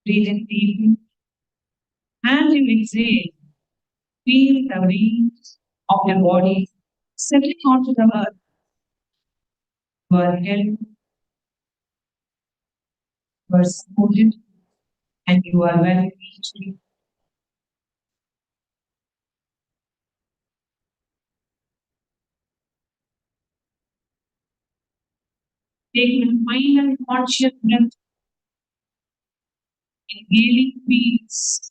Breathe in deeply. And you exhale. Feel the weight of your body settling onto the earth. You are held, you are supported, and you are well reached. Take a final conscious breath, inhaling peace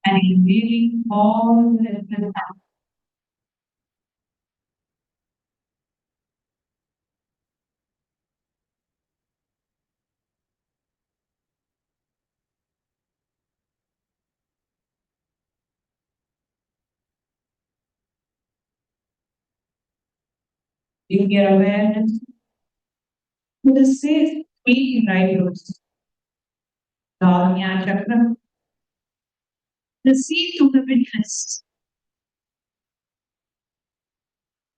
and inhaling all the different. Bring your awareness to the safe breathing right roots, Dharma chakra, the seat to the witness.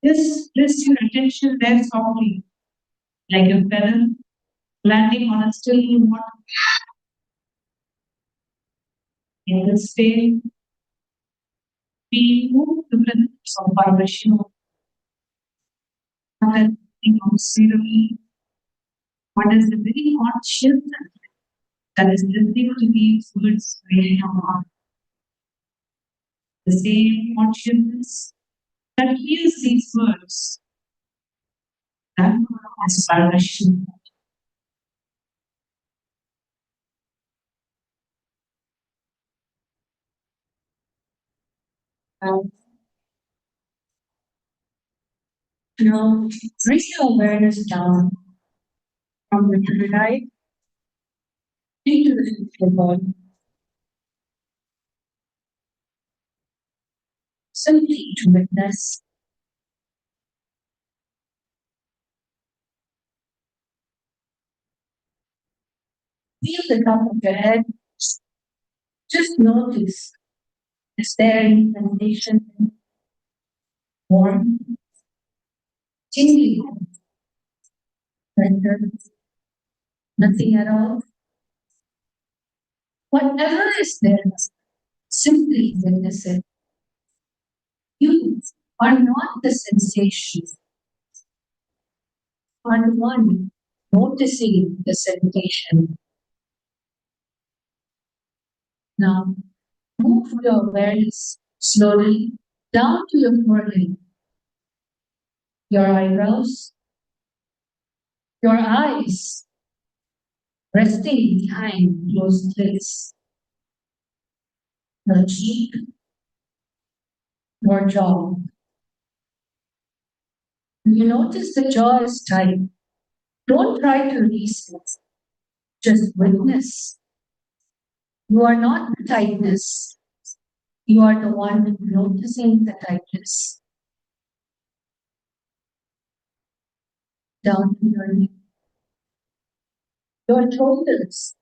Just rest your attention there softly, like a feather landing on a still water. In this state, we move to the presence of Paramashivam. What is the considering? What is the very consciousness that is listening to these words in your heart? The same consciousness that hears these words. That is Paramashivam. Now, bring your awareness down from the right into the physical body. Simply to witness. Feel the top of your head. Just notice, is there any sensation, warm, tingling, tender, nothing at all? Whatever is there, simply witness it. You are not the sensation, you are the one noticing the sensation. Now, move your awareness slowly down to your forehead, your eyebrows, your eyes resting behind closed lids, your cheek, your jaw. When you notice the jaw is tight, don't try to release it. Just witness. You are not the tightness. You are the one noticing the tightness. Down to your knee. Your shoulders.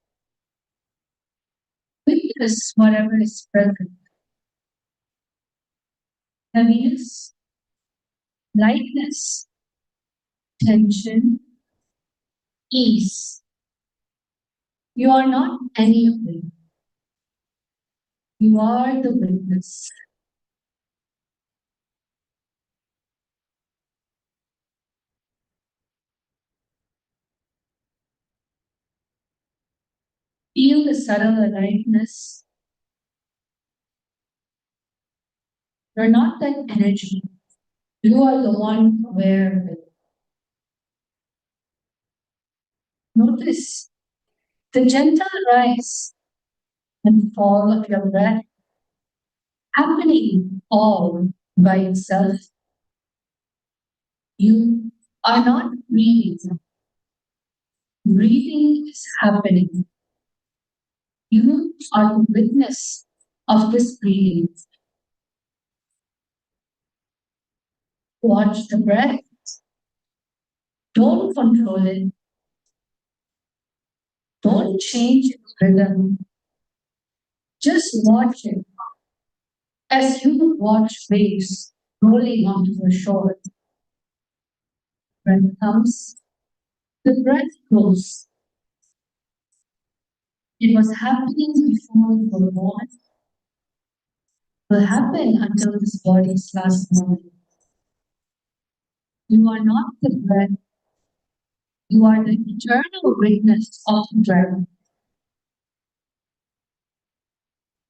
Witness whatever is present. Heaviness, lightness, tension, ease. You are not any of them. You are the witness. Feel the subtle aliveness. You're not that energy. You are the one aware of it. Notice the gentle rise and fall of your breath happening all by itself. You are not breathing. Breathing is happening. You are the witness of this breathing. Watch the breath. Don't control it. Don't change its rhythm. Just watch it as you would watch waves rolling onto the shore. Breath comes, the breath goes. It was happening before you were born, will happen until this body's last moment. You are not the breath, you are the eternal witness of the breath.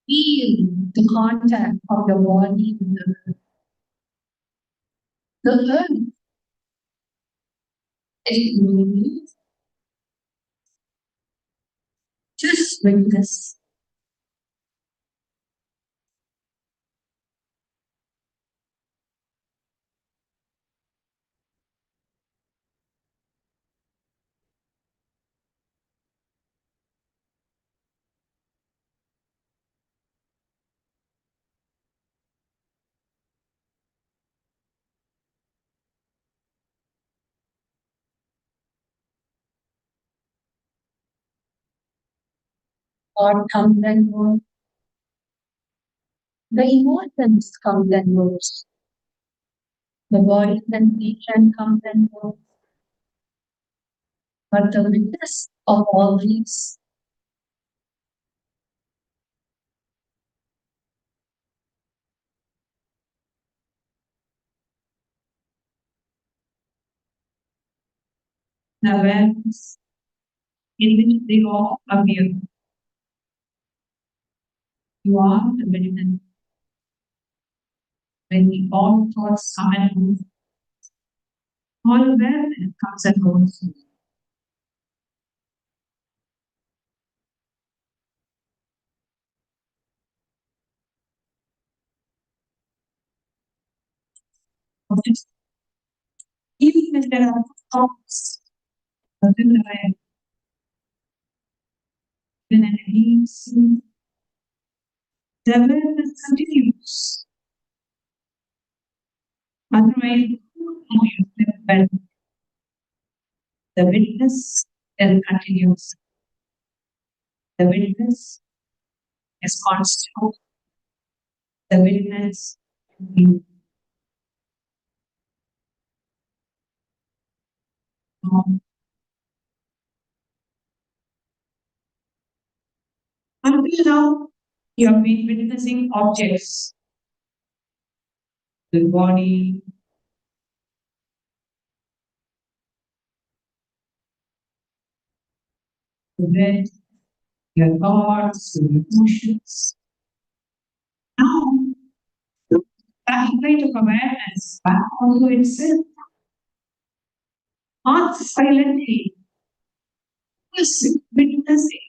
Feel the contact of your body with the earth. The earth is moving. Just witness. Thought comes and goes. The emotions come and goes. The body sensation comes and goes. But the witness of all these, the awareness in which they all appear. You are the witness. When the all thoughts come and move, all awareness comes and goes. Even if there are thoughts, within the mind, when an ease, the awareness continues. Otherwise, how you feel better. The witness then continues. The witness is constant. The witness is until now, you have been witnessing objects, the body, the breath, your thoughts, your emotions. Now, that kind of awareness back onto itself, not silently, just witnessing.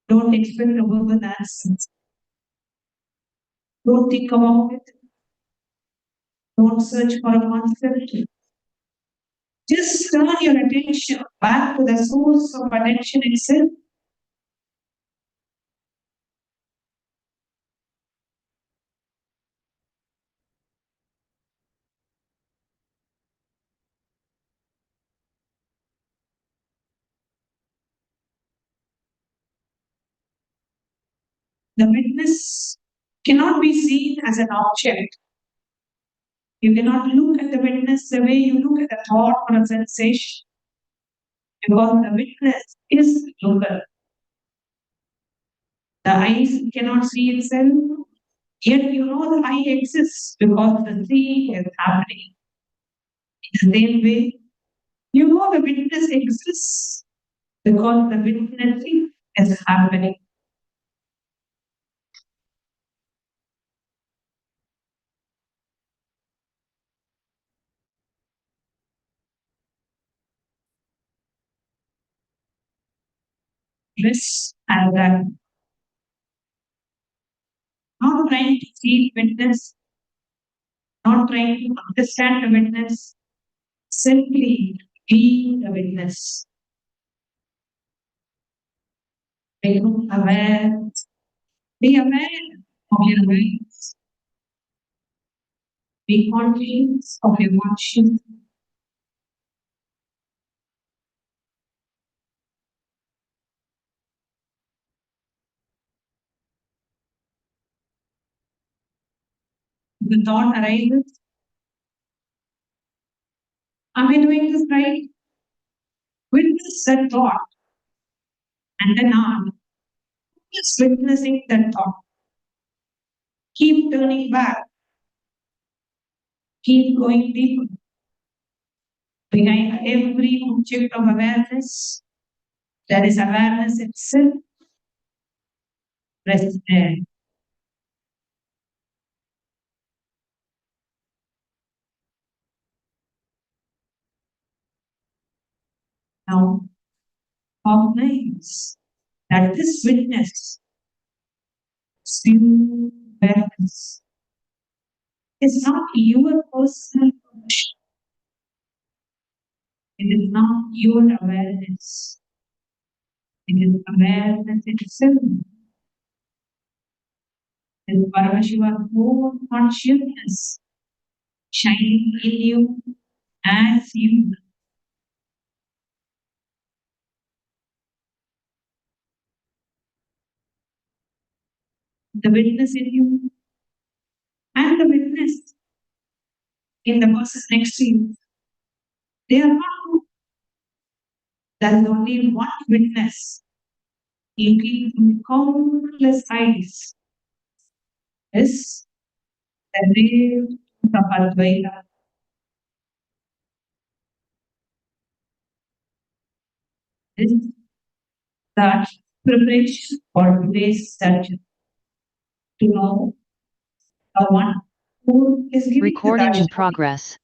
Don't expect a verbal answer. Don't think about it. Don't search for a concept. Just turn your attention back to the source of attention itself. The witness cannot be seen as an object. You cannot look at the witness the way you look at a thought or a sensation. Because the witness is the looker. The eyes cannot see itself, yet you know the eye exists because the seeing is happening. In the same way, you know the witness exists because the witnessing is happening. This and that. Not trying to see the witness, not trying to understand the witness, simply being the witness. Become aware, be aware of your awareness, be conscious of your conscience. The thought arises, am I doing this right? Witness that thought and then on. Just witnessing that thought. Keep turning back. Keep going deeper. Behind every object of awareness, there is awareness itself. Rest there. Now, cognize that this witness, pure awareness, is not your personal condition. It is not your awareness. It is awareness itself. It is Paramashivam whole consciousness shining in you as you. The witness in you and the witness in the person next to you. They are not two. There is only one witness looking from countless eyes. Is the real Advaita. Is that preparation for today's session to know the one who is giving Recording the in darshan progress.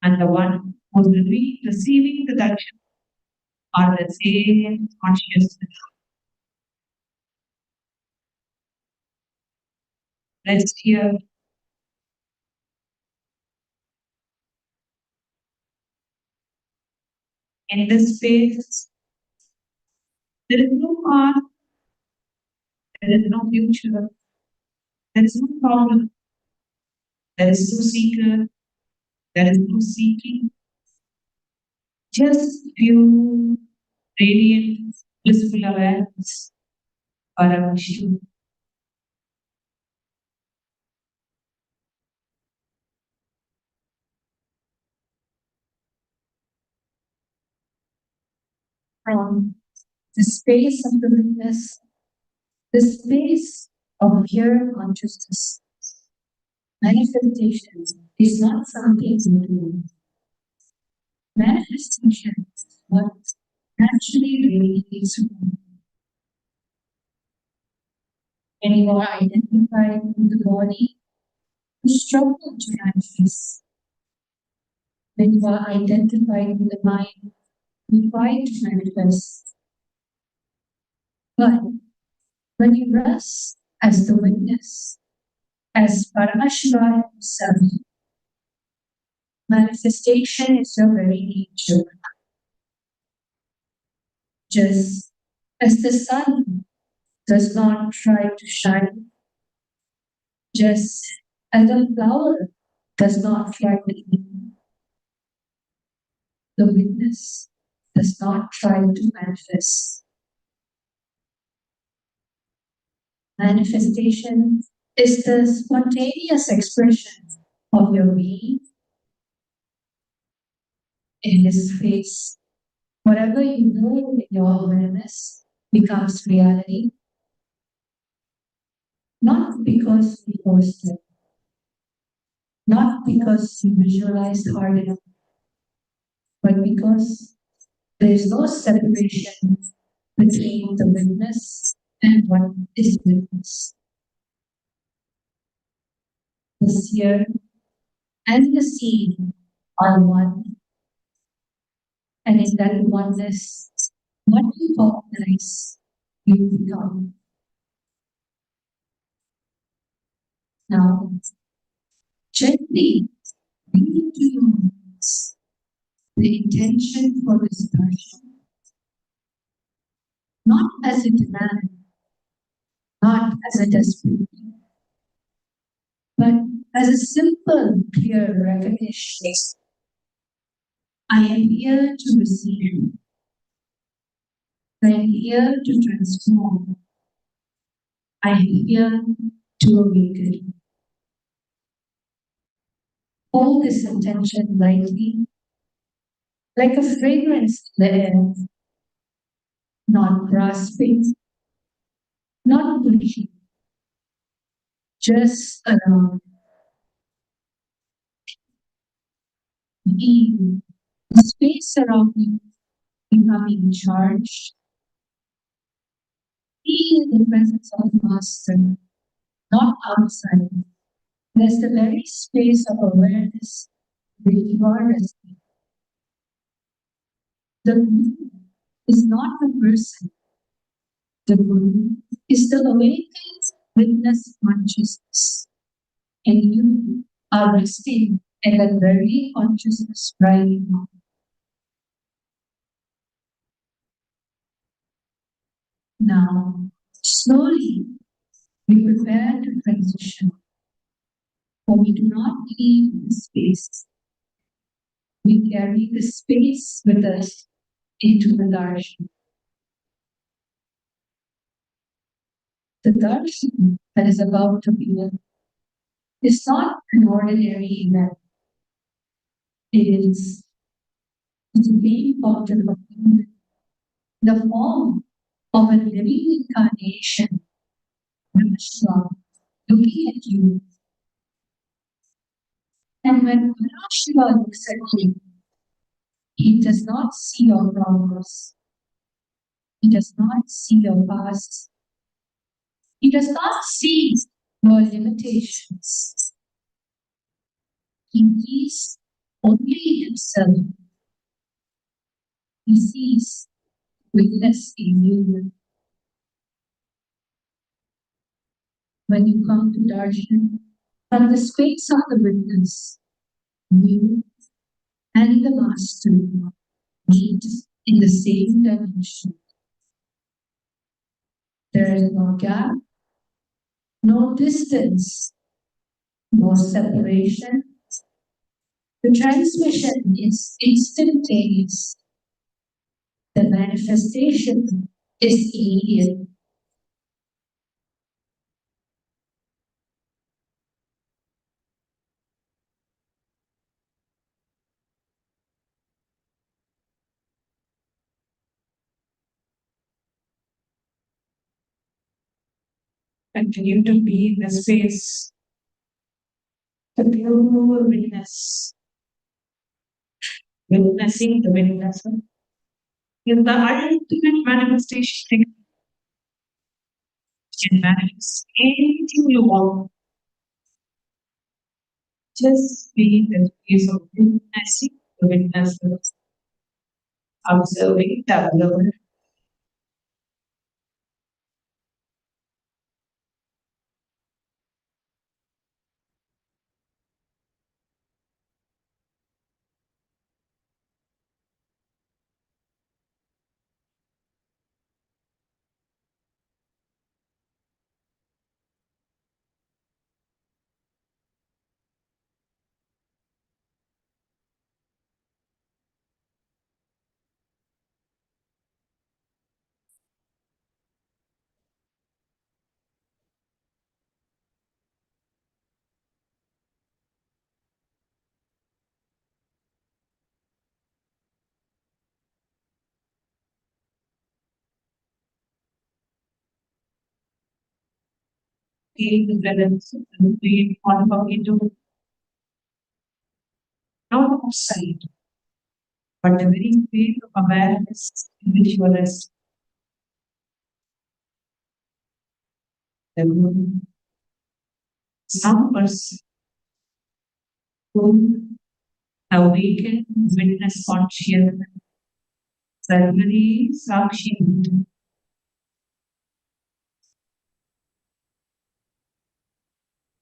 and the one who will be receiving the darshan are the same consciousness. Rest here. In this space, there is no past, there is no future, there is no problem, there is no seeker, there is no seeking, just pure, radiant, blissful awareness, Paramashivam. From the space of the witness, the space of pure consciousness, manifestation is not something to do. Manifestation is what naturally radiates from you. When you are identified with the body, you struggle to manifest. When you are identified with the mind, you fight to manifest. But when you rest as the witness, as Paramashivam himself, manifestation is your very nature. Just as the sun does not try to shine, just as a flower does not try to bloom, the witness does not try to manifest. Manifestation is the spontaneous expression of your being. In this phase, whatever you know in your awareness becomes reality, not because you forced it, not because you visualized hard enough, but because there is no separation between the witness and what is witnessed. The seer and the seen are one, and in that oneness, what you recognize, you become. Now, gently bring into your minds the intention for this darshan, not as a demand, not as a desperate, but as a simple, clear recognition. I am here to receive. I am here to transform. I am here to awaken. Hold this intention lightly like a fragrance in the air, not grasping, not pushing, just around, being the space around you becoming charged, being in the presence of Master, not outside. There's the very space of awareness where you are resting. The Guru is not the person. The Guru is the awakened witness consciousness. And you are resting in that very consciousness right now. Now, slowly, we prepare to transition. For we do not leave the space. We carry the space with us into the darshan. The darshan that is about to begin is not an ordinary event. It is the being of the form of a living incarnation, Paramashivam, looking at you. And when Paramashivam looks at you, he does not see your progress. He does not see your past. He does not see your limitations. He sees only himself. He sees witness in you. When you come to darshan, from the space of the witness, you and the master meet in the same dimension. There is no gap, no distance, no separation. The transmission is instantaneous. The manifestation is immediate. Continue to be in the space, the pure witness, witnessing the witnesser. In the ultimate manifestation, you can manifest anything you want. Just be in the space of witnessing the witnesser, observing the observer. Feel the presence and breathe on from into not outside, but the very state of awareness in which you are resting. The room, some person who awakened witness consciousness, Sarvari Sakshi,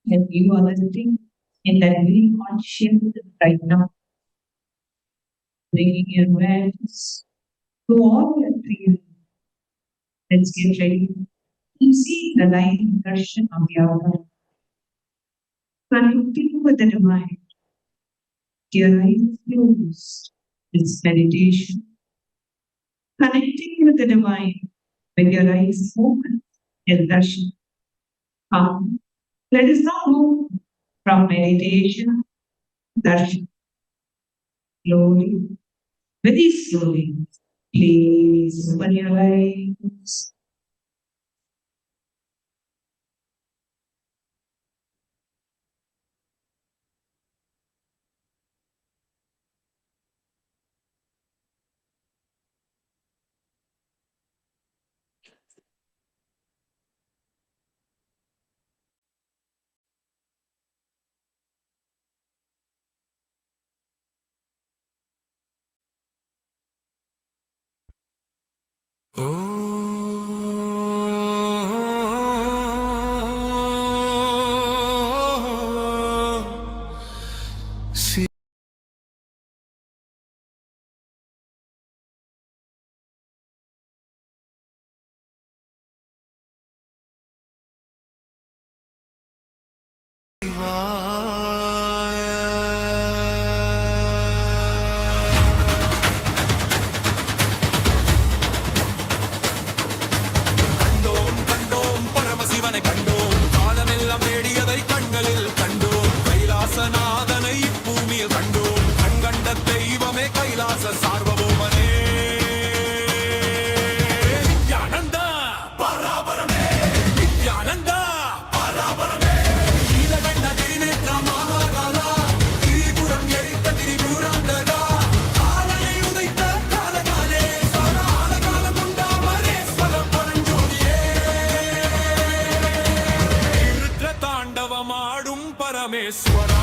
and you are resting in that very consciousness right now, bringing your awareness to all your feelings. Let's get ready to see the light darshan of the Awaken. Connecting with the divine, your eyes closed. It's meditation. Connecting with the divine, with your eyes open, is darshan. Come, let us now move from meditation, darshan. Slowly, Very slowly. Please open your eyes. Parameshwara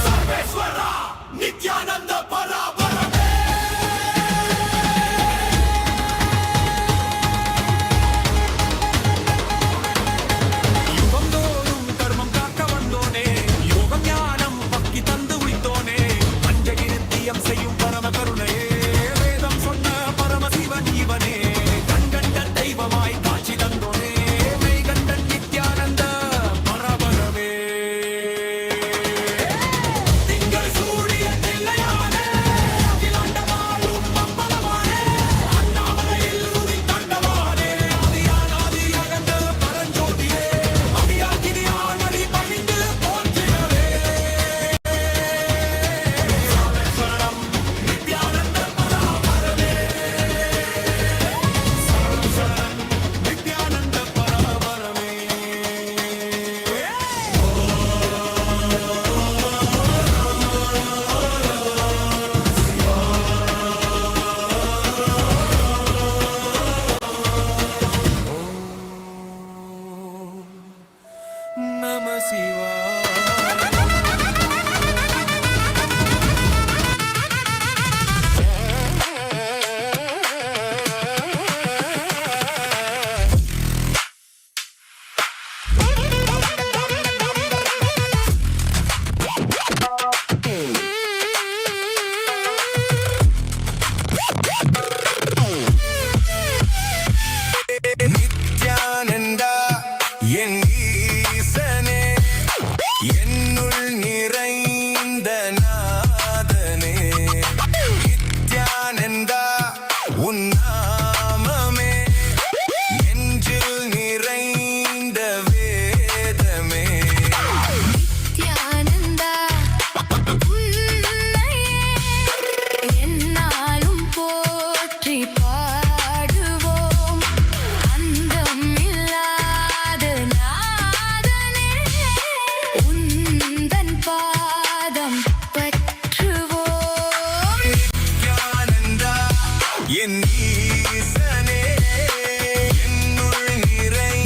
Sarveshwara Nithyananda Parabarame Yugam thorum karmam kaakka vandone Yogam jnanam pakki thandu ulittone Panchagirithiyam seyyum parama karunaye Vedam sonna Paramashivan ivane Kanganda deivamai kaachi thandone Meigandan Nithyananda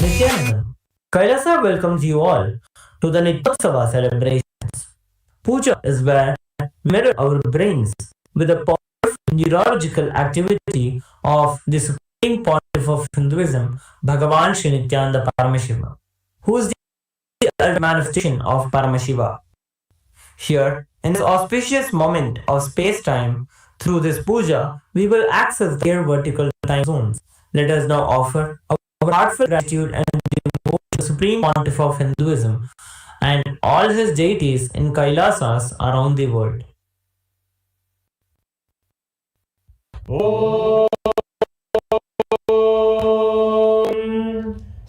Nithyananda. Kailasa welcomes you all to the Nityotsava celebrations. Puja is where we mirror our brains with the powerful neurological activity of the Supreme Pontiff of Hinduism, Bhagavan Sri Nithyananda Paramashivam, who is the ultimate manifestation of Paramashiva. Here, in this auspicious moment of space-time, through this puja, we will access their vertical time zones. Let us now offer our heartfelt gratitude and devotion to the Supreme Pontiff of Hinduism and all his deities in Kailasas around the world.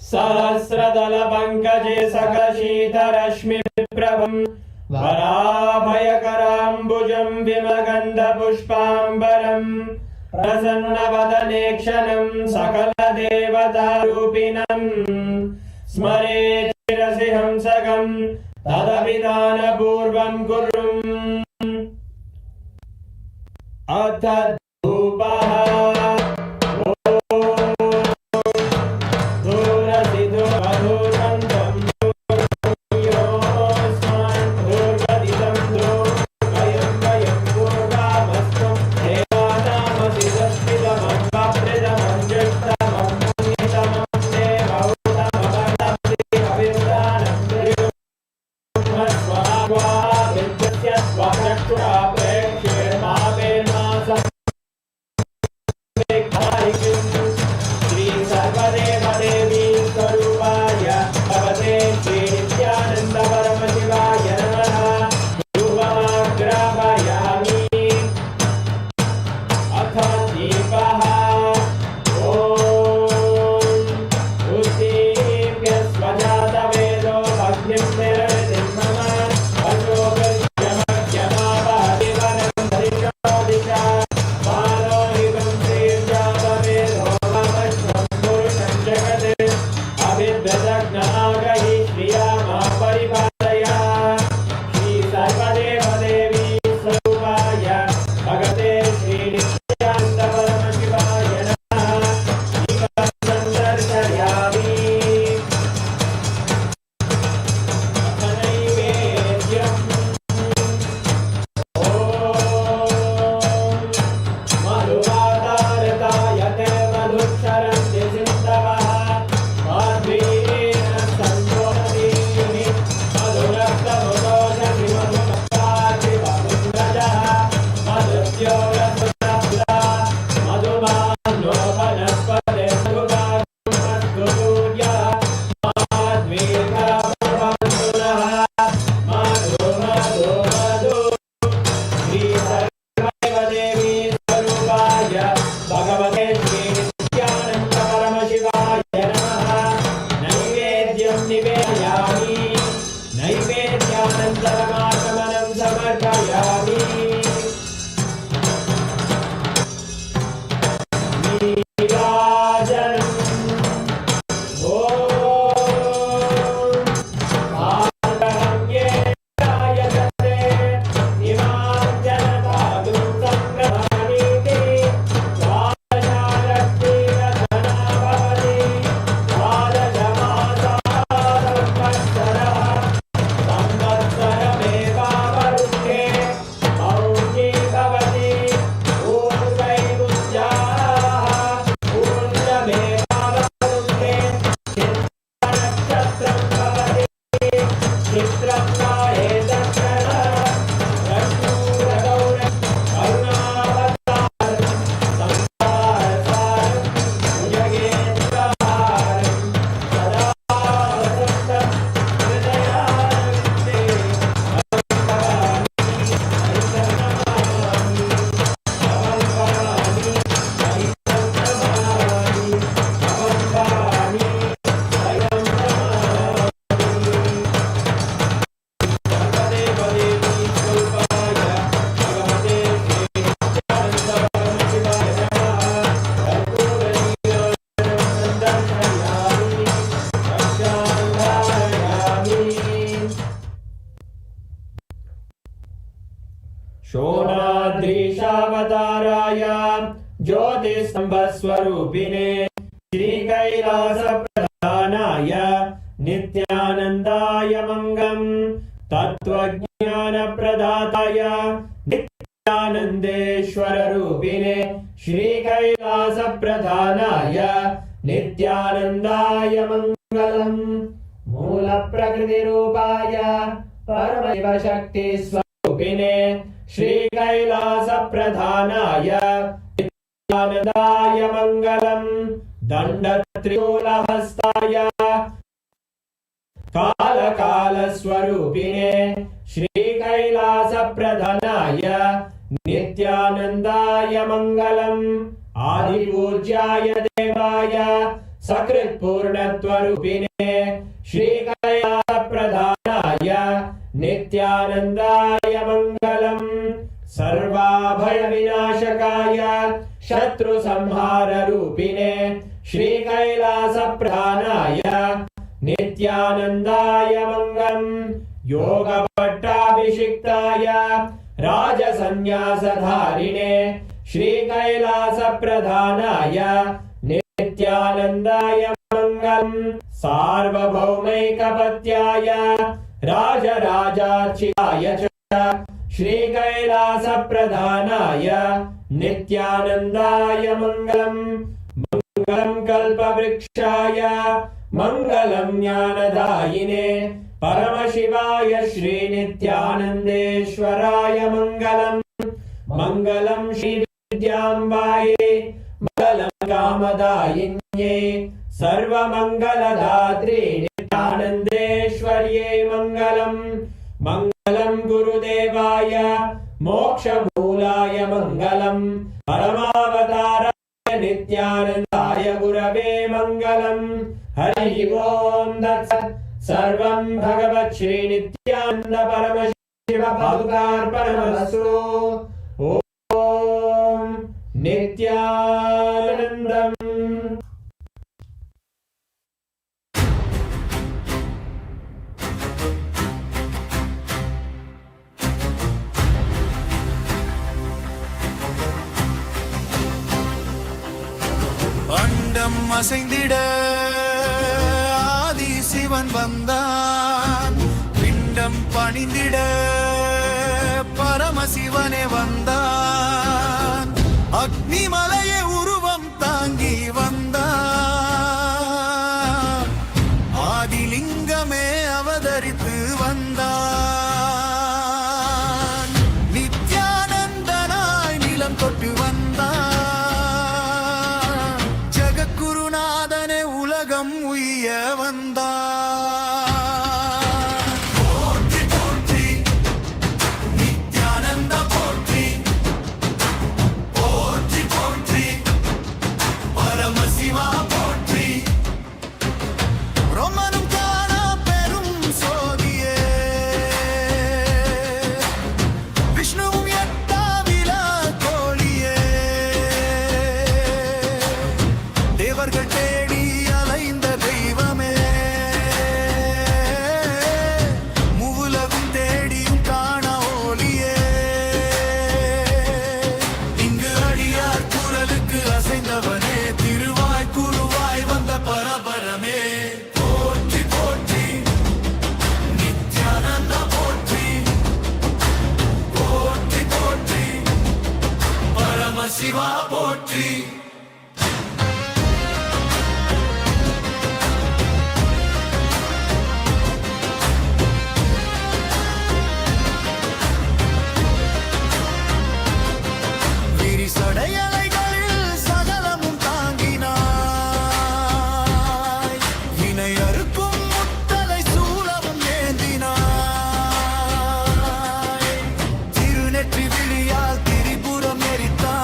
सहस्रदलपङ्कजे सकशीतरश्मिप्रभं वराभयकरां पदाम्बुजं विमगन्धपुष्पाम्बरं प्रसन्नवदने क्षणं सकलदेवतारूपिणं स्मरेत् शिरसि हंसकं तदभिधानपूर्वं कुर्वम् अथ धूपः शोणाद्रीशावताराय ज्योतिस्तंभस्वरूपिणे श्रीकैलासप्रधानाय नित्यानन्दाय मङ्गलम् तत्त्वज्ञानप्रदाताय नित्यानन्देश्वररूपिणे श्रीकैलासप्रधानाय नित्यानन्दाय मङ्गलम् मूलप्रकृतिरूपाय परमशिवशक्तिस्वरूपिणे श्रीकैलासप्रधानाय नित्यानन्दाय मङ्गलम् दण्डत्रिशूलहस्ताय कालकालस्वरूपिणे श्रीकैलासप्रधानाय नित्यानन्दाय मङ्गलम् आदिपूज्याय देवाय सकृत्पूर्णत्वरूपिणे श्रीकैलासप्रधानाय नित्यानन्दाय मङ्गलम् सर्वाभय विनाशकाय शत्रु संहार रूपिणे श्री कैलास प्रधानाय नित्यानंदाय मंगलम् योग पट्टाभिषिक्ताय राज संन्यासधारिणे श्री कैलास प्रधानाय नित्यानंदाय मंगलम् सार्वभौमैकपत्याय राजराजार्चिताय च श्री कैलास प्रधानाय नित्यानंदाय मंगलम् मंगलम् कल्पवृक्षाय मंगलम् ज्ञानदायिने परमशिवाय श्री नित्यानंदेश्वराय मंगलम् मंगलम् श्री विद्याम्बाये मंगलम् कामदायिन्ये सर्वमंगलदात्रे नित्यानंदेश्वर्ये मंगलम् मंगलम् गुरुदेवाय मोक्षमूलाय मंगलम् परमावताराय नित्यानंदाय गुरवे मंगलम् हरि ओम तत्सत् सर्वं भगवत् श्री नित्यानंद परमशिव पादुकार्पणमस्तु ओम नित्यानंदम् அண்டம் அசைந்திட ஆதி சிவன் வந்தான், பிண்டம் பணிந்திட பரமசிவனே வந்தான், அக்னிமலையை உருவம் தாங்கி வந்தான், ஆதிலிங்கமே அவதரித்து வந்தான், நித்யானந்தனாய் நிலம் தொட்டு வந்தான், ஜகத்குருநாதனே உலகம் உய்ய வந்தான். போற்றி போற்றி நித்யானந்த போற்றி, போற்றி போற்றி பரமசிவா போற்றி, ரோமனும் காணா பெரும் சோதியே, விஷ்ணுவும் எட்டாவிலா கோழியே, தேவர்கள் தேடி அலைந்த தெய்வமே, மூவுலகும் தேடியும் காணா ஒளியே, இங்கு அடியார் குரலுக்கு அசைந்தவனே, திருவாய் குருவாய் வந்த பரபரமே, போற்றி போற்றி நித்யானந்த போற்றி, போற்றி போற்றி பரமசிவா போற்றி. விரிசடையலைகளில் சகலமும் தாங்கினாய், வினை அறுக்கும் முத்தலை சூலமும் ஏந்தினாய், திருநெற்றி விழியால் திரிபுரம் எரித்தாய்,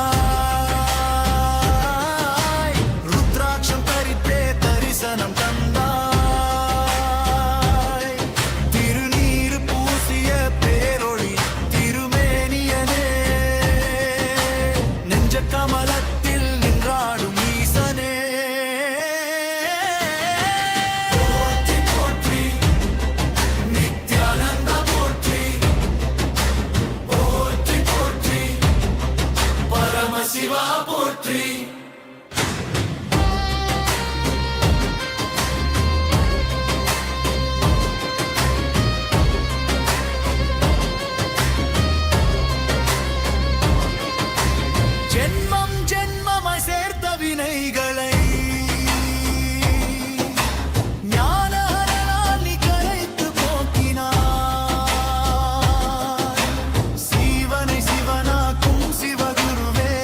ருத்ராட்சம் தரித்தே தரிசனம் தந்தாய், திருநீறு பூசிய பேரொளி திருமேனியனே, நெஞ்ச கமலத்தில் நின்றாடும் ஈசனே, போற்றி போற்றி நித்யானந்த போற்றி, போற்றி போற்றி பரமசிவா போற்றி. ஜென்மம் ஜென்மமாய் சேர்த்த வினைகளை ஞானஹரனால் நீ கரைத்து போக்கினாய், சீவனை சிவனாக்கும் சிவகுருவே,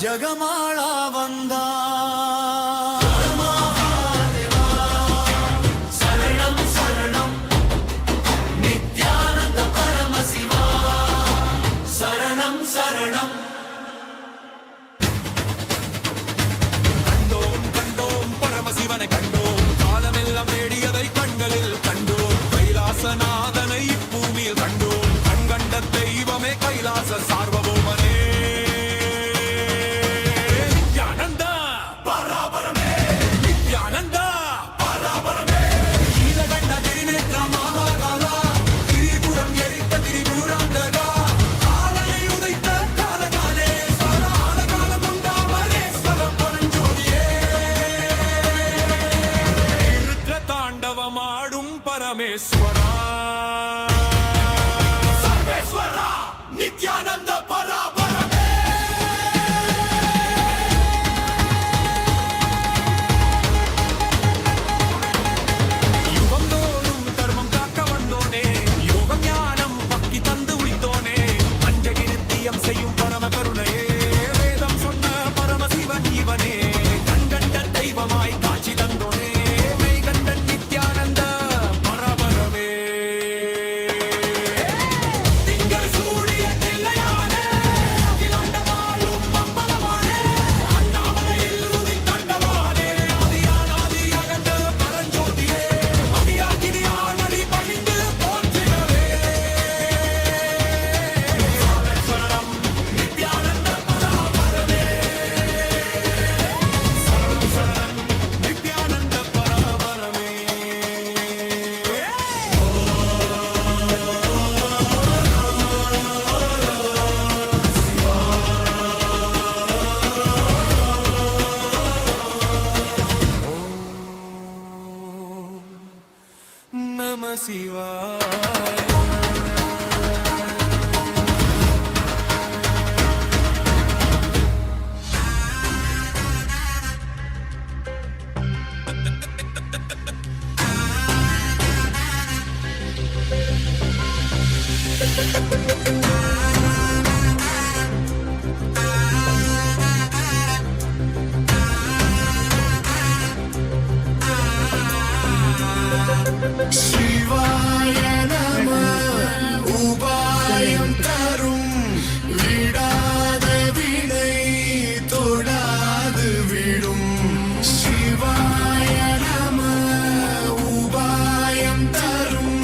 ஜகமாளா வந்தா சரணம் சரணம் நித்யானந்த பரமசிவா சரணம் சரணம் கண்டோம் கண்டோம் பரமசிவனை கண்டோம் காலமெல்லாம் தேடியதை கண்களில் கண்டோம் கைலாசநாதனை இப்பூமியில் கண்டோம் கண்கண்ட தெய்வமே கைலாச சார்வபௌமனே நித்யானந்தா பராபரமே நித்யானந்தா பராபரமே நீலகண்ட திரிநேத்ர மகாகாலா திரிபுரம் எரித்த திரிபுராந்தகா காலனை உதைத்த காலகாலே சரால காலம் உண்டாமலே ஸ்வரம் பரஞ்சோதியே ருத்ர தாண்டவமாடும் பரமேஸ்வரா சர்வேஸ்வரா நித்யானந்த பராபரமே யுகம் தோறும் தர்மம் காக்க வந்தோனே யோகம் ஞானம் பக்தி தந்து உளித்தோனே அஞ்சகி நித்தியம் செய்யும் பரம கருணையே வேதம் சொன்ன பரமசிவன் இவனே கண்கண்ட தெய்வமாய் காட்சி தந்தோனே மெய்கண்டன் நித்யானந்த பரபரமே திங்கள் சூடிய தில்லையானே அகிலாண்டமாளும் அம்பலமானே அண்ணாமலையில் உதித்தண்டவானே ஆதியானாதி அகண்ட பரஞ்சோதியே அடியாகினியானடி பணிந்து போற்றிடவே சரணம் நித்யானந்த பராபரமே சரணம் சரணம் நித்யானந்த பராபரமே நம சிவாய சிவாய நம உபாயம் தரும் விடாத வினை தொடாது விடும் சிவாய நம உபாயம் தரும்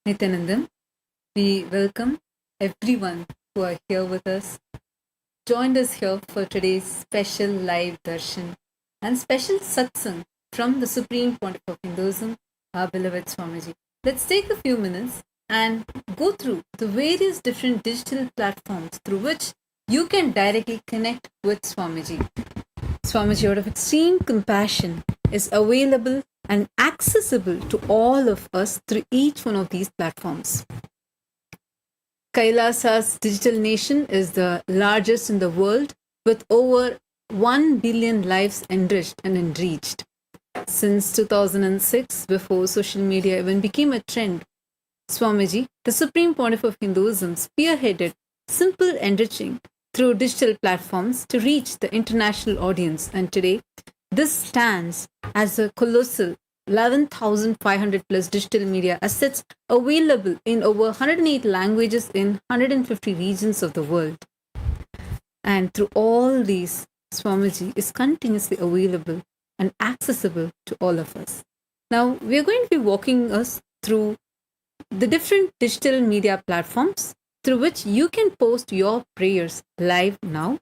Nithyananda, we welcome everyone who are here with us, joined us here for today's special live darshan and special satsang from the Supreme Pontiff of Hinduism, our beloved Swamiji. Let's take a few minutes and go through the various different digital platforms through which you can directly connect with Swamiji. Swamiji, out of extreme compassion, is available and accessible to all of us through each one of these platforms. Kailasa's digital nation is the largest in the world with over 1 billion lives enriched and enriched. Since 2006, before social media even became a trend, Swamiji, the Supreme Pontiff of Hinduism, spearheaded simple enriching through digital platforms to reach the international audience. And today, this stands as a colossal 11,500 plus digital media assets available in over 108 languages in 150 regions of the world. And through all these, Swamiji is continuously available and accessible to all of us. Now, we are going to be walking us through the different digital media platforms through which you can post your prayers live now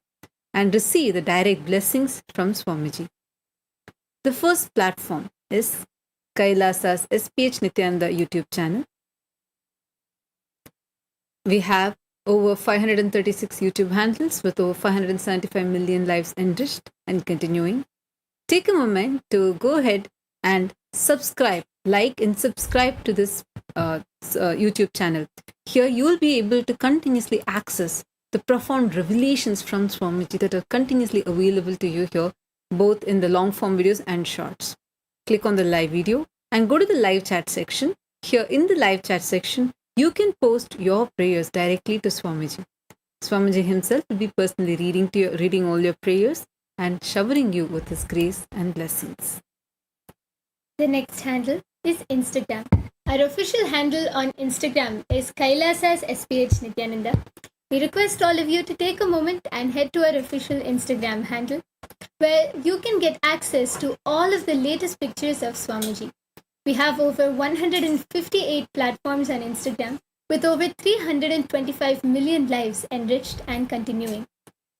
and receive the direct blessings from Swamiji. The first platform is Kailasa's SPH Nithyananda YouTube channel. We have over 536 YouTube handles with over 575 million lives enriched and continuing. Take a moment to go ahead and subscribe, like and subscribe to this YouTube channel. Here you will be able to continuously access the profound revelations from Swamiji that are continuously available to you here both in the long form videos and shorts. Click on the live video and go to the live chat section. Here in the live chat section, you can post your prayers directly to Swamiji. Swamiji himself will be personally reading all your prayers and showering you with his grace and blessings. The next handle is Instagram. Our official handle on Instagram is Kailasa's SPH Nithyananda. We request all of you to take a moment and head to our official Instagram handle, where you can get access to all of the latest pictures of Swamiji. We have over 158 platforms on Instagram with over 325 million lives enriched and continuing.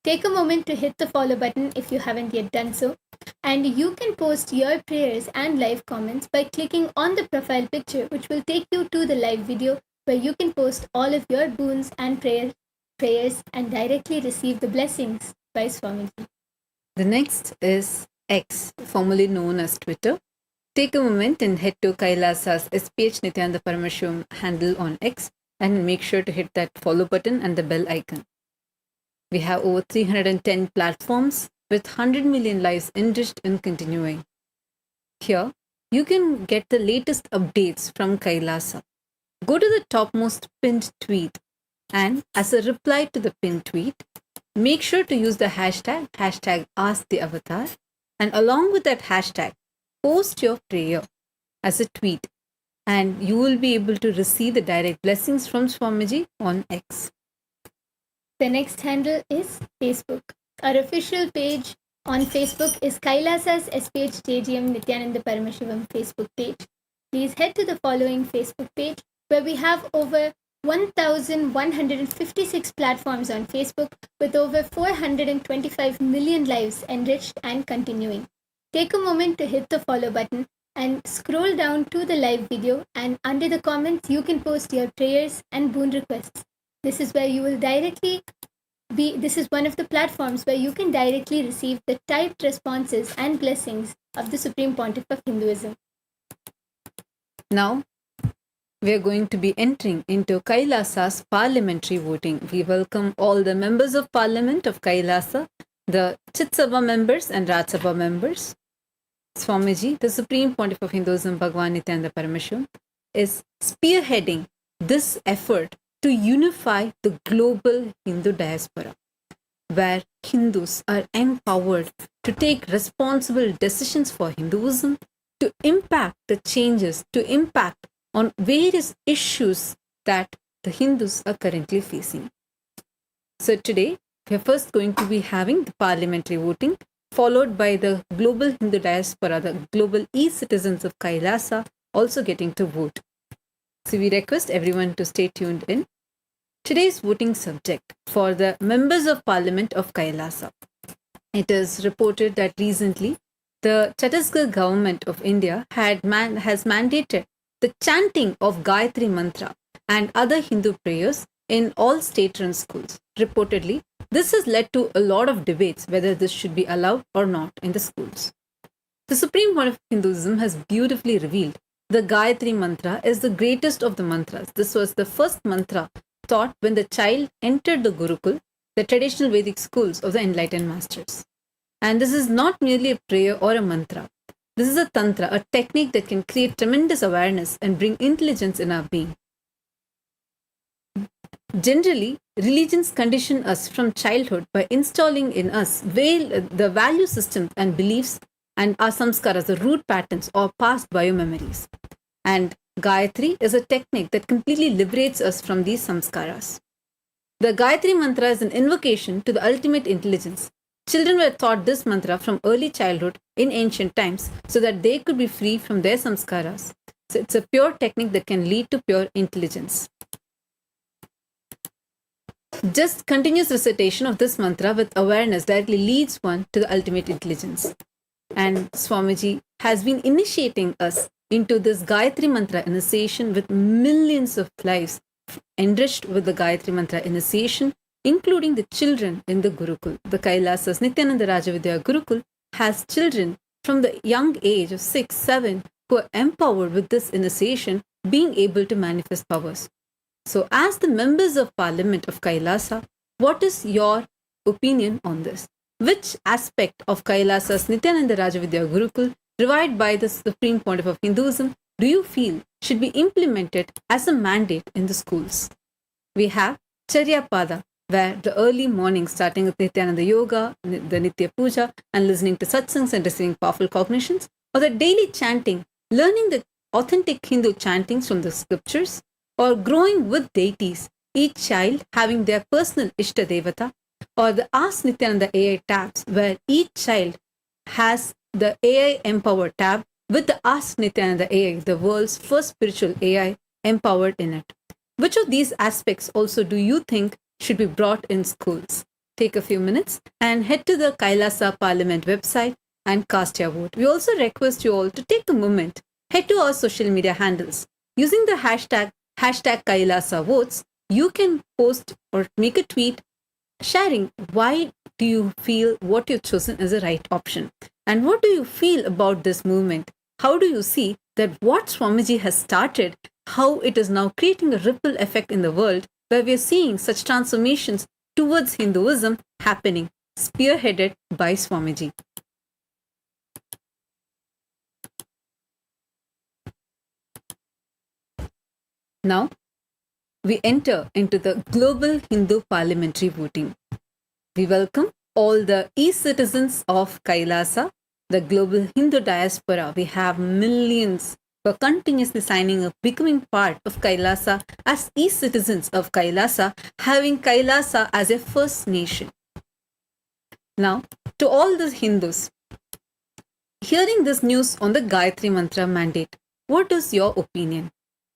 Take a moment to hit the follow button if you haven't yet done so, and you can post your prayers and live comments by clicking on the profile picture, which will take you to the live video where you can post all of your boons and prayers and directly receive the blessings by Swamiji. The next is X, formerly known as Twitter. Take a moment and head to Kailasa's SPH Nithyananda Paramashivam handle on X and make sure to hit that follow button and the bell icon. We have over 310 platforms with 100 million lives enriched and continuing. Here, you can get the latest updates from Kailasa. Go to the topmost pinned tweet and as a reply to the pinned tweet, make sure to use the hashtag #AskTheAvatar, and along with that hashtag, post your prayer as a tweet and you will be able to receive the direct blessings from Swamiji on X. The next handle is Facebook. Our official page on Facebook is Kailasa's SPH JGM Nithyananda Paramashivam Facebook page. Please head to the following Facebook page where we have over 1,156 platforms on Facebook with over 425 million lives enriched and continuing. Take a moment to hit the follow button and scroll down to the live video, and under the comments you can post your prayers and boon requests. This is where you will this is one of the platforms where you can directly receive the typed responses and blessings of the Supreme Pontiff of Hinduism. Now, we are going to be entering into Kailasa's parliamentary voting. We welcome all the members of Parliament of Kailasa, the Chit Sabha members and Raj Sabha members. Swamiji, the Supreme Pontiff of Hinduism, Bhagavan Nithyananda Paramashivam, is spearheading this effort to unify the global Hindu diaspora, where Hindus are empowered to take responsible decisions for Hinduism, to impact the changes, to impact on various issues that the Hindus are currently facing. So today, we are first going to be having the parliamentary voting, followed by the global Hindu diaspora, the global e-citizens of Kailasa also getting to vote. So we request everyone to stay tuned in. Today's voting subject for the members of Parliament of Kailasa. It is reported that recently the Chhattisgarh government of India has mandated the chanting of Gayatri Mantra and other Hindu prayers in all state-run schools. Reportedly, this has led to a lot of debates whether this should be allowed or not in the schools. The Supreme Court of Hinduism has beautifully revealed the Gayatri Mantra is the greatest of the mantras. This was the first mantra taught when the child entered the Gurukul, the traditional Vedic schools of the enlightened masters. And this is not merely a prayer or a mantra. This is a tantra, a technique that can create tremendous awareness and bring intelligence in our being. Generally, religions condition us from childhood by installing in us the value systems and beliefs and our samskaras, the root patterns or past biomemories. And Gayatri is a technique that completely liberates us from these samskaras. The Gayatri mantra is an invocation to the ultimate intelligence. Children were taught this mantra from early childhood in ancient times so that they could be free from their samskaras. So it's a pure technique that can lead to pure intelligence. Just continuous recitation of this mantra with awareness directly leads one to the ultimate intelligence. And Swamiji has been initiating us into this Gayatri Mantra initiation with millions of lives enriched with the Gayatri Mantra initiation, including the children in the Gurukul. The Kailasa's Nithyananda Rajavidya Gurukul has children from the young age of 6, 7 who are empowered with this initiation, being able to manifest powers. So as the members of Parliament of Kailasa, what is your opinion on this? which aspect of Kailasa's Nithyananda Rajavidya Gurukul, revived by the Supreme Pontiff of Hinduism, do you feel should be implemented as a mandate in the schools? We have Charya Pada, where the early morning starting with Nithyananda Yoga, the Nitya Puja, and listening to satsangs and receiving powerful cognitions, or the daily chanting, learning the authentic Hindu chantings from the scriptures, or growing with deities, each child having their personal Ishta Devata, or the Ask Nithyananda AI tabs, where each child has the AI Empower tab with the Ask Nithyananda AI, the world's first spiritual AI, empowered in it. Which of these aspects also do you think should be brought in schools? Take a few minutes and head to the Kailasa Parliament website and cast your vote. We also request you all to take a moment, head to our social media handles. Using the hashtag Kailasa votes, you can post or make a tweet sharing why do you feel what you've chosen is the right option, and what do you feel about this movement. How do you see that what Swamiji has started, how it is now creating a ripple effect in the world, where we are seeing such transformations towards Hinduism happening, spearheaded by Swamiji. Now, we enter into the global Hindu parliamentary voting. We welcome all the e-citizens of Kailasa, the global Hindu diaspora. We have millions who are continuously signing up, becoming part of Kailasa as e-citizens of Kailasa, having Kailasa as a first nation. Now, to all the Hindus, hearing this news on the Gayatri Mantra mandate, what is your opinion?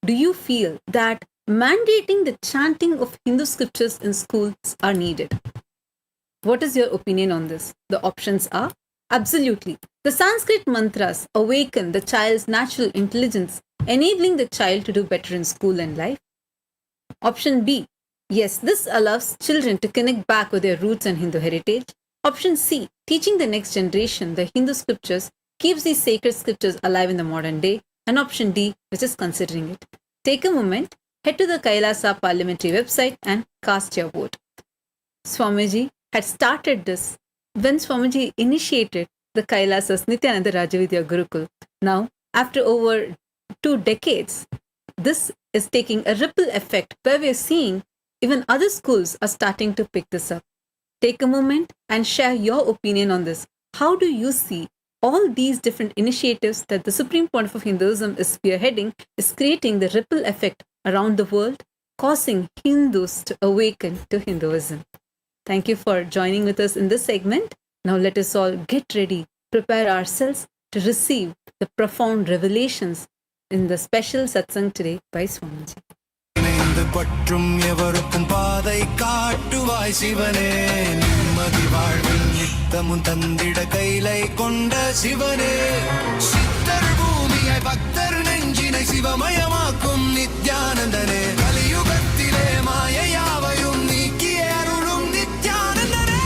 Do you feel that mandating the chanting of Hindu scriptures in schools are needed? What is your opinion on this? The options are absolutely. The Sanskrit mantras awaken the child's natural intelligence, enabling the child to do better in school and life. Option B, yes, this allows children to connect back with their roots and Hindu heritage. Option C, teaching the next generation the Hindu scriptures keeps these sacred scriptures alive in the modern day. And option D, which is considering it. Take a moment, head to the Kailasa Parliamentary website and cast your vote. Swamiji had started this when Swamiji initiated the Kailasa's Nithyananda Rajavidya Gurukul. Now, after over 2 decades, this is taking a ripple effect where we are seeing even other schools are starting to pick this up. Take a moment and share your opinion on this. How do you see all these different initiatives that the Supreme Pontiff of Hinduism is spearheading is creating the ripple effect around the world, causing Hindus to awaken to Hinduism? Thank you for joining with us in this segment. Now let us all get ready, prepare ourselves to receive the profound revelations in the special satsang today by Swamiji. பற்றும் எவருக்கும் பாதை காட்டுவாய் சிவனே நிம்மதி வாழ்வில் நித்தமும் தந்திட கைலை கொண்ட சிவனே சித்தர் பூமியை பக்தர் நெஞ்சினை சிவமயமாக்கும் நித்யானந்தனே கலியுகத்திலே மாயையாவையும் நீக்கிய அருளும் நித்யானந்தனே.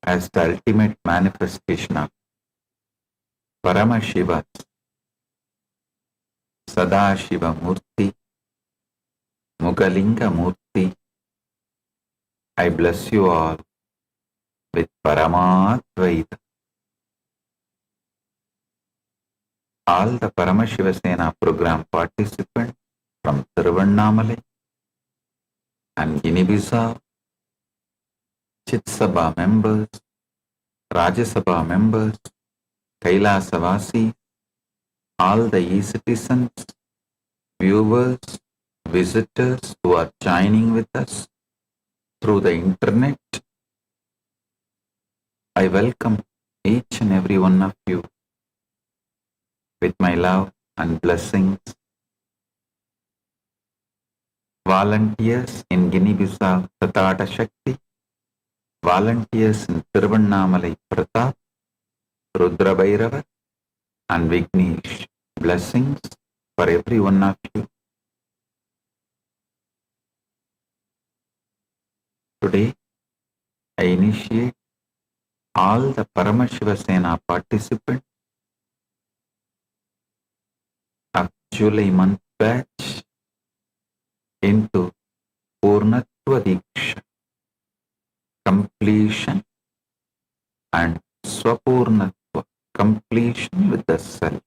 as the ultimate manifestation of Paramashiva, Sadashiva Murti, Mugalinga Murti, I bless you all with Paramadvaita. All the Paramashiva Sena program participants from Tiruvannamalai and Guinea-Bissau, Chitsabha members, Rajasabha members, Kailasa Vasi, all the e-citizens, viewers, visitors who are joining with us through the internet, I welcome each and every one of you with my love and blessings. Volunteers in Guinea-Bissau, Tatata Shakti, volunteers in Tiruvannamalai Pratap, Rudra Bhairava, and Vignesh. Blessings for every one of you. Today, I initiate all the Paramashiva Sena participants of July month batch into Purnatva Diksha, completion and Swapurnatva, completion with the self.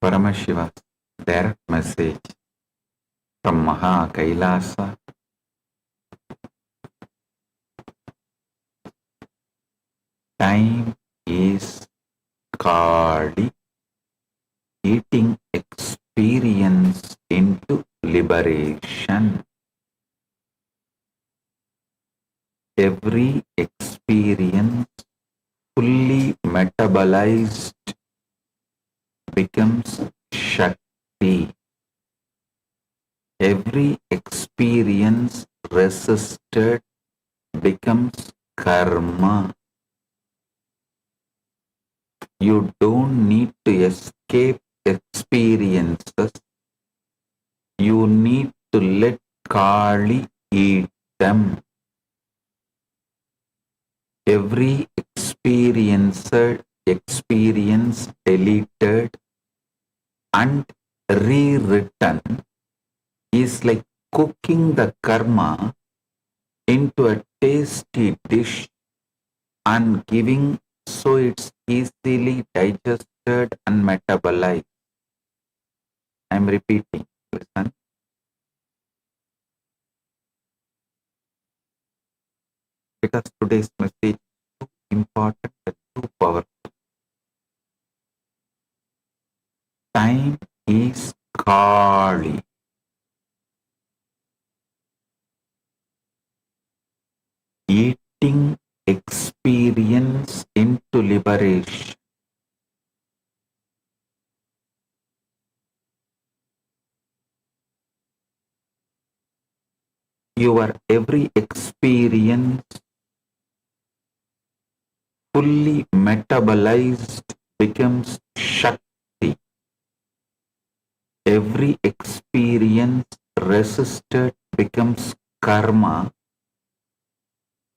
Paramashiva direct message from Maha Kailasa. Time is Kali, eating experience into liberation. Every experience fully metabolized becomes Shakti. Every experience resisted becomes Karma. You don't need to escape experiences. You need to let Kali eat them. Every experience deleted and rewritten is like cooking the karma into a tasty dish and giving so it's easily digested and metabolized. I am repeating, listen. Because today's message is too important and too powerful. Time is Kali. Eating experience into liberation. Your every experience fully metabolized becomes Shakti. Every experience resisted becomes Karma.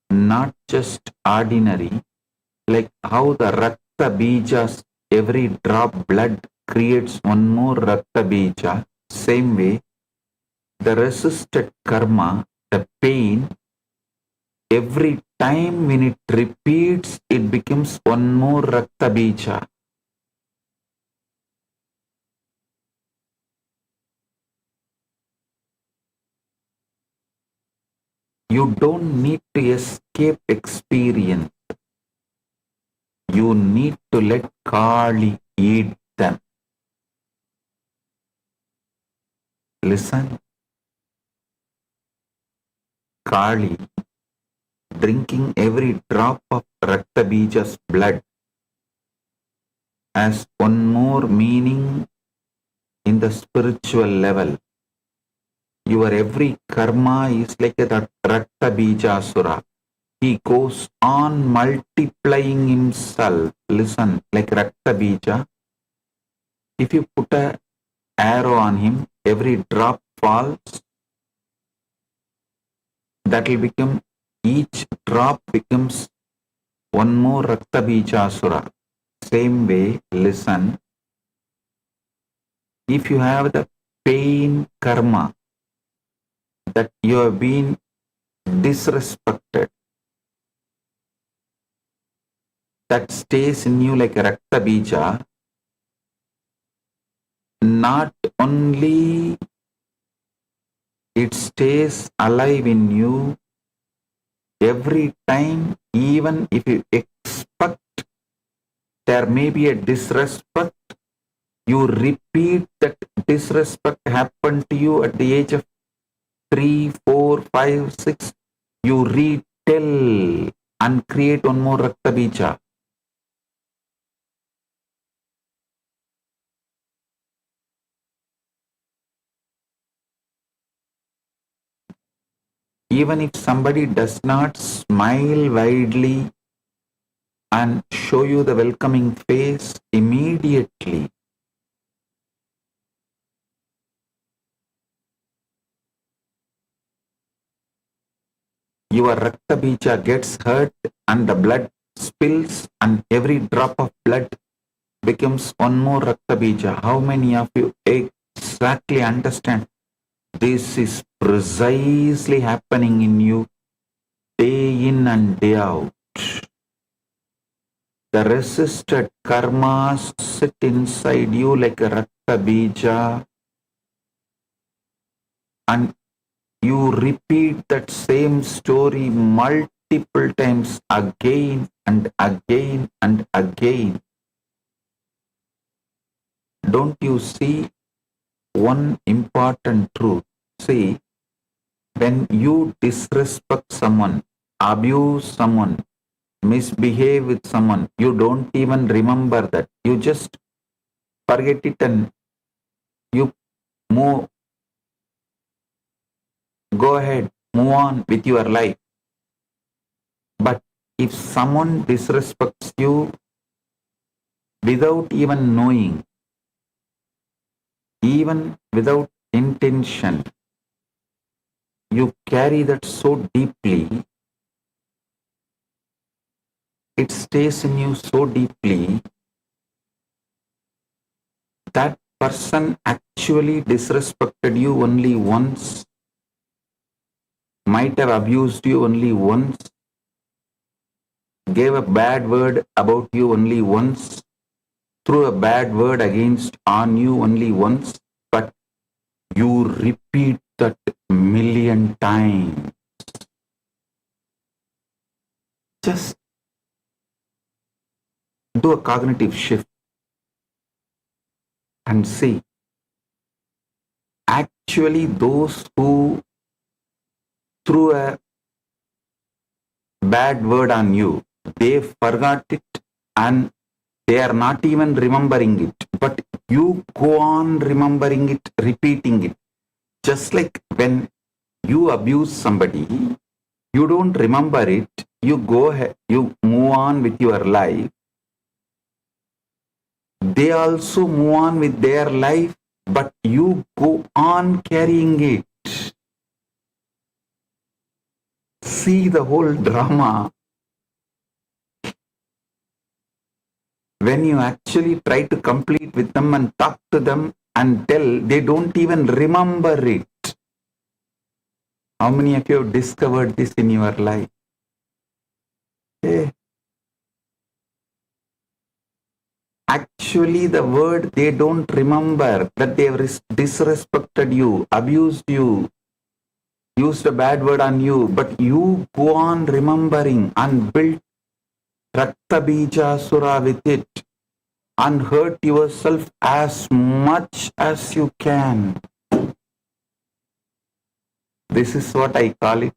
Not just ordinary, like how the Rakta Bijas, every drop blood creates one more Rakta Bija. Same way, the resisted karma, the pain, every time when it repeats, it becomes one more Rakta Bija. You don't need to escape experience. You need to let Kali eat them. Listen. Kali, drinking every drop of Rakta Bija's blood, has one more meaning in the spiritual level. Your every karma is like a Rakta Bija Asura. he goes on multiplying himself. Listen, like Rakta Bija. If you put an arrow on him, every drop falls. That will become, each drop becomes one more Rakta Bija Asura. Same way, listen. If you have the pain karma that you have been disrespected, that stays in you like a Rakta Bija, not only it stays alive in you every time, even if you expect there may be a disrespect, you repeat that disrespect happened to you at the age of 3, 4, 5, 6, you retell and create one more Rakta Bija. Even if somebody does not smile widely and show you the welcoming face immediately, your Rakta Bija gets hurt and the blood spills and every drop of blood becomes one more Rakta Bija. How many of you exactly understand? This is precisely happening in you day in and day out. The resisted karmas sit inside you like a Rakta Bija, and you repeat that same story multiple times again and again and again. Don't you see one important truth? See, when you disrespect someone, abuse someone, misbehave with someone, you don't even remember that. You just forget it and you move, go ahead, move on with your life. But if someone disrespects you without even knowing, even without intention, you carry that so deeply, it stays in you so deeply, that person actually disrespected you only once, might have abused you only once, gave a bad word about you only once, threw a bad word against on you only once, but you repeat that million times. Just do a cognitive shift and see. Actually, those who threw a bad word on you, they forgot it and they are not even remembering it. But you go on remembering it, repeating it. Just like when you abuse somebody, you don't remember it, you go ahead, you move on with your life. They also move on with their life, but you go on carrying it. See the whole drama. When you actually try to complete with them and talk to them and tell, they don't even remember it. How many of you have discovered this in your life? Actually, the word they don't remember, that they have disrespected you, abused you, used a bad word on you, but you go on remembering and build Rakta Bija Sura with it and hurt yourself as much as you can. This is what I call it,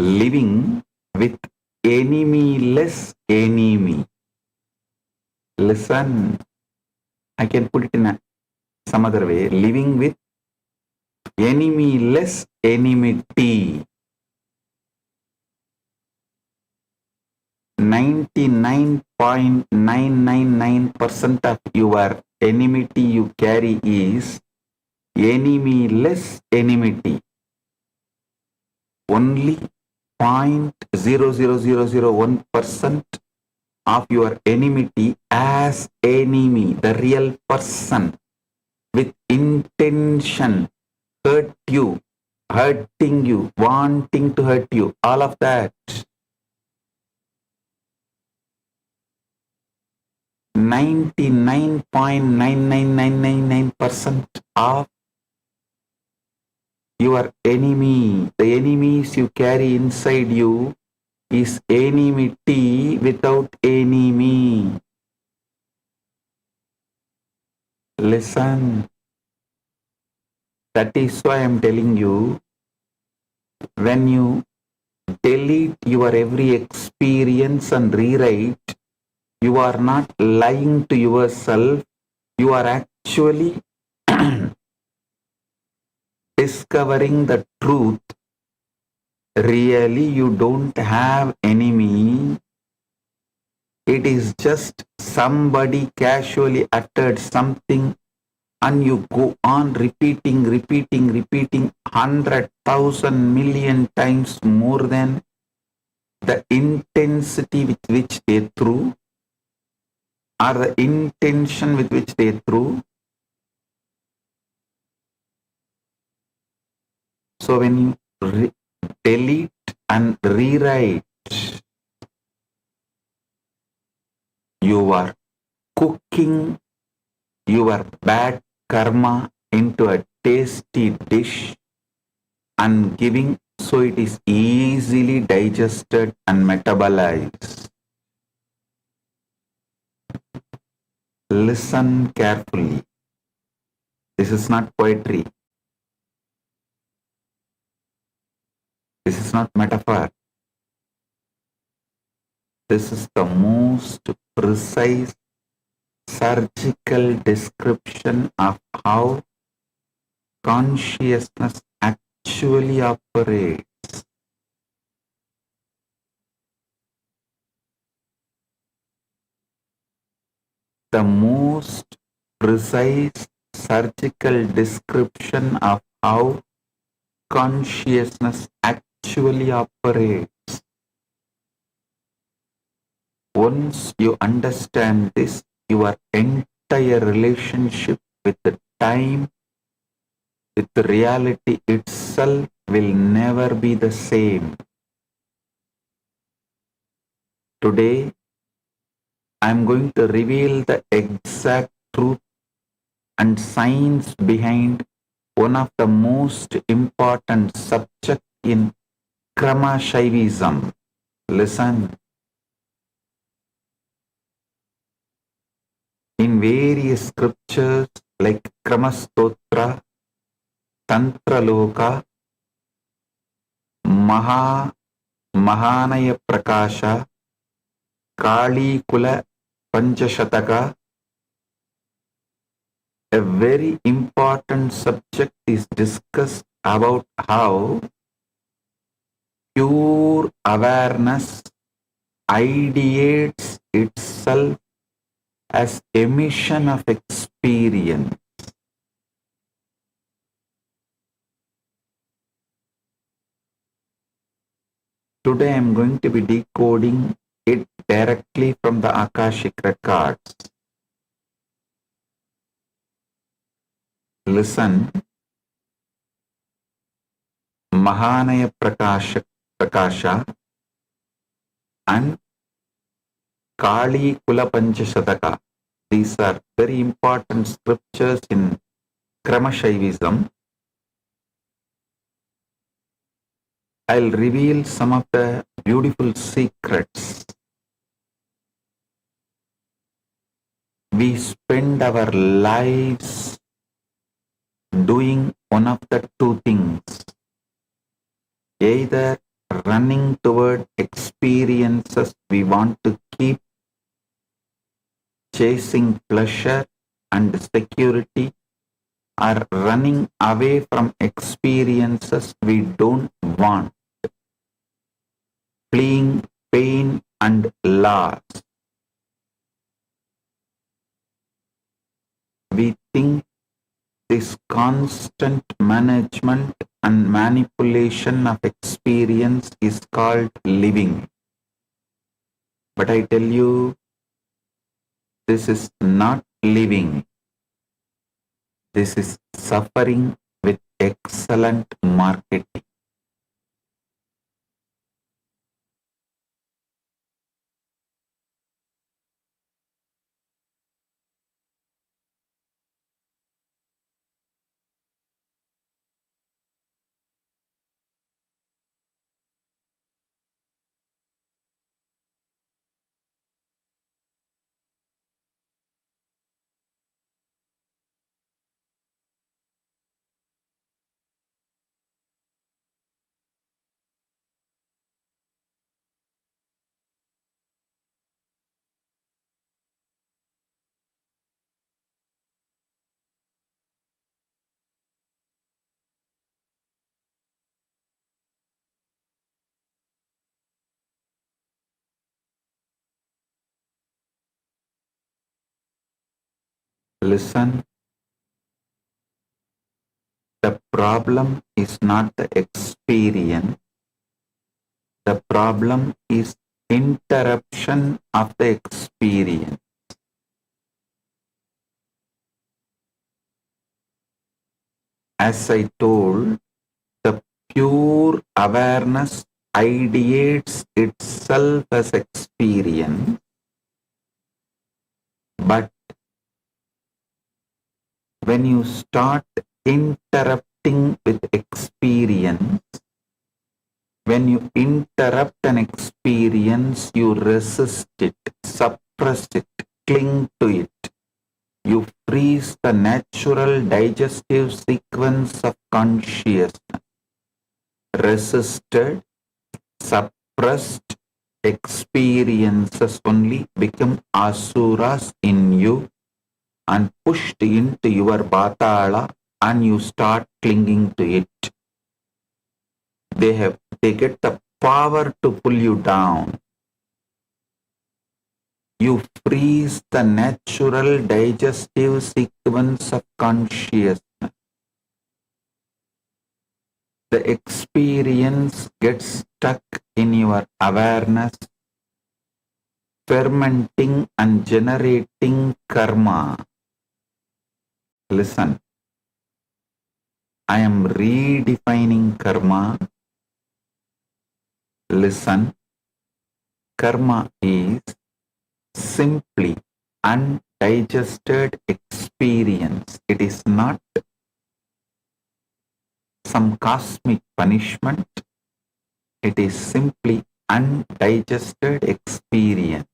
living with enemy-less enemy. Listen, I can put it in some other way, living with enemy-less enmity. 99.999% of your enmity you carry is enemy-less enmity. Only 0.00001% of your enmity as enemy, the real person with intention, hurting you, wanting to hurt you, all of that. 99.99999% of your enemy, the enemies you carry inside you, is enmity without enemy. Listen. That is why I am telling you, when you delete your every experience and rewrite, you are not lying to yourself, you are actually discovering the truth. Really, you don't have enemy. It is just somebody casually uttered something and you go on repeating 100,000 million times more than the intensity with which they threw, or the intention with which they threw. So when you delete and rewrite, you are cooking your bad karma into a tasty dish and giving, so it is easily digested and metabolized. Listen carefully. This is not poetry. This is not metaphor. This is the most precise surgical description of how consciousness actually operates. The most precise surgical description of how consciousness actually operates. Once you understand this, your entire relationship with the time, with the reality itself will never be the same. Today, I am going to reveal the exact truth and science behind one of the most important subjects in Paramashivam. Listen. In various scriptures like Kramastotra, Tantraloka, Mahanaya Prakasha, Kali Kula Panchashataka, a very important subject is discussed about how pure awareness ideates itself as emission of experience. Today I am going to be decoding it directly from the Akashic records. Listen. Mahanaya Prakasha and Kali Kula Panchashataka. These are very important scriptures in Paramashivam. I'll reveal some of the beautiful secrets. We spend our lives doing one of the two things. Either running toward experiences we want to keep, chasing pleasure and security, or running away from experiences we don't want, fleeing pain and laws. We think this constant management and manipulation of experience is called living. But I tell you, this is not living. This is suffering with excellent marketing. Listen, the problem is not the experience. The problem is interruption of the experience. As I told, the pure awareness ideates itself as experience, but when you start interrupting with experience, when you interrupt an experience, you resist it, suppress it, cling to it. You freeze the natural digestive sequence of consciousness. Resisted, suppressed experiences only become asuras in you and pushed into your batala, and you start clinging to it. They get the power to pull you down. You freeze the natural digestive sequence of consciousness. The experience gets stuck in your awareness, fermenting and generating karma. Listen, I am redefining karma. Listen, karma is simply undigested experience. It is not some cosmic punishment. It is simply undigested experience.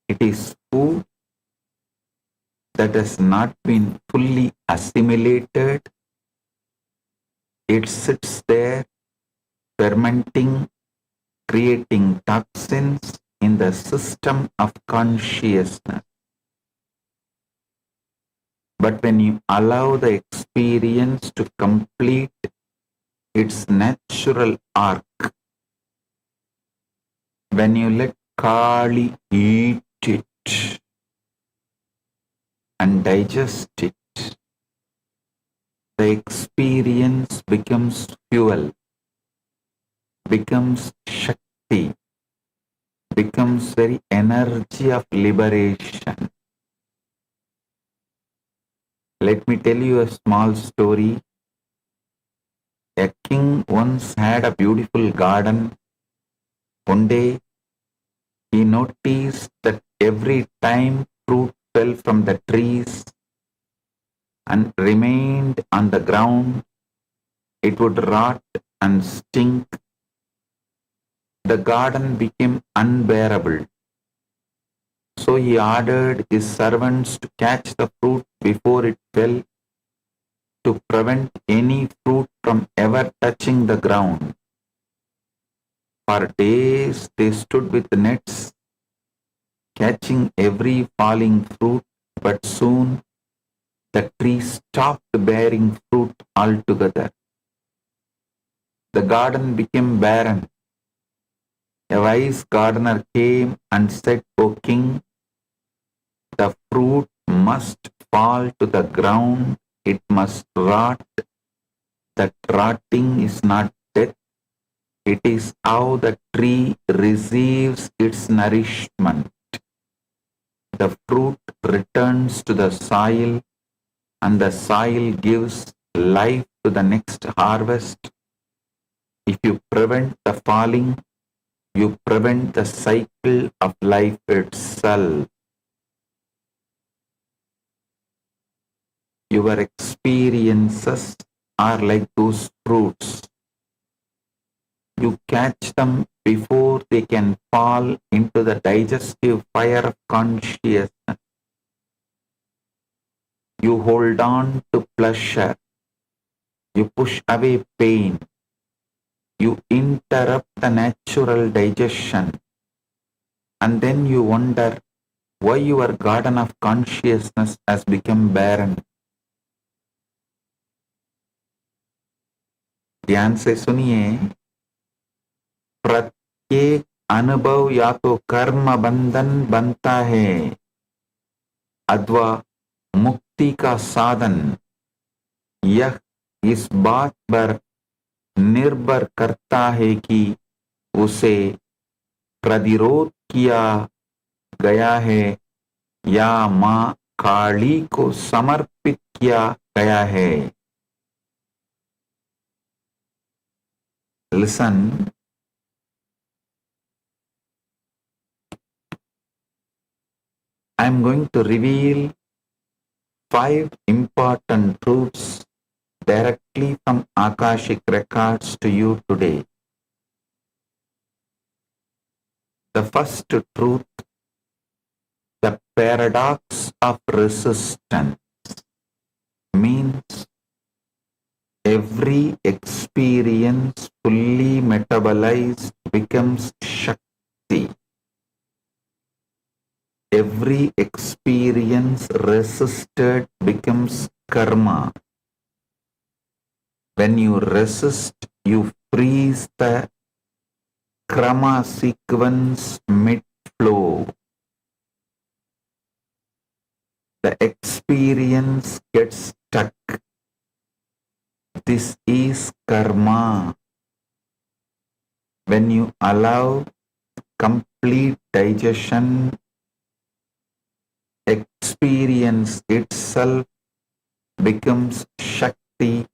It is food that has not been fully assimilated. It sits there fermenting, creating toxins in the system of consciousness. But when you allow the experience to complete its natural arc, when you let Kali eat it and digest it, the experience becomes fuel, becomes Shakti, becomes very energy of liberation. Let me tell you a small story. A king once had a beautiful garden. One day, he noticed that every time fruit fell from the trees and remained on the ground, it would rot and stink. The garden became unbearable. So he ordered his servants to catch the fruit before it fell, to prevent any fruit from ever touching the ground. For days they stood with nets, catching every falling fruit, but soon the tree stopped bearing fruit altogether. The garden became barren. A wise gardener came and said, O king, the fruit must fall to the ground, it must rot. That rotting is not death, it is how the tree receives its nourishment. The fruit returns to the soil, and the soil gives life to the next harvest. If you prevent the falling, you prevent the cycle of life itself. Your experiences are like those fruits. You catch them before they can fall into the digestive fire of consciousness. You hold on to pleasure. You push away pain. You interrupt the natural digestion. And then you wonder why your garden of consciousness has become barren. ध्यान से सुनिए, प्रत्येक अनुभव या तो कर्म बंधन बनता है अथवा मुक्ति का साधन। यह इस बात पर निर्भर करता है कि उसे प्रतिरोध किया गया है या मां काली को समर्पित किया गया है। Listen. I am going to reveal 5 important truths directly from Akashic records to you today. The first truth, the paradox of resistance, means every experience fully metabolized becomes Shakti. Every experience resisted becomes karma. When you resist, you freeze the karma sequence mid-flow. The experience gets stuck. This is karma. When you allow complete digestion, experience itself becomes Shakti,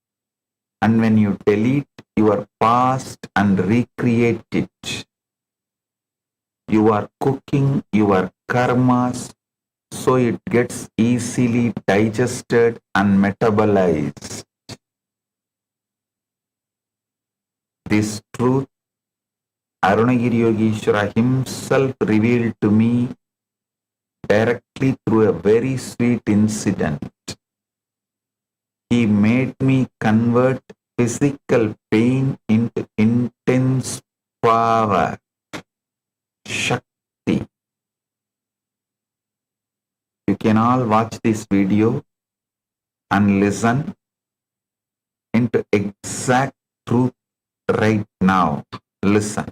and when you delete your past and recreate it, you are cooking your karmas so it gets easily digested and metabolized. This truth, Arunagiri Yogeshwara himself revealed to me directly through a very sweet incident. He made me convert physical pain into intense power, Shakti. You can all watch this video and listen into exact truth right now. Listen.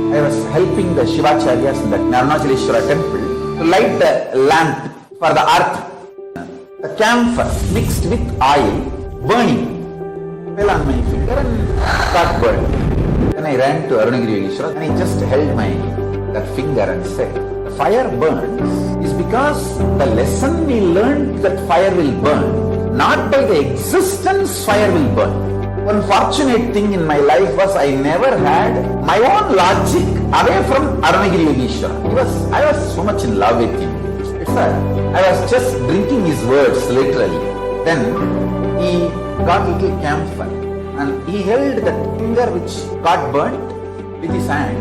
I was helping the Shivacharyas in the Arunachaleshwara temple to light the lamp for the earth. The camphor mixed with oil, burning, fell on my finger and got burned. Then I ran to Arunagiri Yogeshwara and I just held that finger and said, the fire burns is because the lesson we learned that fire will burn, not by the existence fire will burn. One fortunate thing in my life was I never had my own logic away from Arunagiri Yogeshwara. I was so much in love with him. I was just drinking his words literally. Then he got little camphor and he held that finger which got burnt with his hand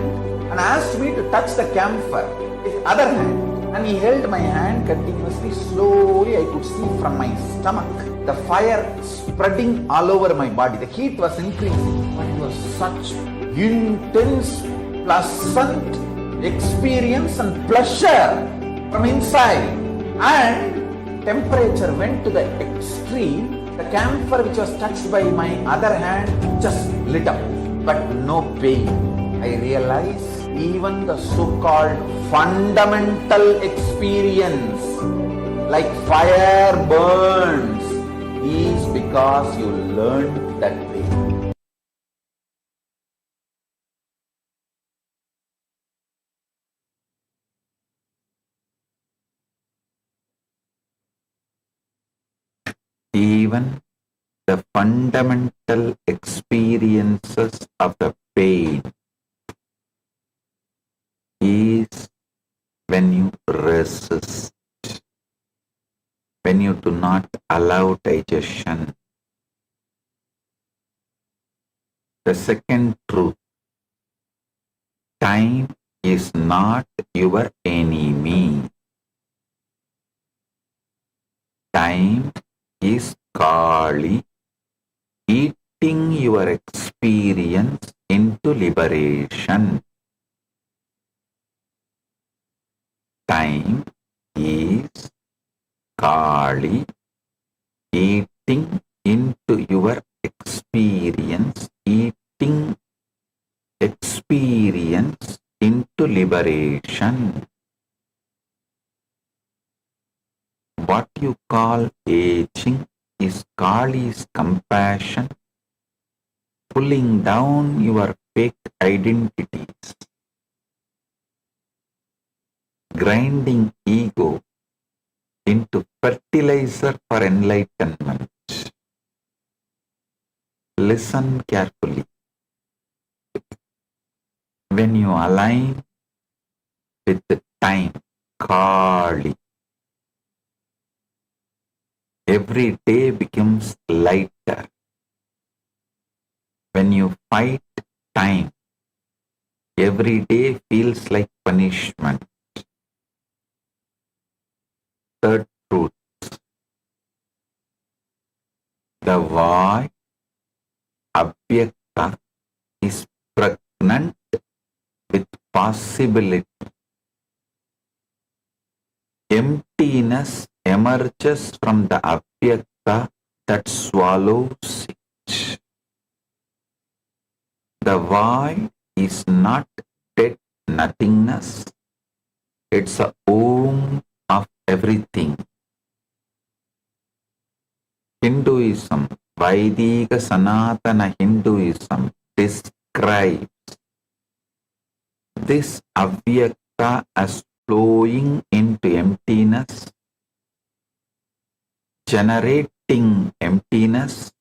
and asked me to touch the camphor with other hand. And he held my hand continuously. Slowly I could see from my stomach the fire spreading all over my body. The heat was increasing. It was such intense, pleasant experience and pleasure from inside. And temperature went to the extreme The camphor which was touched by my other hand just lit up, but no pain. I realize even the so-called fundamental experience, like fire burns, is because you learned that way. Even the fundamental experiences of the pain is when you resist, when you do not allow digestion. The second truth, time is not your enemy. Time is Kali eating your experience into liberation. Time is Kali eating into your experience, eating experience into liberation. What you call aging is Kali's compassion pulling down your fake identities, grinding ego into fertilizer for enlightenment. Listen carefully. When you align with the time, Kali, every day becomes lighter. When you fight time, every day feels like punishment. Third truth, the void, Avyakta, is pregnant with possibility. Emptiness emerges from the Avyakta that swallows it. The void is not dead nothingness. It's a womb of everything. Hinduism, Vaidika Sanatana Hinduism describes this Avyakta as flowing into emptiness, generating emptiness,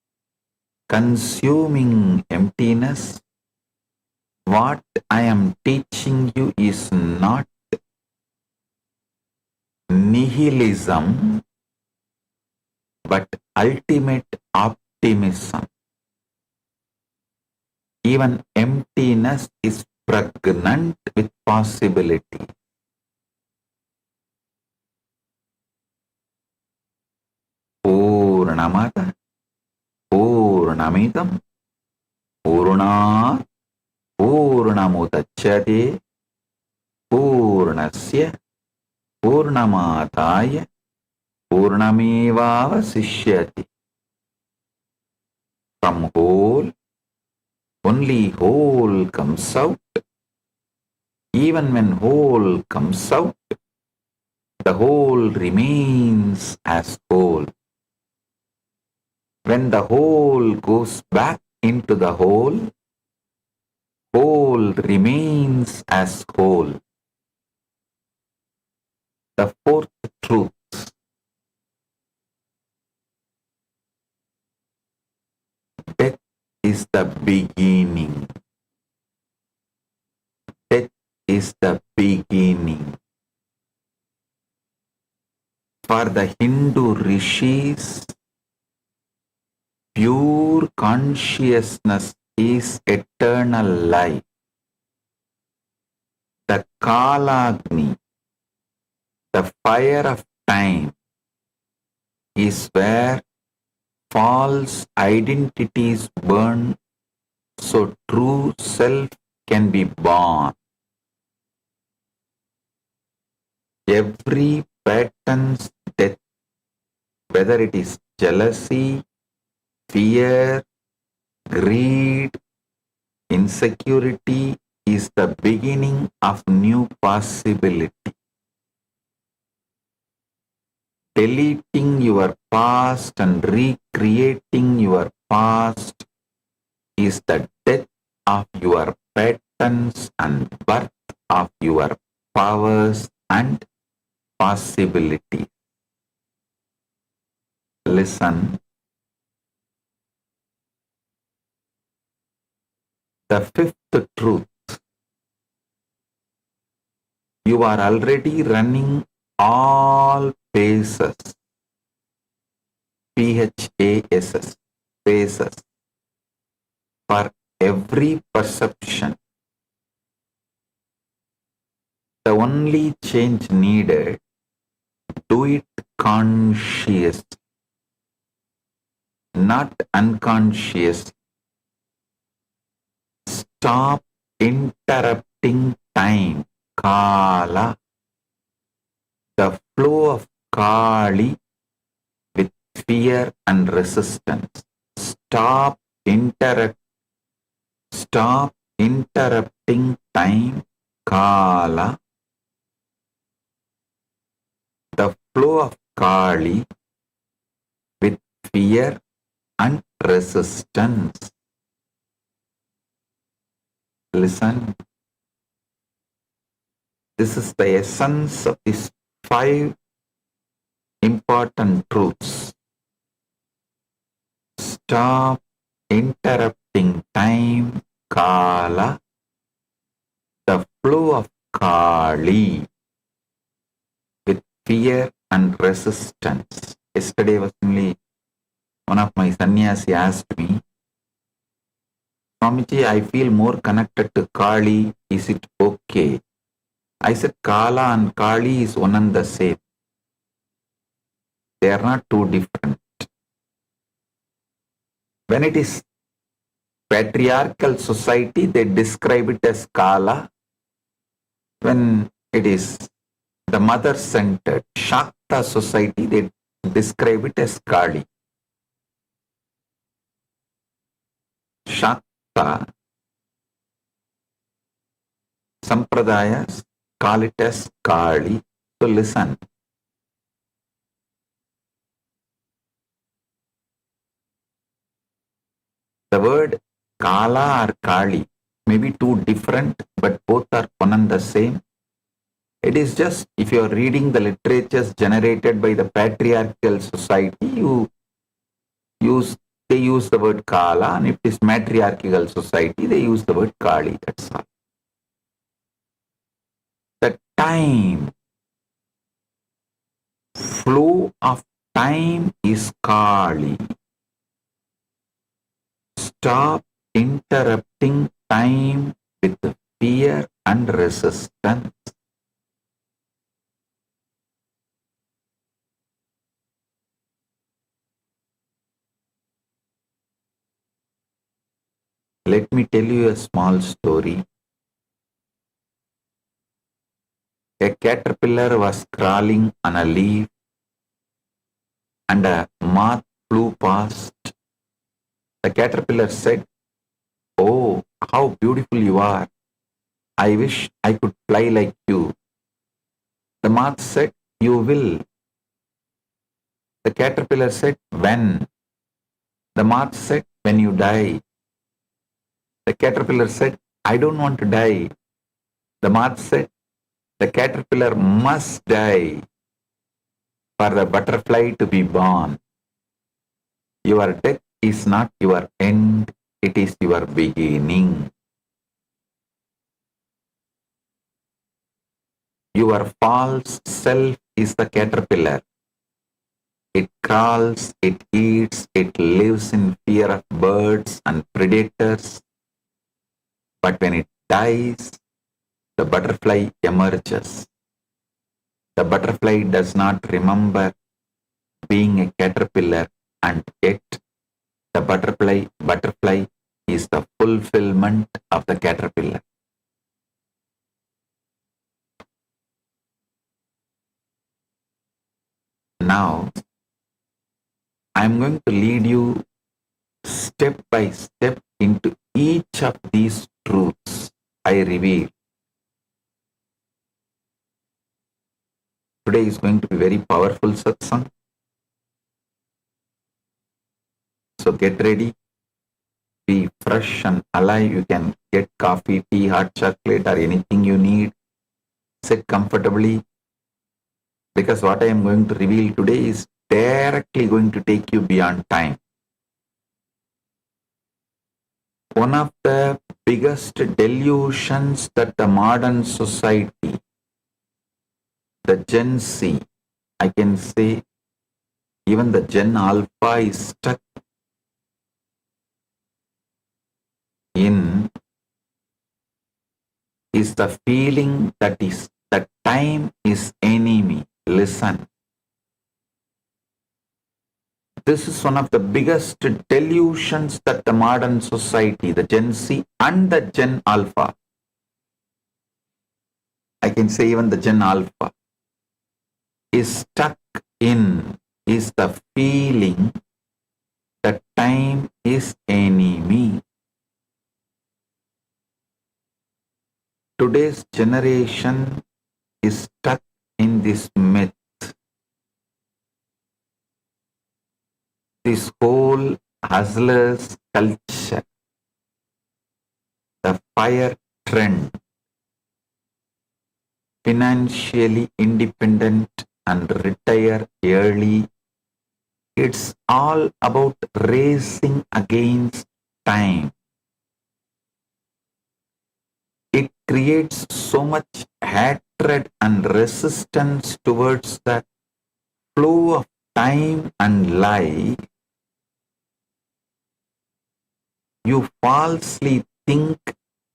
consuming emptiness. What I am teaching you is not nihilism, but ultimate optimism. Even emptiness is pregnant with possibility. Purnamada, Purnamidam, Purnat, Purnamudachyate, Purnasya, Purnamadaya, Purnamevavasishyati. From whole, only whole comes out. Even when whole comes out, the whole remains as whole. When the whole goes back into the whole, whole remains as whole. The fourth truth, death is the beginning. Death is the beginning. For the Hindu rishis, pure consciousness is eternal life. The Kalagni, the fire of time, is where false identities burn so true self can be born. Every pattern's death, whether it is jealousy, fear, greed, insecurity is the beginning of new possibility. Deleting your past and recreating your past is the death of your patterns and birth of your powers and possibilities. Listen. The fifth truth. You are already running all phases. PHASS. Phases. For every perception. The only change needed, do it consciously, not unconsciously. Stop interrupting time, Kala, the flow of Kali with fear and resistance. Stop interrupting time, Kala, the flow of Kali with fear and resistance. Listen. This is the essence of these 5 important truths. Stop interrupting time, Kala, the flow of Kali with fear and resistance. Yesterday was only one of my sannyasi asked me, Swamiji, I feel more connected to Kali. Is it okay? I said Kala and Kali is one and the same. They are not too different. When it is patriarchal society, they describe it as Kala. When it is the mother-centered Shakta society, they describe it as Kali. Shakta Sampradayas call it as Kali. So listen. The word Kala or Kali may be two different, but both are one and the same. It is just, if you are reading the literatures generated by the patriarchal society, they use the word Kala, and if it is matriarchal society, they use the word Kali. That's all. The time, flow of time is Kali. Stop interrupting time with fear and resistance. Let me tell you a small story. A caterpillar was crawling on a leaf and a moth flew past. The caterpillar said, "Oh, how beautiful you are. I wish I could fly like you." The moth said, "You will." The caterpillar said, "When?" The moth said, "When you die." The caterpillar said, "I don't want to die." The moth said, "The caterpillar must die for the butterfly to be born. Your death is not your end, it is your beginning." Your false self is the caterpillar. It crawls, it eats, it lives in fear of birds and predators. But when it dies, the butterfly emerges. The butterfly does not remember being a caterpillar, and yet the butterfly is the fulfillment of the caterpillar. Now, I am going to lead you step by step into each of these truths I reveal. Today is going to be very powerful satsang. So get ready, be fresh and alive. You can get coffee, tea, hot chocolate or anything you need. Sit comfortably, because what I am going to reveal today is directly going to take you beyond time. One of the biggest delusions that the modern society, the Gen Z, I can say even the Gen Alpha is stuck in, is the feeling that time is enemy. Listen. This is one of the biggest delusions that the modern society, the Gen Z and the Gen Alpha, I can say even the Gen Alpha, is stuck in, is the feeling that time is enemy. Today's generation is stuck in this myth. This whole hustlers culture, the fire trend, financially independent and retire early, it's all about racing against time. It creates so much hatred and resistance towards that flow of time and life. You falsely think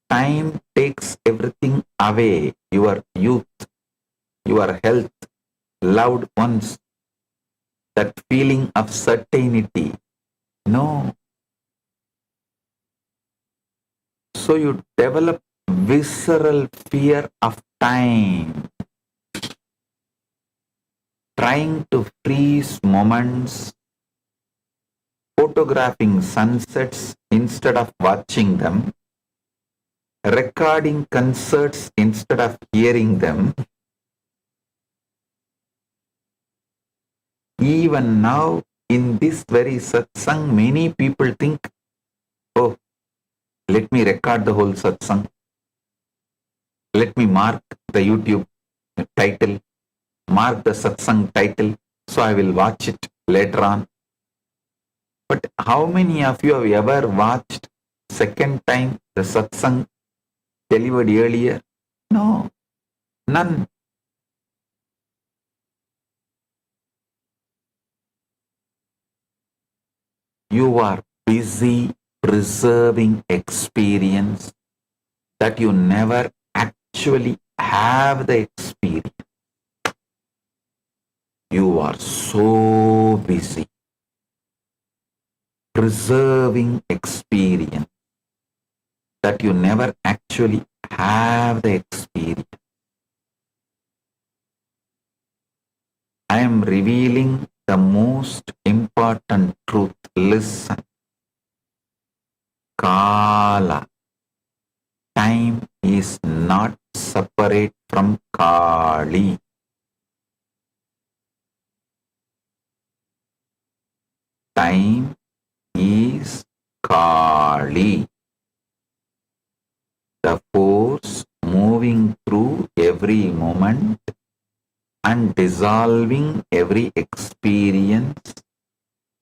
time takes everything away, your youth, your health, loved ones, that feeling of certainty. No. So you develop visceral fear of time, trying to freeze moments, photographing sunsets instead of watching them, recording concerts instead of hearing them. Even now, in this very satsang, many people think, oh, let me record the whole satsang. Let me mark the YouTube title, mark the satsang title, so I will watch it later on. But how many of you have ever watched second time the satsang delivered earlier? No, none. You are busy preserving experience that you never actually have the experience. You are so busy preserving experience that you never actually have the experience. I am revealing the most important truth. Listen. Kala. Time is not separate from Kali. Time is Kali, the force moving through every moment and dissolving every experience,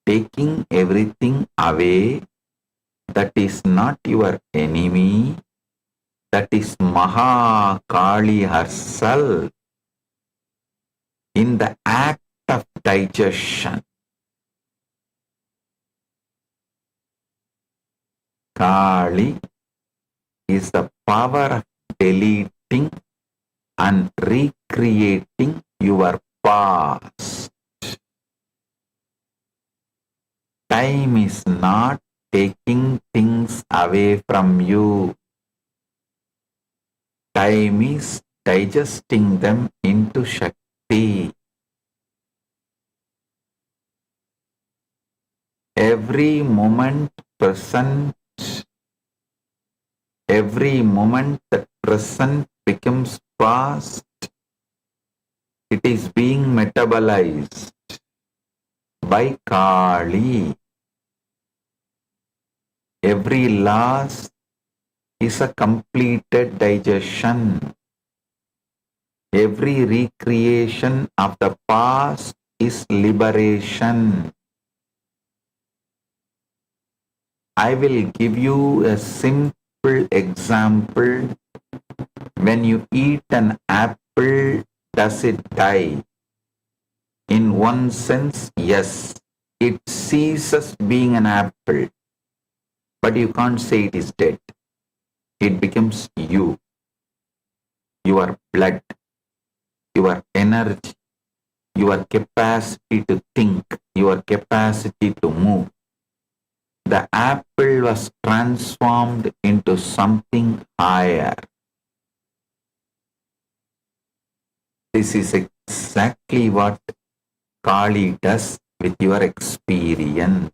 taking everything away. That is not your enemy. That is Maha Kali herself in the act of digestion. Kali is the power of deleting and recreating your past. Time is not taking things away from you. Time is digesting them into Shakti. Every moment present, every moment that present becomes past, it is being metabolized by Kali. Every loss is a completed digestion. Every recreation of the past is liberation. I will give you a simple example. When you eat an apple, does it die? In one sense, yes. It ceases being an apple. But you can't say it is dead. It becomes you. Your blood, your energy, your capacity to think, your capacity to move. The apple was transformed into something higher. This is exactly what Kali does with your experience.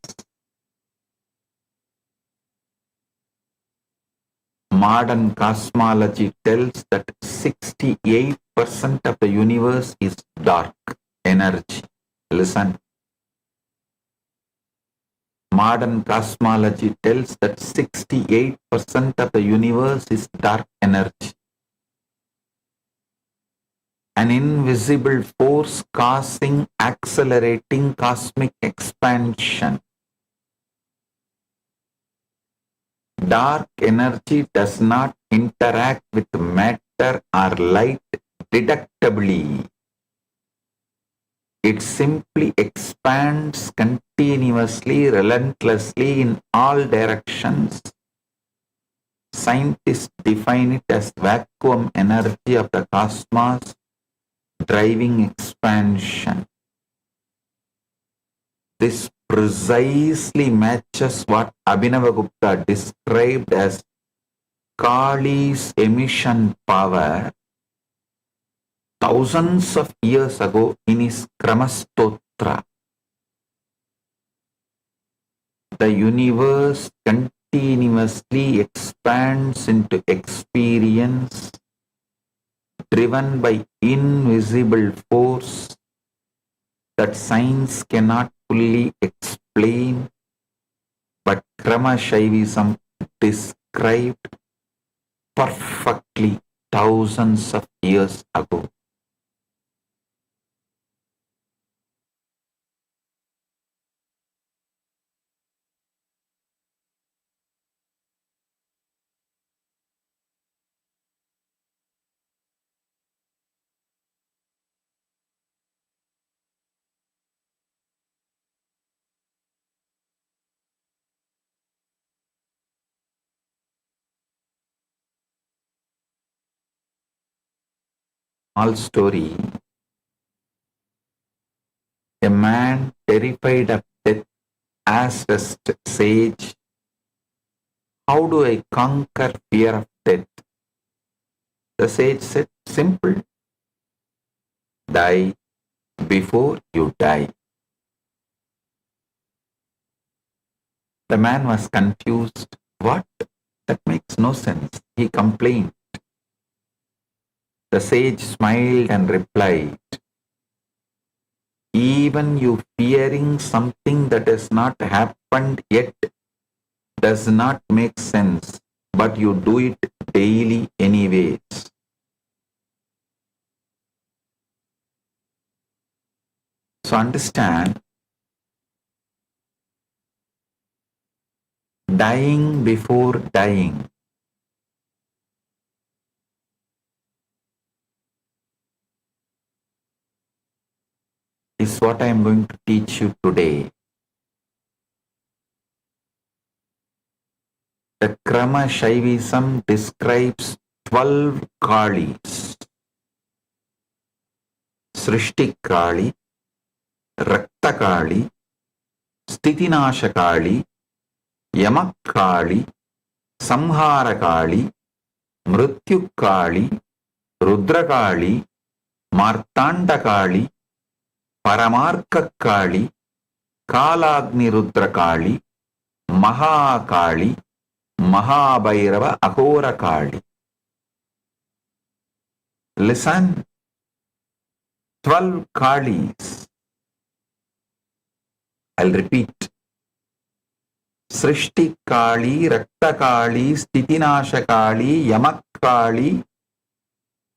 Modern cosmology tells that 68% of the universe is dark energy. Listen. Modern cosmology tells that 68% of the universe is dark energy. An invisible force causing accelerating cosmic expansion. Dark energy does not interact with matter or light deductively. It simply expands continuously, relentlessly in all directions. Scientists define it as vacuum energy of the cosmos driving expansion. This precisely matches what Abhinavagupta described as Kali's emission power thousands of years ago in his Kramastotra. The universe continuously expands into experience driven by invisible force that science cannot fully explain, but Kramashaivism described perfectly thousands of years ago. Small story. A man terrified of death asked a sage, "How do I conquer fear of death?" The sage said, "Simple. Die before you die." The man was confused. What? That makes no sense. He complained. The sage smiled and replied, "Even you fearing something that has not happened yet does not make sense, but you do it daily anyways." So understand, dying before dying is what I am going to teach you today. The Krama Shaivism describes 12 Kalis. Srishti Kali, Rakta Kali, Stitinasha Kali, Yamak Kali, Samhara Kali, Mrityu Kali, Rudra Kali, Martanda Kali, Paramarka Kali, Kalagni Rudra Kali, Mahakali, Mahabhairava, Aghora Kali. Listen, 12 Kalis. I'll repeat. Srishti Kali, Rakta Kali, Stitinasha Kali, Yamak Kali,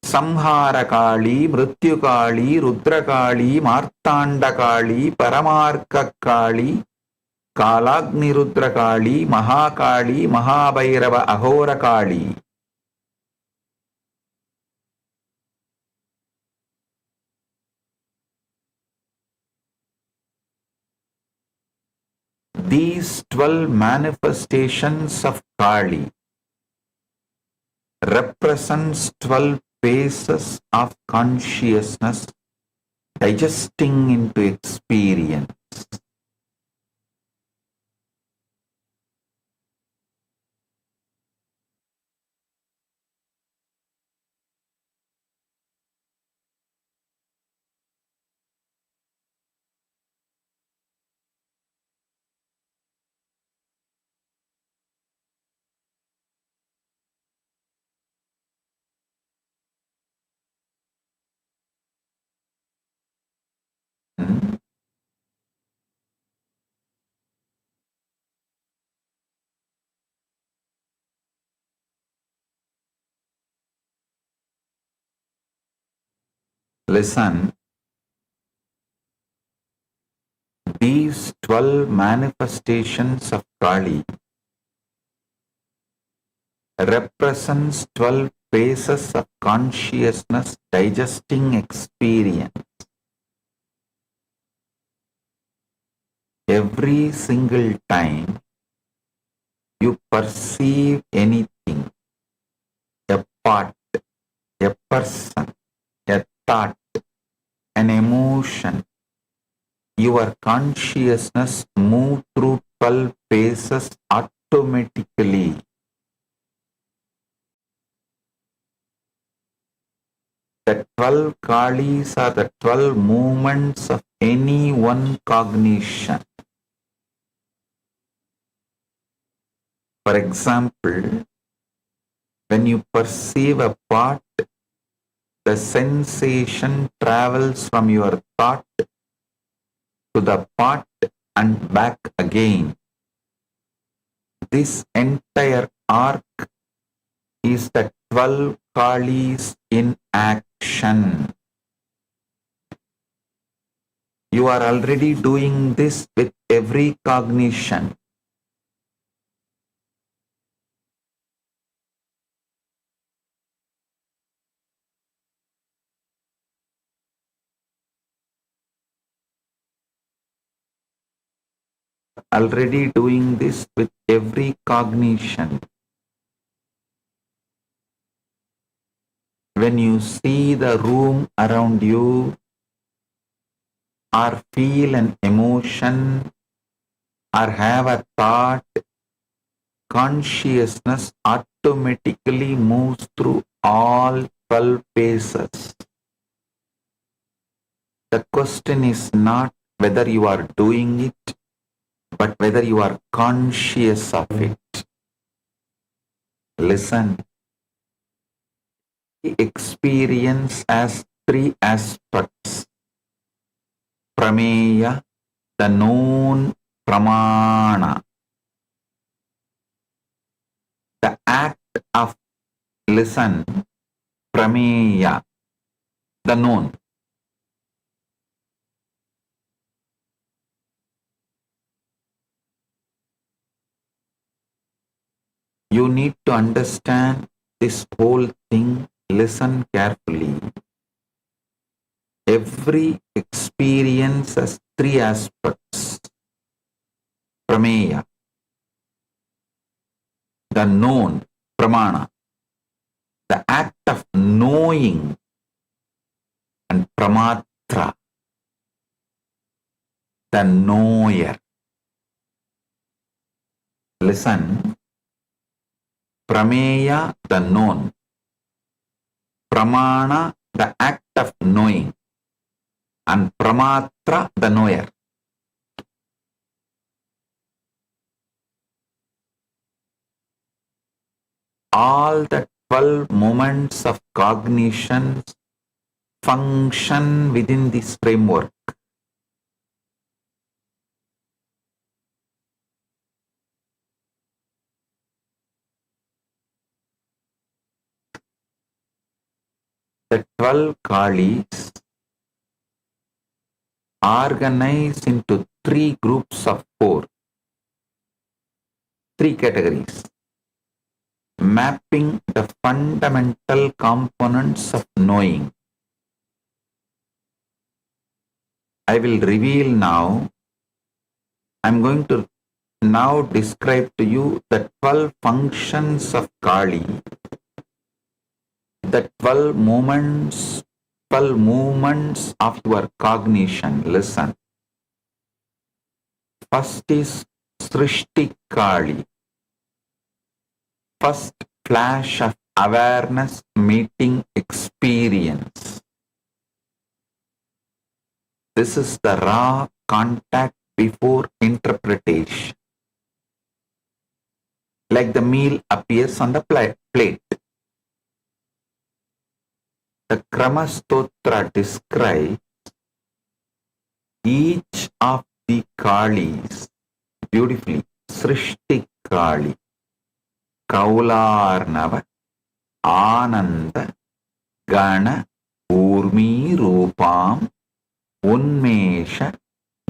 Samhara Kali, Mrityu Kali, Rudra Kali, Martanda Kali, Paramarka Kali, Kalagni Rudra Kali, Mahakali, Mahabhairava, Aghora Kali. These 12 manifestations of Kali represents 12 phases of consciousness digesting into experience. Listen, these 12 manifestations of Kali represents 12 phases of consciousness digesting experience. Every single time you perceive anything, a part, a person, a thought, an emotion, your consciousness moves through 12 phases automatically. The 12 Kalis are the 12 movements of any one cognition. For example, when you perceive a part, the sensation travels from your thought to the part and back again. This entire arc is the 12 Kalis in action. You are already doing this with every cognition. Already doing this with every cognition. When you see the room around you, or feel an emotion, or have a thought, consciousness automatically moves through all 12 phases. The question is not whether you are doing it, but whether you are conscious of it. Listen. Experience has 3 aspects. Prameya, the known, pramana, the act of, listen, prameya, the known. You need to understand this whole thing. Listen carefully. Every experience has 3 aspects. Prameya, the known, pramana, the act of knowing, and pramatra, the knower. Listen, prameya, the known, pramana, the act of knowing, and pramatra, the knower. all the 12 moments of cognition function within this framework. The 12 Kalis organized into 3 groups of 4, 3 categories, mapping the fundamental components of knowing. I will reveal now. I'm going to now describe to you the 12 functions of Kali, the 12 movements of your cognition. Listen. First is Srishti Kali. First flash of awareness meeting experience. This is the raw contact before interpretation. Like the meal appears on the plate. The Kramastotra describes each of the Kalis beautifully. Srishti Kali, Kaularnava, Ananda, Gana, Urmi Rupam, Unmesha,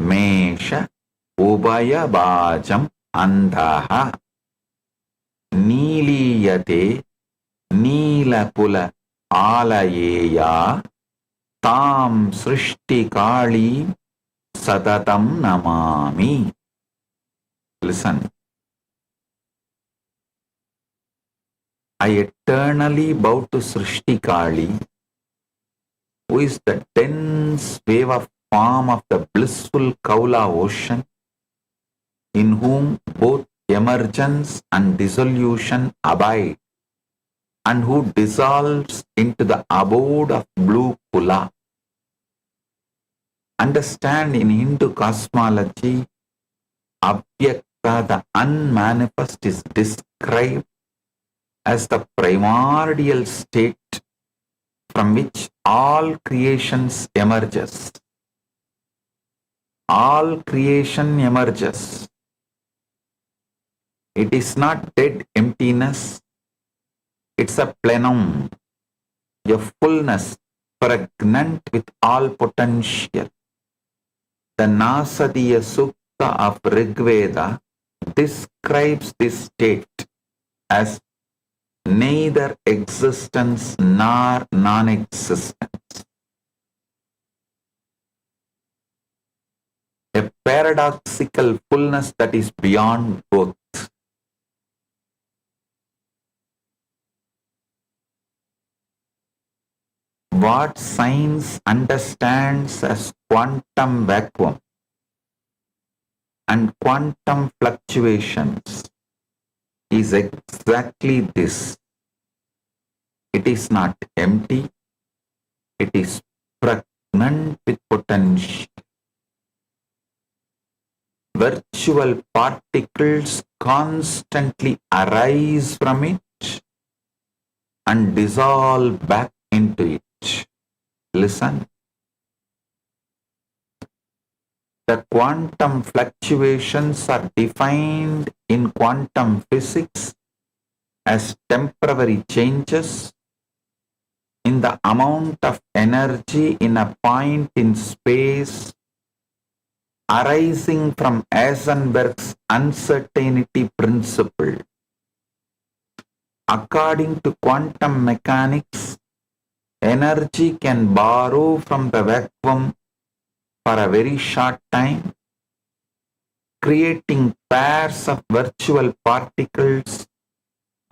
Mesha, Ubaya Bajam, Andaha, Niliyate, Nilapula, Alayeya, Tam Srishti Kali, Sadatam Namami. Listen. I eternally bow to Srishti Kali, who is the dense wave of form of the blissful Kaula ocean, in whom both emergence and dissolution abide, and who dissolves into the abode of blue Kula. Understand, in Hindu cosmology, Avyakta, the unmanifest, is described as the primordial state from which all creations emerges. All creation emerges. It is not dead emptiness. It's a plenum, a fullness pregnant with all potential. The Nasadiya Sukta of Rigveda describes this state as neither existence nor non-existence. A paradoxical fullness that is beyond both. What science understands as quantum vacuum and quantum fluctuations is exactly this. It is not empty, it is pregnant with potential. Virtual particles constantly arise from it and dissolve back into it. Listen. The quantum fluctuations are defined in quantum physics as temporary changes in the amount of energy in a point in space arising from Heisenberg's uncertainty principle. According to quantum mechanics, energy can borrow from the vacuum for a very short time, creating pairs of virtual particles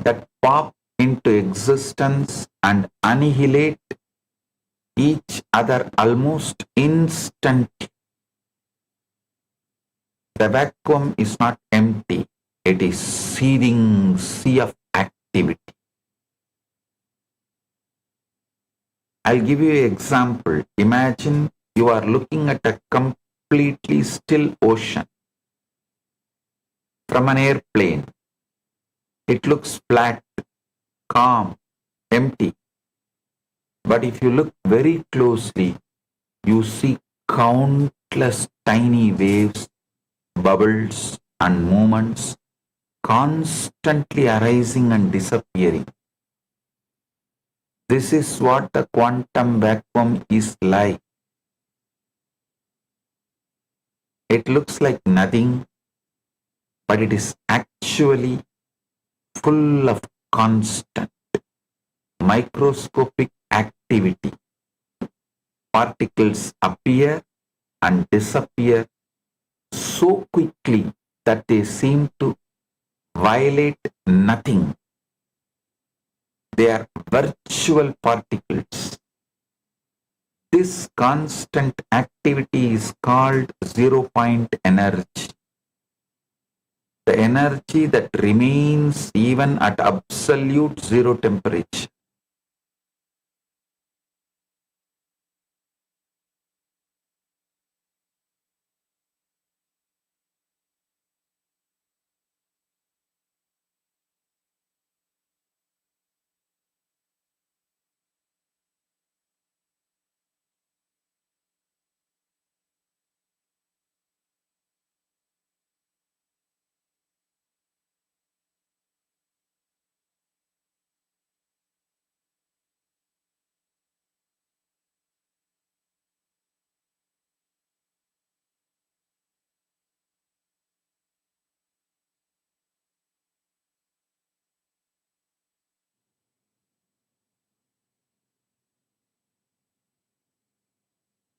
that pop into existence and annihilate each other almost instantly. The vacuum is not empty, it is seething sea of activity. I'll give you an example. Imagine you are looking at a completely still ocean from an airplane. It looks flat, calm, empty. But if you look very closely, you see countless tiny waves, bubbles, and movements constantly arising and disappearing. This is what the quantum vacuum is like. It looks like nothing, but it is actually full of constant, microscopic activity. Particles appear and disappear so quickly that they seem to violate nothing. They are virtual particles. This constant activity is called zero-point energy. The energy that remains even at absolute zero temperature.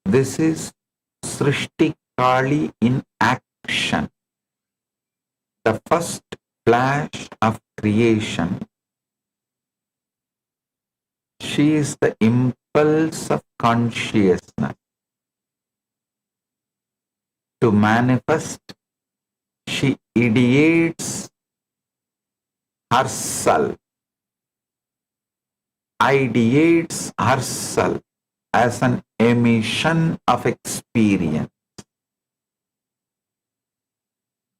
This is Srishti Kali in action. The first flash of creation. She is the impulse of consciousness. To manifest, she ideates herself, ideates herself as an emission of experience.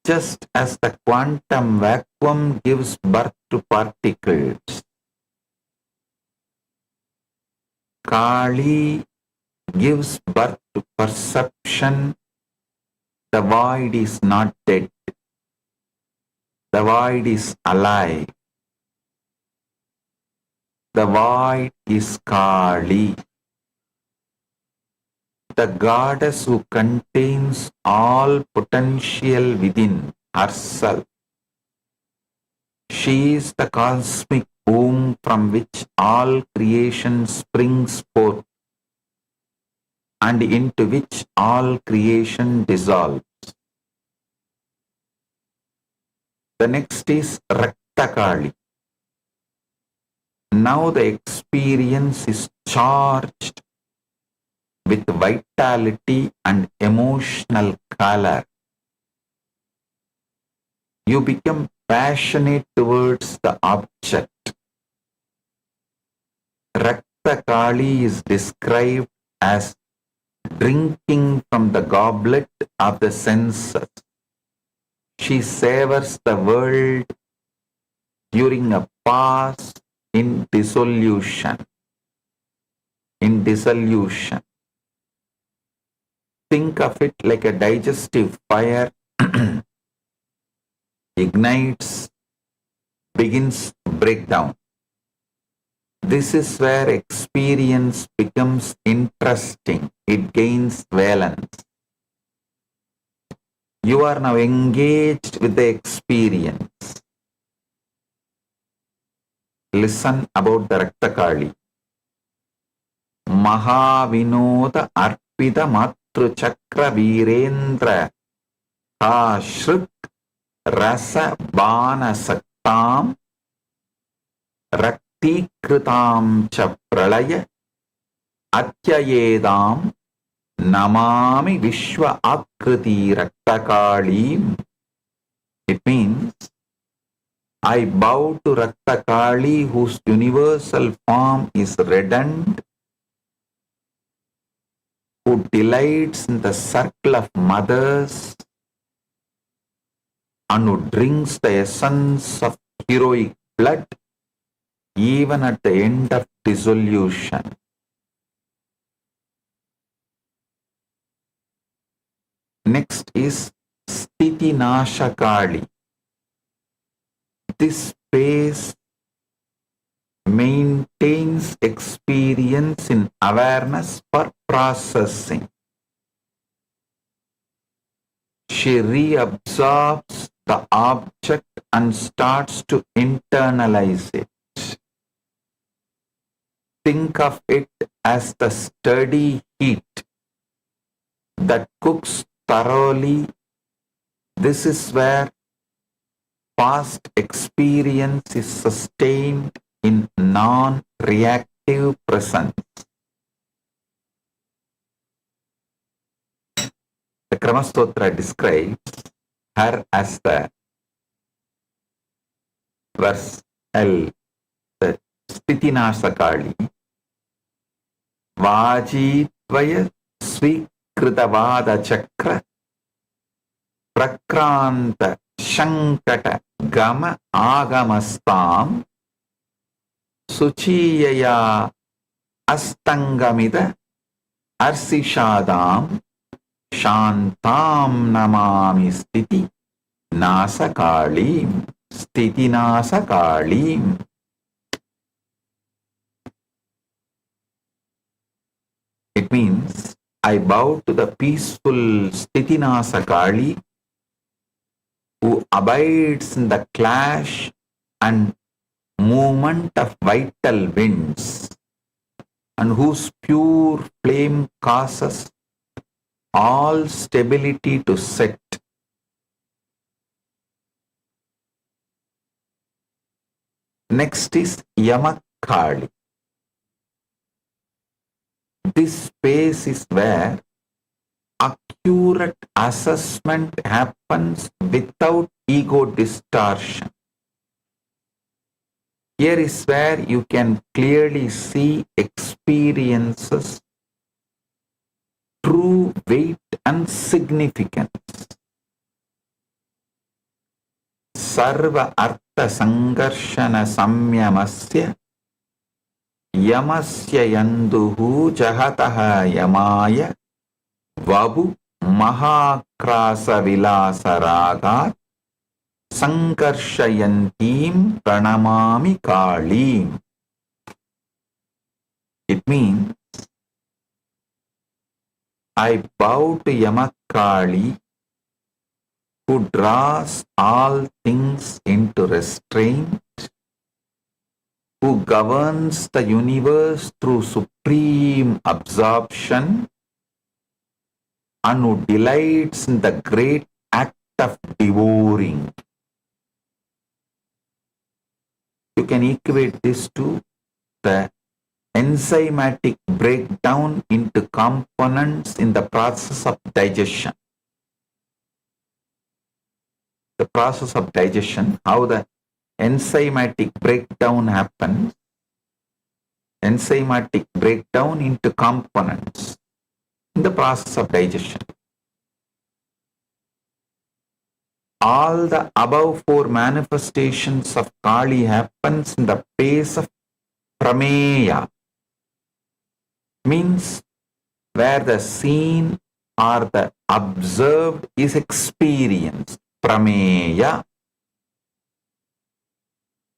Just as the quantum vacuum gives birth to particles, Kali gives birth to perception. The void is not dead. The void is alive. The void is Kali, the goddess who contains all potential within herself. She is the cosmic womb from which all creation springs forth and into which all creation dissolves. The next is Rakta Kali. Now the experience is charged with vitality and emotional color. You become passionate towards the object. Rakta Kali is described as drinking from the goblet of the senses. She savors the world during a pause in dissolution. Think of it like a digestive fire ignites, begins breakdown. This is where experience becomes interesting. It gains valence. You are now engaged with the experience. Listen about the Rakta Kali. Mahavinoda Arpita Matru Chakra Virendra Ashrut Rasa Bana Saktam Raktikritam Cha Pralaya Atyayedam Namami Vishwa Akriti Rakta Kali. It means, I bow to Rakta Kali, whose universal form is reddened, who delights in the circle of mothers and who drinks the essence of heroic blood even at the end of dissolution. Next is Sthiti Nashakali. This space maintains experience in awareness for processing. She reabsorbs the object and starts to internalize it. Think of it as the steady heat that cooks thoroughly. This is where past experience is sustained in non-reactive presence. The Kramastotra describes her as the verse L, the Sthitinasakali, Vajitvaya Svikritavada Chakra Prakranta Shankata Gama Agamastam Suchiyaya Astangamida Arsishadam Shantam Namami Sthiti Nasakalim. Sthiti Nasakalim. It means I bow to the peaceful Sthiti Nasakali who abides in the clash and movement of vital winds and whose pure flame causes all stability to set. Next is Yamakali. This space is where accurate assessment happens without ego distortion. Here is where you can clearly see experiences, true weight and significance. Sarva Artha Sangarshana Samyamasya Yamasya Yanduhu Jahataha Yamaya Vabu Mahakrasa Vilasa Ragat Sankarshayantim Pranamami Kalim. It means I bow to Yamakali who draws all things into restraint, who governs the universe through supreme absorption, and who delights in the great act of devouring. You can equate this to the enzymatic breakdown into components in the process of digestion. The process of digestion, how the enzymatic breakdown happens, enzymatic breakdown into components in the process of digestion. All the above four manifestations of Kali happens in the pace of prameya, means where the seen or the observed is experienced, prameya.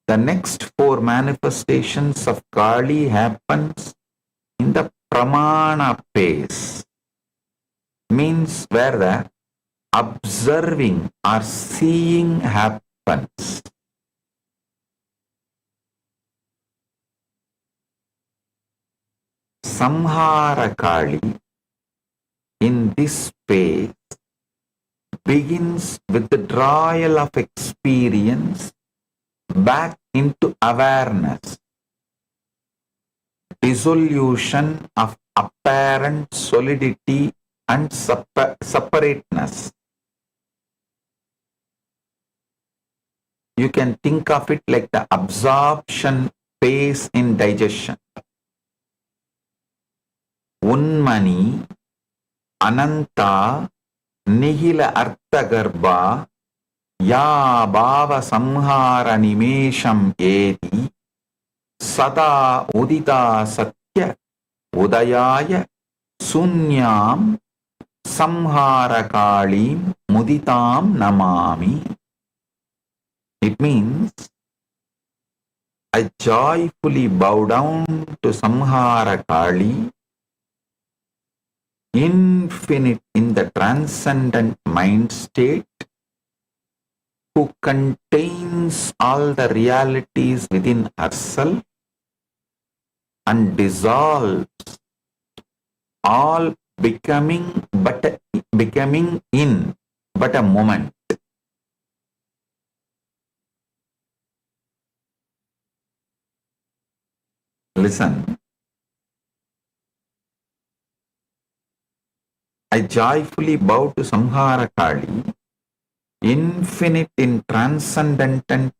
The next four manifestations of Kali happens in the pramana pace, means where the observing or seeing happens. Samhara Kali in this space begins with the drawal of experience back into awareness, dissolution of apparent solidity and separateness. You can think of it like the absorption phase in digestion. Unmani, Ananta, Nihila Arthagarbha, Ya Bhava Samhara Nimesham Edi, Sada udita satya udayaya sunyam samharakalim muditam namami. It means I joyfully bow down to Samhara Kali, infinite in the transcendent mind state, who contains all the realities within herself and dissolves all becoming in but a moment. Listen. I joyfully bow to Samhara Kali, infinite in transcendent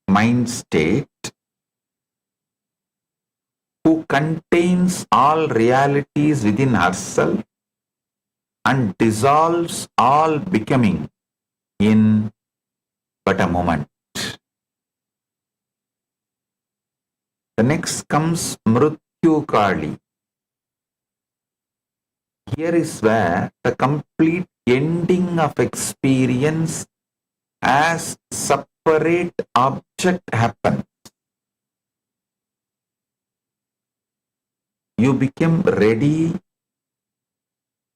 mind state, who contains all realities within herself and dissolves all becoming in but a moment. The next comes Mrityu Kali. Here is where the complete ending of experience as separate object happens. You become ready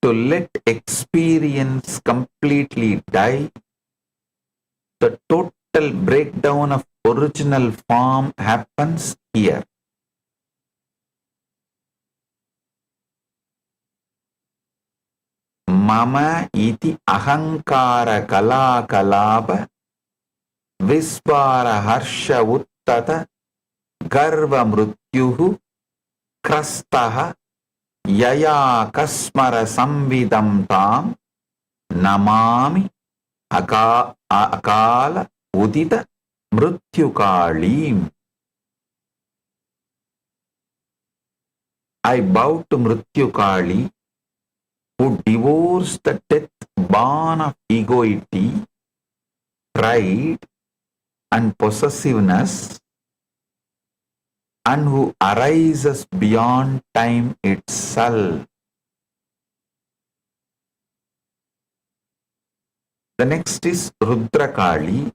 to let experience completely die. The total breakdown of original form happens here. Mama iti ahankara kala kalaba vispara harsha uttata garva mrityuhu krastaha yaya kasmara samvidam tam namami akala udita mrityukalim. I bow to Mrityukali, who devours the death born of egoity, pride, and possessiveness, and who arises beyond time itself. The next is Rudrakali.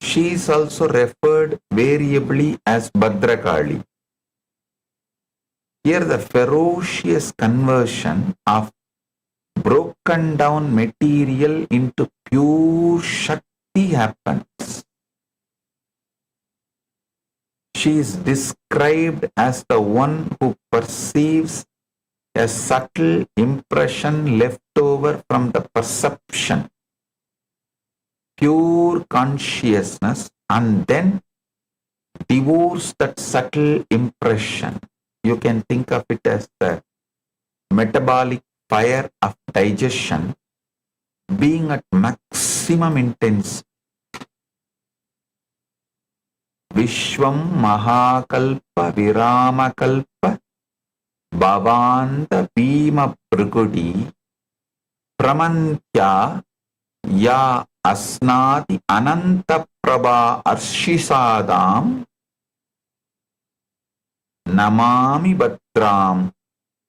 She is also referred variably as Bhadrakali. Here the ferocious conversion of broken down material into pure Shakti happens. She is described as the one who perceives a subtle impression left over from the perception, pure consciousness, and then devours that subtle impression. You can think of it as the metabolic fire of digestion being at maximum intensity. Vishwam Mahakalpa Viramakalpa Bhavanta Bhima Pragudi Pramantya Ya Asnati Ananta Prabha Arshisadam Namami Bhatram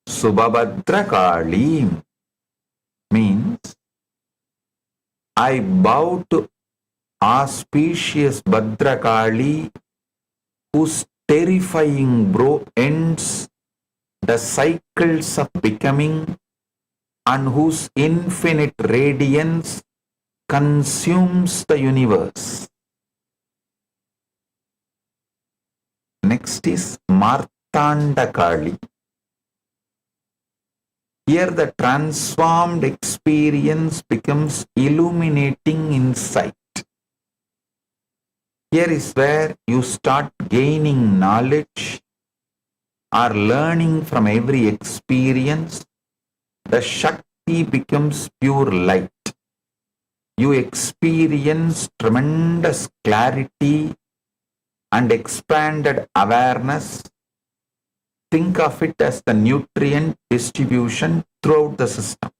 Subhabhadrakalim. Means, I bow to auspicious Bhadrakali, whose terrifying brow ends the cycles of becoming and whose infinite radiance consumes the universe. Next is Martanda Kali. Here the transformed experience becomes illuminating insight. Here is where you start gaining knowledge or learning from every experience. The Shakti becomes pure light. You experience tremendous clarity and expanded awareness. Think of it as the nutrient distribution throughout the system.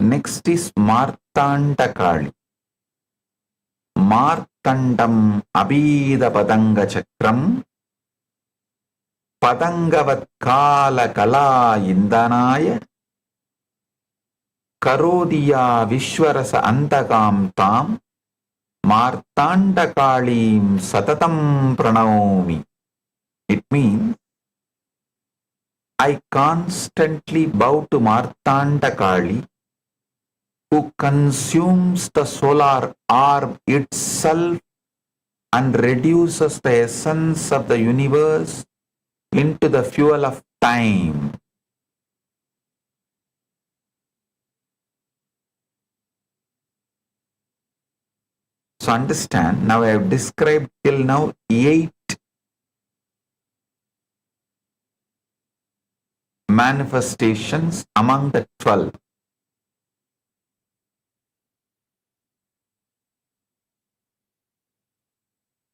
Next is Martanda Kali. Martandam Abhida Padanga Chakram Padangavat Kala Kala Indanaya Karodiya Vishwarasa Antakam Tam Martanda Kalim Satatam Pranaomi. It means I constantly bow to Martanda Kali, who consumes the solar orb itself and reduces the essence of the universe into the fuel of time. So understand, now I have described till now 8 manifestations among the 12.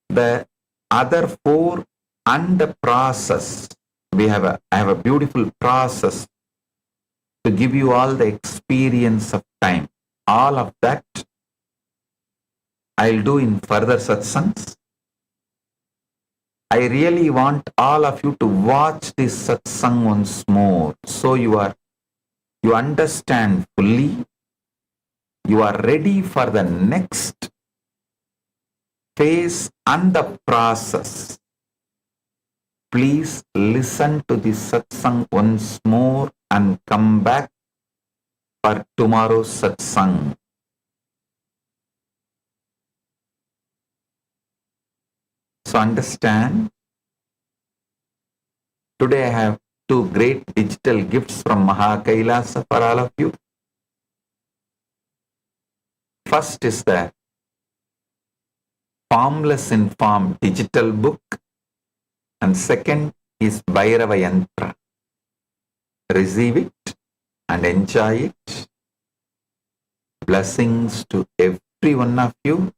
The other 4 and the process. I have a beautiful process to give you all the experience of time. All of that I'll do in further satsangs. I really want all of you to watch this satsang once more, so you understand fully, you are ready for the next phase and the process. Please listen to this satsang once more and come back for tomorrow's satsang. So understand, today I have 2 great digital gifts from Kailasa for all of you. First is the Formless in Form digital book, and second is Bhairava Yantra. Receive it and enjoy it. Blessings to every one of you.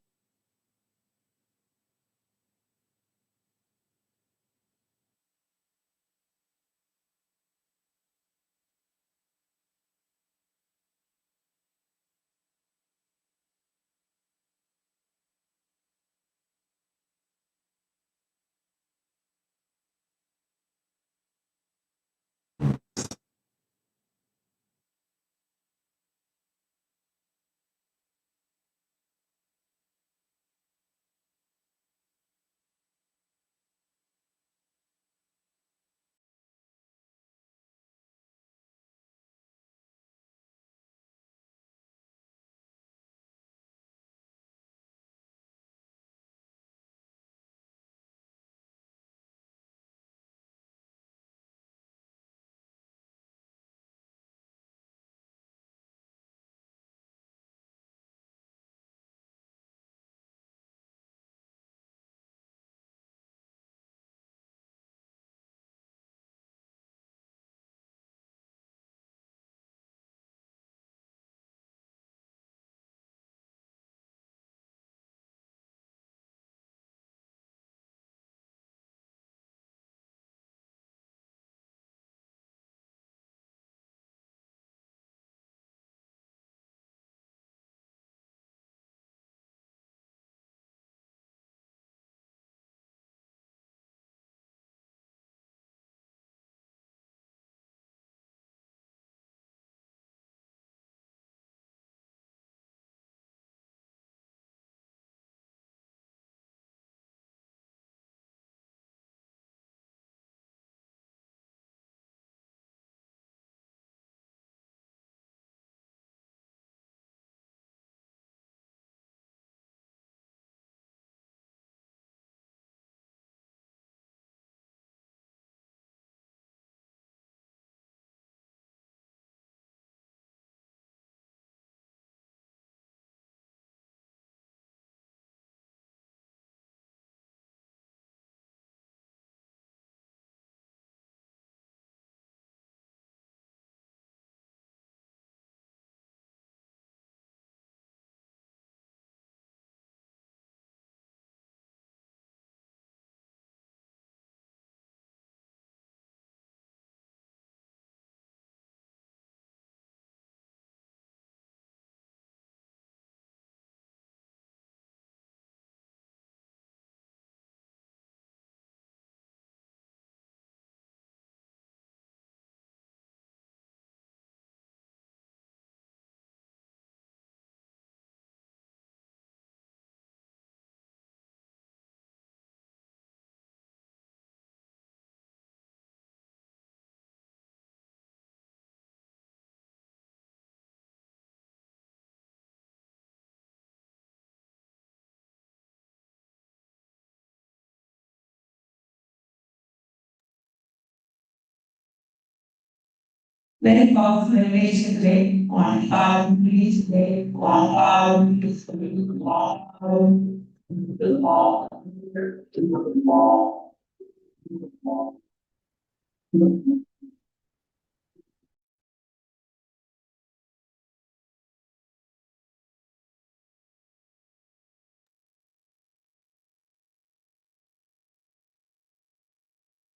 Very powerful elevation today. One power, please today. One power, please today.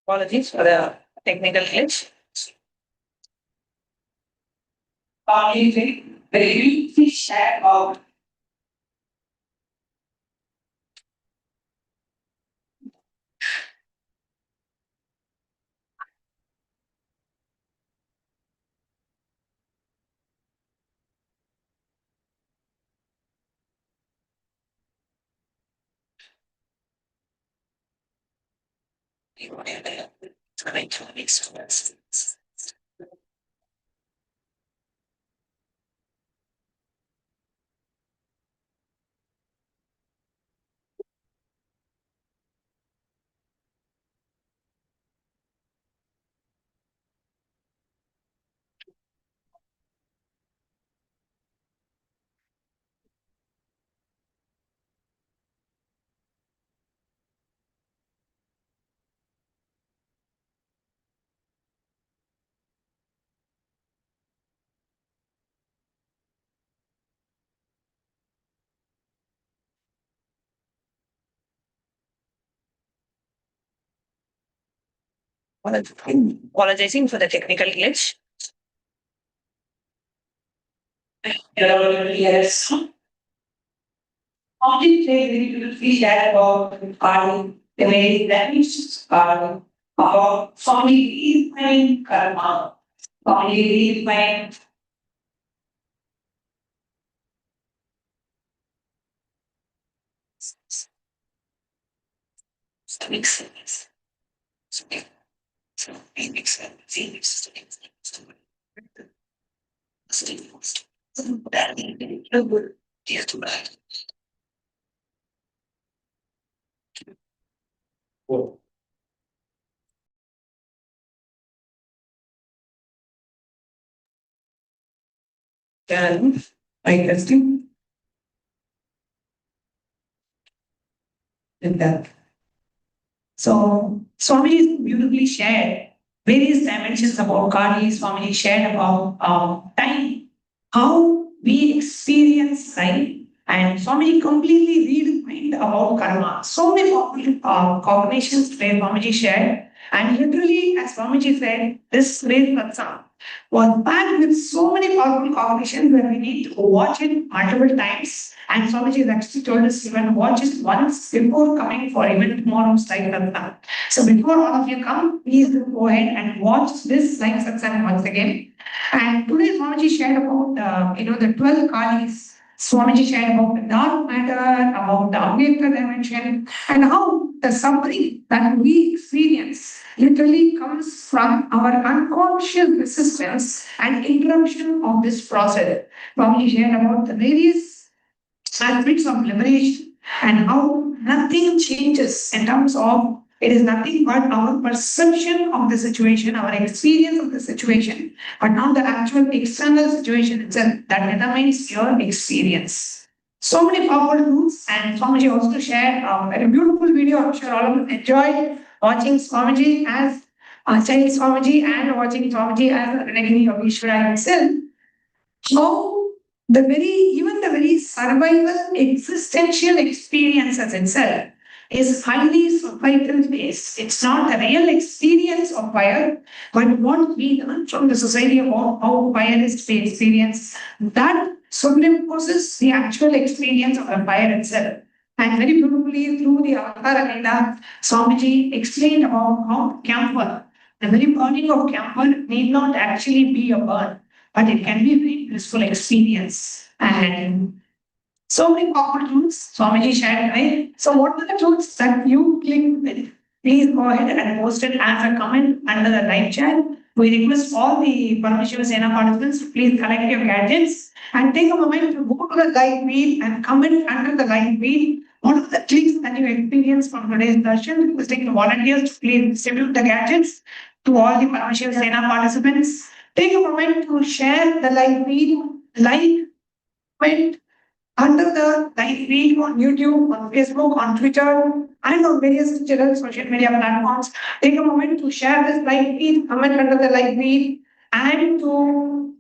Apologies for the technical glitch. Very briefly share about it's going to make sense. Apologizing for the technical glitch. Yes. Only very beautifully that about party, the way that is about family redefining karma, family redefining makes sense. So it makes sense. Then I testing and that. So Swami beautifully shared various dimensions about Kali. Swami shared about time, how we experience time, and Swami completely redefined about karma. So many cognitions where Swamiji shared, and literally, as Swamiji said, this great satsang was packed with so many powerful cognitions where we need to watch it multiple times. And Swamiji has actually told us even watch it once before coming for even tomorrow's Sai Satsang. So before all of you come, please do go ahead and watch this Sai Satsang once again. And today Swamiji shared about the 12 Kalis. Swamiji shared about the dark matter, about the Awaken dimension, and how the suffering that we experience literally comes from our unconscious resistance and interruption of this process. Swamiji shared about the various aspects of liberation and how nothing changes in terms of it is nothing but our perception of the situation, our experience of the situation, but not the actual external situation itself that determines your experience. So many powerful tools, and Swamiji also shared a very beautiful video. I'm sure all of you enjoyed watching Swamiji as Acharya Swamiji and watching Swamiji as the Renegade of Ishvara himself. How even the very survival existential experiences itself is highly societal based. It's not the real experience of fire, but what we learn from the society about how fire is to be experienced, that superimposes the actual experience of the fire itself. And very beautifully through the Avatar Agenda, Swamiji explained about how camphor, the very burning of camphor need not actually be a burn, but it can be a very blissful experience. And so many powerful tools Swamiji shared today. So what are the tools that you clicked with? Please go ahead and post it as a comment under the live chat. We request all the Paramashivam Sena participants to please collect your gadgets and take a moment to go to the live feed and comment under the live feed. What are the clicks that you experienced from today's darshan? Requesting the volunteers to please distribute the gadgets to all the Paramashiva Sena participants. Take a moment to share the live feed, comment under the live feed on YouTube, on Facebook, on Twitter, and on various digital social media platforms. Take a moment to share this live feed, comment under the live feed, and to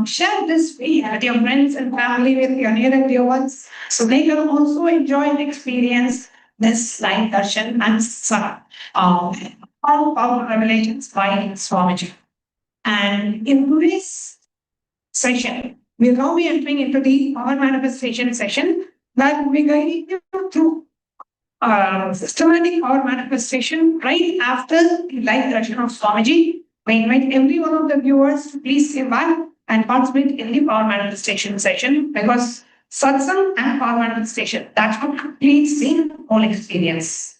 share this feed with your friends and family, with your near and dear ones, so they can also enjoy and experience this live darshan and all power revelations by Swamiji. And in today's session, we'll now be entering into the power manifestation session that will be guiding you through systematic power manifestation right after the live darshan of Swamiji. We invite every one of the viewers to please stay back and participate in the power manifestation session, because satsang and power manifestation, that's what completes the whole experience.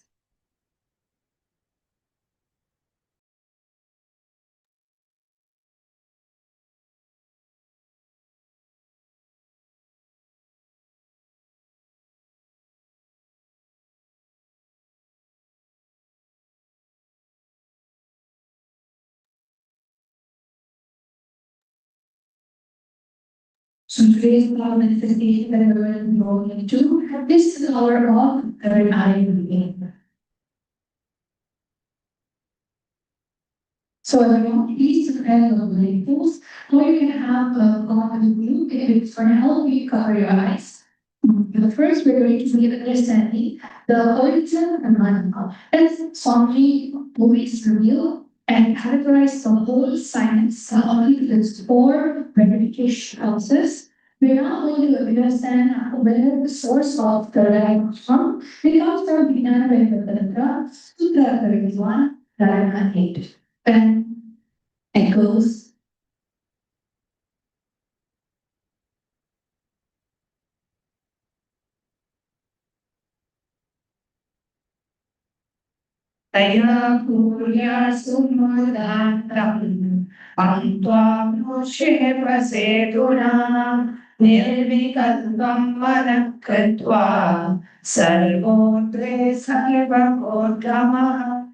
So today's power manifestation that we're going to go into, this is our of third eye reading. So I want these to kind of labels, or you can have a common blue if it's going to help you cover your eyes. But first, we're going to be understanding the origin of Dharma, as Swami always revealed and categorize the whole science into its four verification houses. We're not going to understand where the source of the light comes from. It comes from Vijnana Sutra 31, Dharma 8. And it goes. Taya Purya Sumudhantam Antvam Noshe Praseduna Nirvikalvam Manakatva Sarvodre Sarvakodgamaha.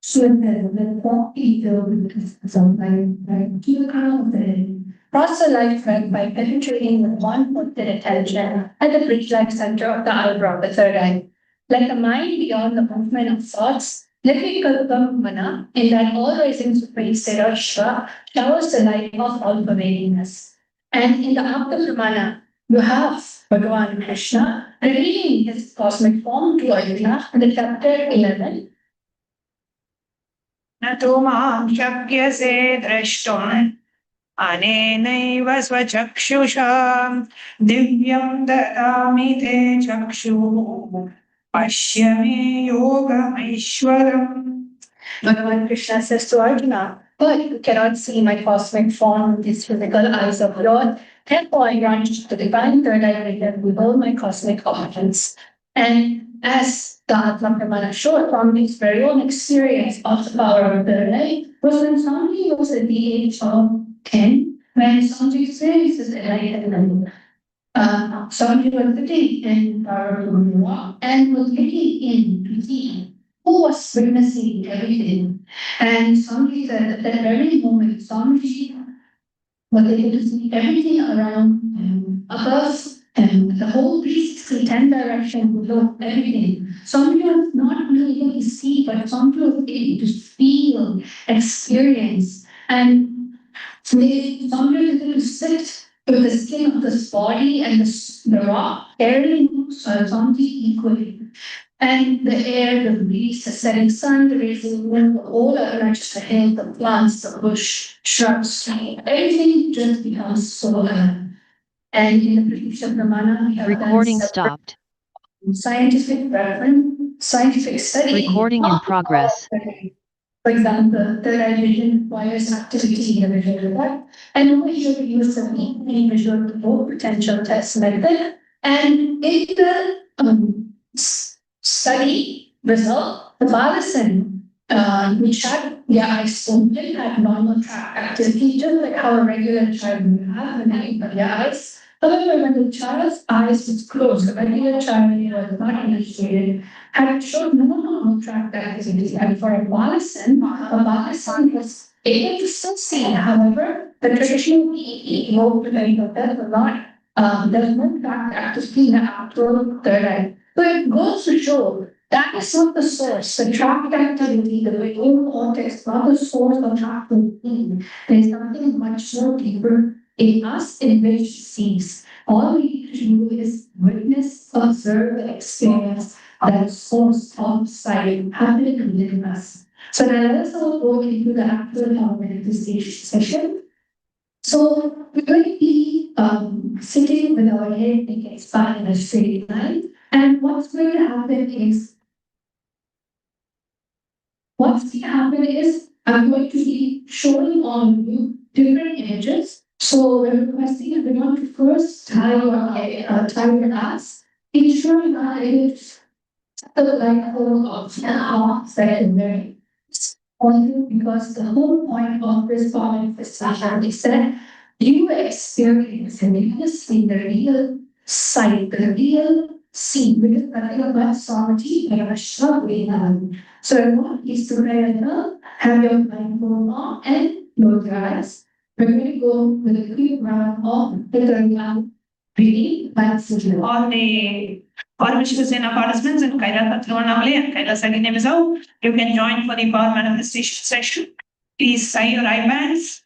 So the body filled with sunlight, keep confident. Cross the light thread by penetrating with one foot at attention at the bridge-like center of the eyebrow, the third eye. Like a mind beyond the movement of thoughts, Nithyananda Mana, in that all-rising supreme state of Shiva, showers the light of all-pervadingness. And in the Apta-Pramana, you have Bhagavan Krishna revealing his cosmic form to Arjuna in the chapter 11. Nato mam shakyase drashtum anenaiva svachakshusha divyam dadami te chakshu pashya me yogameishwaram. Bhagavan Krishna says to Arjuna, but you cannot see my cosmic form with these physical eyes of Lord. Therefore, I grant you the divine third eye vision with all my cosmic options. And as the Atma Pramana showed from his very own experience of the power of the third eye, was when somebody was at the age of 10, when somebody experiences enlightenment. Somebody was sitting in power of the rock and was looking in to see who was witnessing everything. And somebody said at that very moment, somebody was able to see everything around him, above him, the whole 360 direction below everything. Somebody was not only able to see, but somebody was able to feel, experience. And somebody was able to sit with the skin of this body and the rock, carrying somebody equally. And the air, the breeze, the setting sun, the rising wind, the whole not just the hill, the plants, the bush, shrubs, everything just becomes so alive. And in the Pratisha Pramana, we have Recording stopped. Scientific reference, scientific study. Recording in progress. For example, third eye vision requires activity in the visual report. And over here we use the weekly visual report potential test method. And in the study result, the Balison, which had their eyes open, had normal track activity, just like how a regular child would have when they open their eyes. However, when the child's eyes was closed, the regular child who was not initiated had shown no tract activity. And for a adolescent was able to still see. However, the traditional evoked does not there's no tract activity after third eye. So it goes to show that is not the source. The tract activity, the visual cortex, not the source of tract activity. There's something much more deeper in us in which sees. All we need to do is witness, observe, experience that source of sight happening within us. So now let us all go into the actual manifestation session. So we're going to be sitting with our head and spine in a straight line. And what's going to happen is I'm going to be showing on you different images. So we're requesting everyone to first tie your ass. Ensure you are able to set the blindfold of secondary. Because the whole point of this manifestation is that you experience and you see the real sight, the real scene, because nothing but solitude and a short way down. So I want you to have your blindfold on and close your eyes. We're going to go with a quick round of the Dharma reading by Sujala. All the Paramashivam participants in Kailasa Trivannamale and Kailasa Guinea-Bissau, you can join for the power manifestation session. Please tie your eye bands,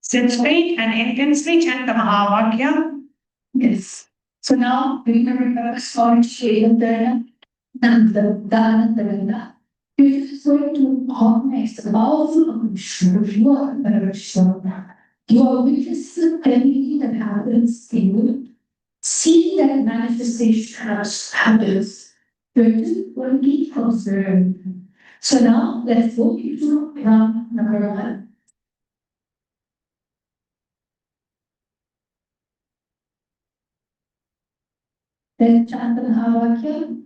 sit straight and intensely chant the Mahavakya. Yes. So now we're going to remember Swami Shayantana Nanda. You're just going to harness the powerful emotion of your Paramashivam. You are witnessing everything that happens in you. See that manifestation happens. You're just going to observe. So now let's go into round number 1. Let's chant the Mahavakya.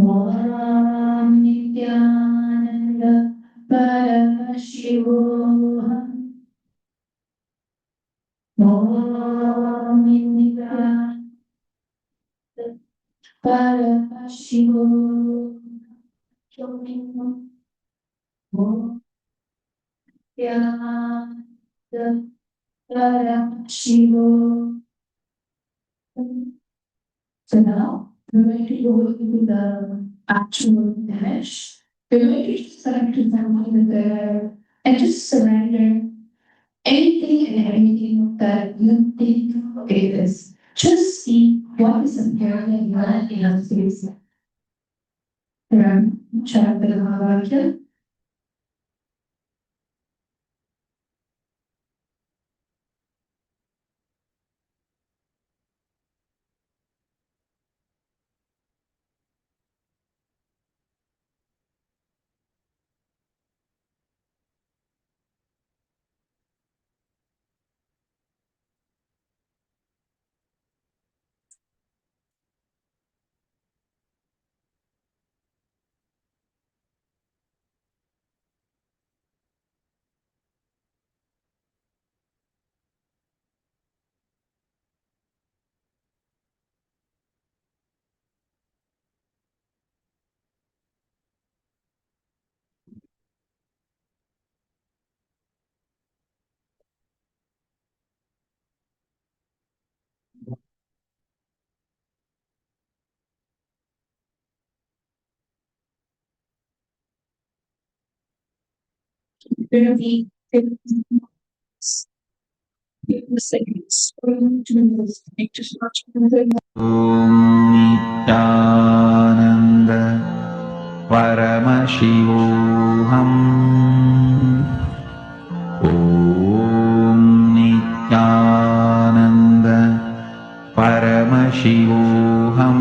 Om Nithyananda Paramashivam. Om Nithyananda Paramashivam. Om Nithyananda Paramashivam. So now we're going to go into the actual image. We're going to just select something there and just surrender anything and everything that you think it is. Just see what is appearing in your space. Chant the Mahavakya. We're going to be 50 seconds. Om Nithyananda Paramashivoham. Om Nithyananda Paramashivoham.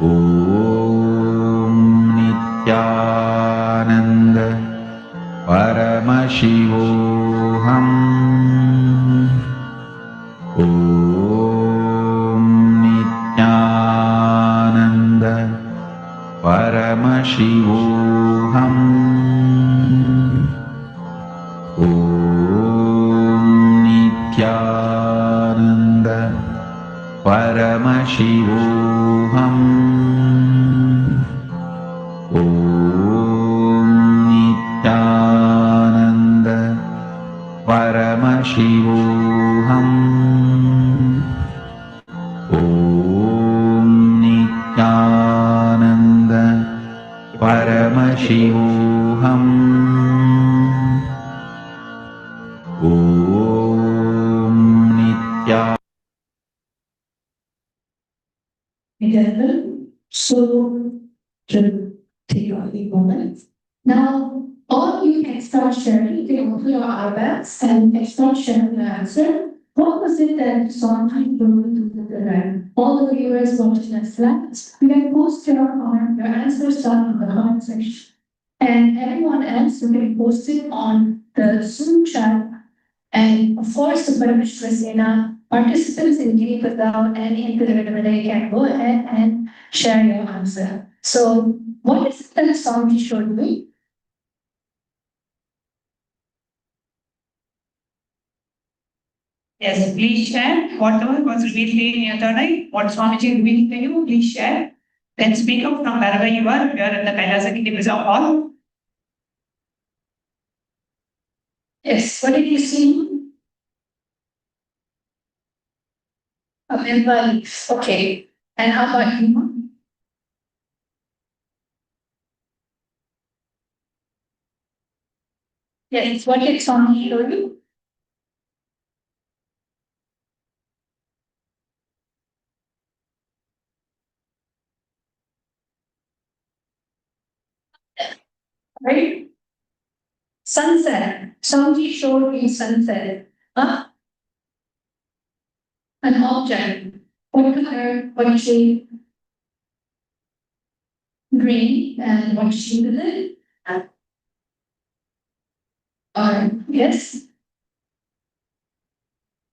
Om Nithyananda Paramashivoham. Om Nithyananda Paramashivoham. Om Paramashivoham. Om Nithyananda Paramashivoham. Om Nithyananda Paramashivoham. Om Nithyananda. Together, so to take a moment. Now, all of you can start sharing. You can open your iPads and can start sharing the answer. What was it that Swami told to the direct? All the viewers watching us live, you can post your comment, your answers down in the comment section. And everyone else, you can post it on the Zoom chat. And of course, the Parameshwara participants in Giri Patao and in Piravadavada can go ahead and share your answer. So, what is it that Swami showed me? Yes, please share whatever was revealed in your third eye, what Swamiji revealed to you, please share. Then speak up from wherever you are. We are in the Kailasa Kidipisa hall. Yes, what did you see? A member leaf. Okay. And how about you? Yes, what did Swami show you? Right? Sunset. Swami showed me sunset. Huh? An object. What color? What shape? Green. And what shape is it? Yes.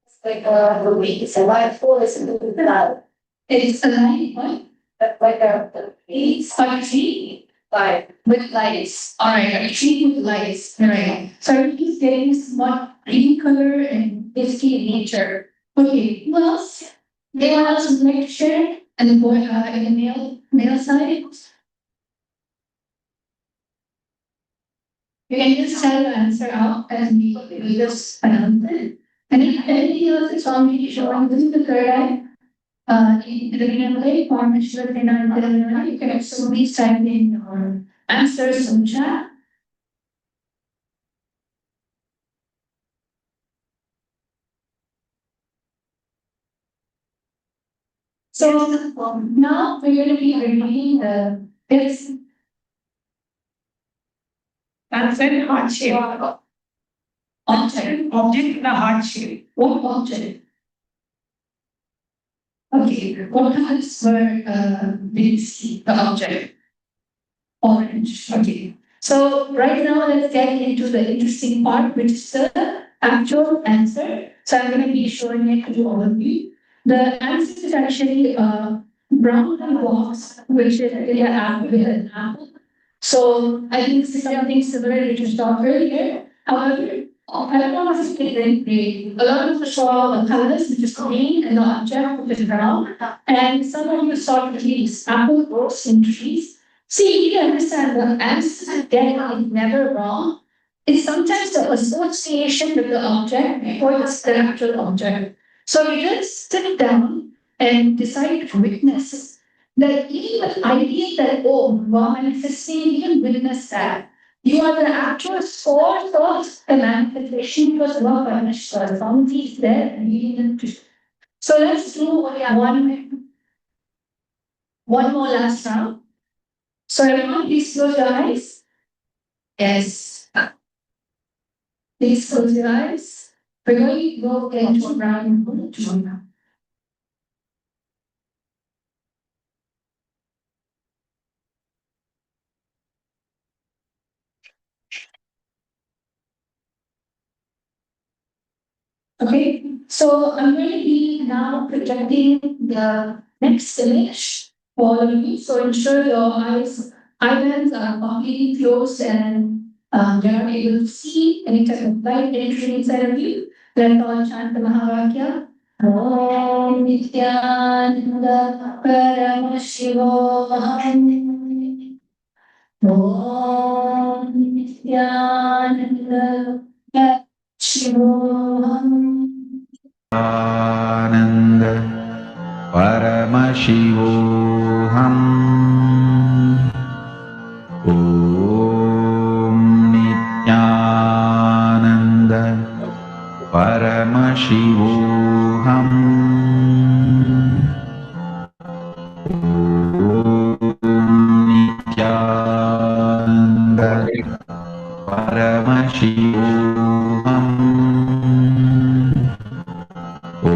It's like a it's a light force in the cloud. It's a light what? Like a it's a tree. Like with lights. Alright, a tree with lights. Right. So I'm just getting somewhat green color and misty in nature. Okay, who else? Anyone else would like to share? And the boy in the male side? You can just tell the answer out and we just announce it. And if anything else is on me showing this is the third eye, in the way, Paramashivam, Enlightenment, you can also please type in your answers in chat. So now we're going to be reading the fifth Answer heart shape. object. Object in the heart shape. What object? Okay, what colors were did you see the object? Orange. Okay. So right now let's get into the interesting part, which is the actual answer. So I'm going to be showing it to all of you. The answer is actually a brown box, which is really an apple with an apple. So I think this is something similar which we saw earlier. However, I don't want to split it in gray. A lot of us saw the colors, which is green, and the object, which is brown. And some of you saw trees, apple grows in trees. See, you understand the answer there is never wrong. It's sometimes the association with the object before the actual object. So you just sit down and decide to witness that even the idea that, oh, raw manifesting, you can witness that. You are the actual source of the manifestation because raw Paramashivam, something is there and you need to. So let's do one more last round. So everyone, please close your eyes. Yes. Please close your eyes. We're going to go into a round two. Okay, so I'm going to be now projecting the next image for all of you. So ensure your eyelids are completely closed and you're not able to see any type of light entering inside of you. Let's all chant the Mahavakya. Om Nithyananda Paramashivam. Om Nithyananda Paramashivam. आनंद परमशिवोऽहम् ॐ नित्यानन्द परमशिवोऽहम् ॐ नित्यानन्द परमशिवोऽहम् ॐ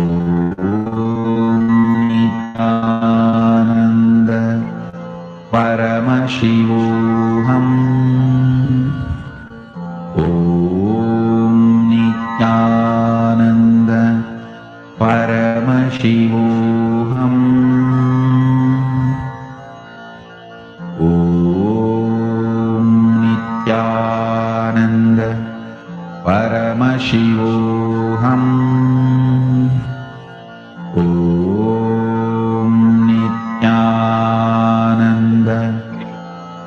नित्यानन्द परमशिवोऽहम् ॐ नित्यानन्द परमशिवोऽहम् ॐ नित्यानन्द परमशिवोऽहम् ॐ नित्यानन्द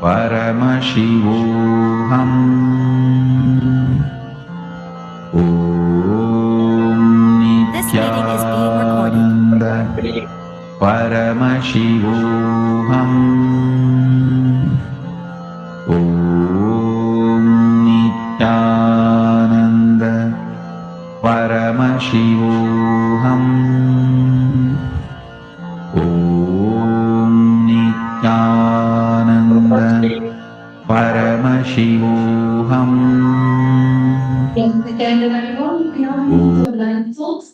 परमशिवोऽहम् ॐ नित्यानन्द परमशिवोऽहम् ॐ नित्यानन्द परमशिवोऽहम् ॐ नित्यानन्द परमशिवोऽहम् Yes, again, everyone, beyond the blindfolds.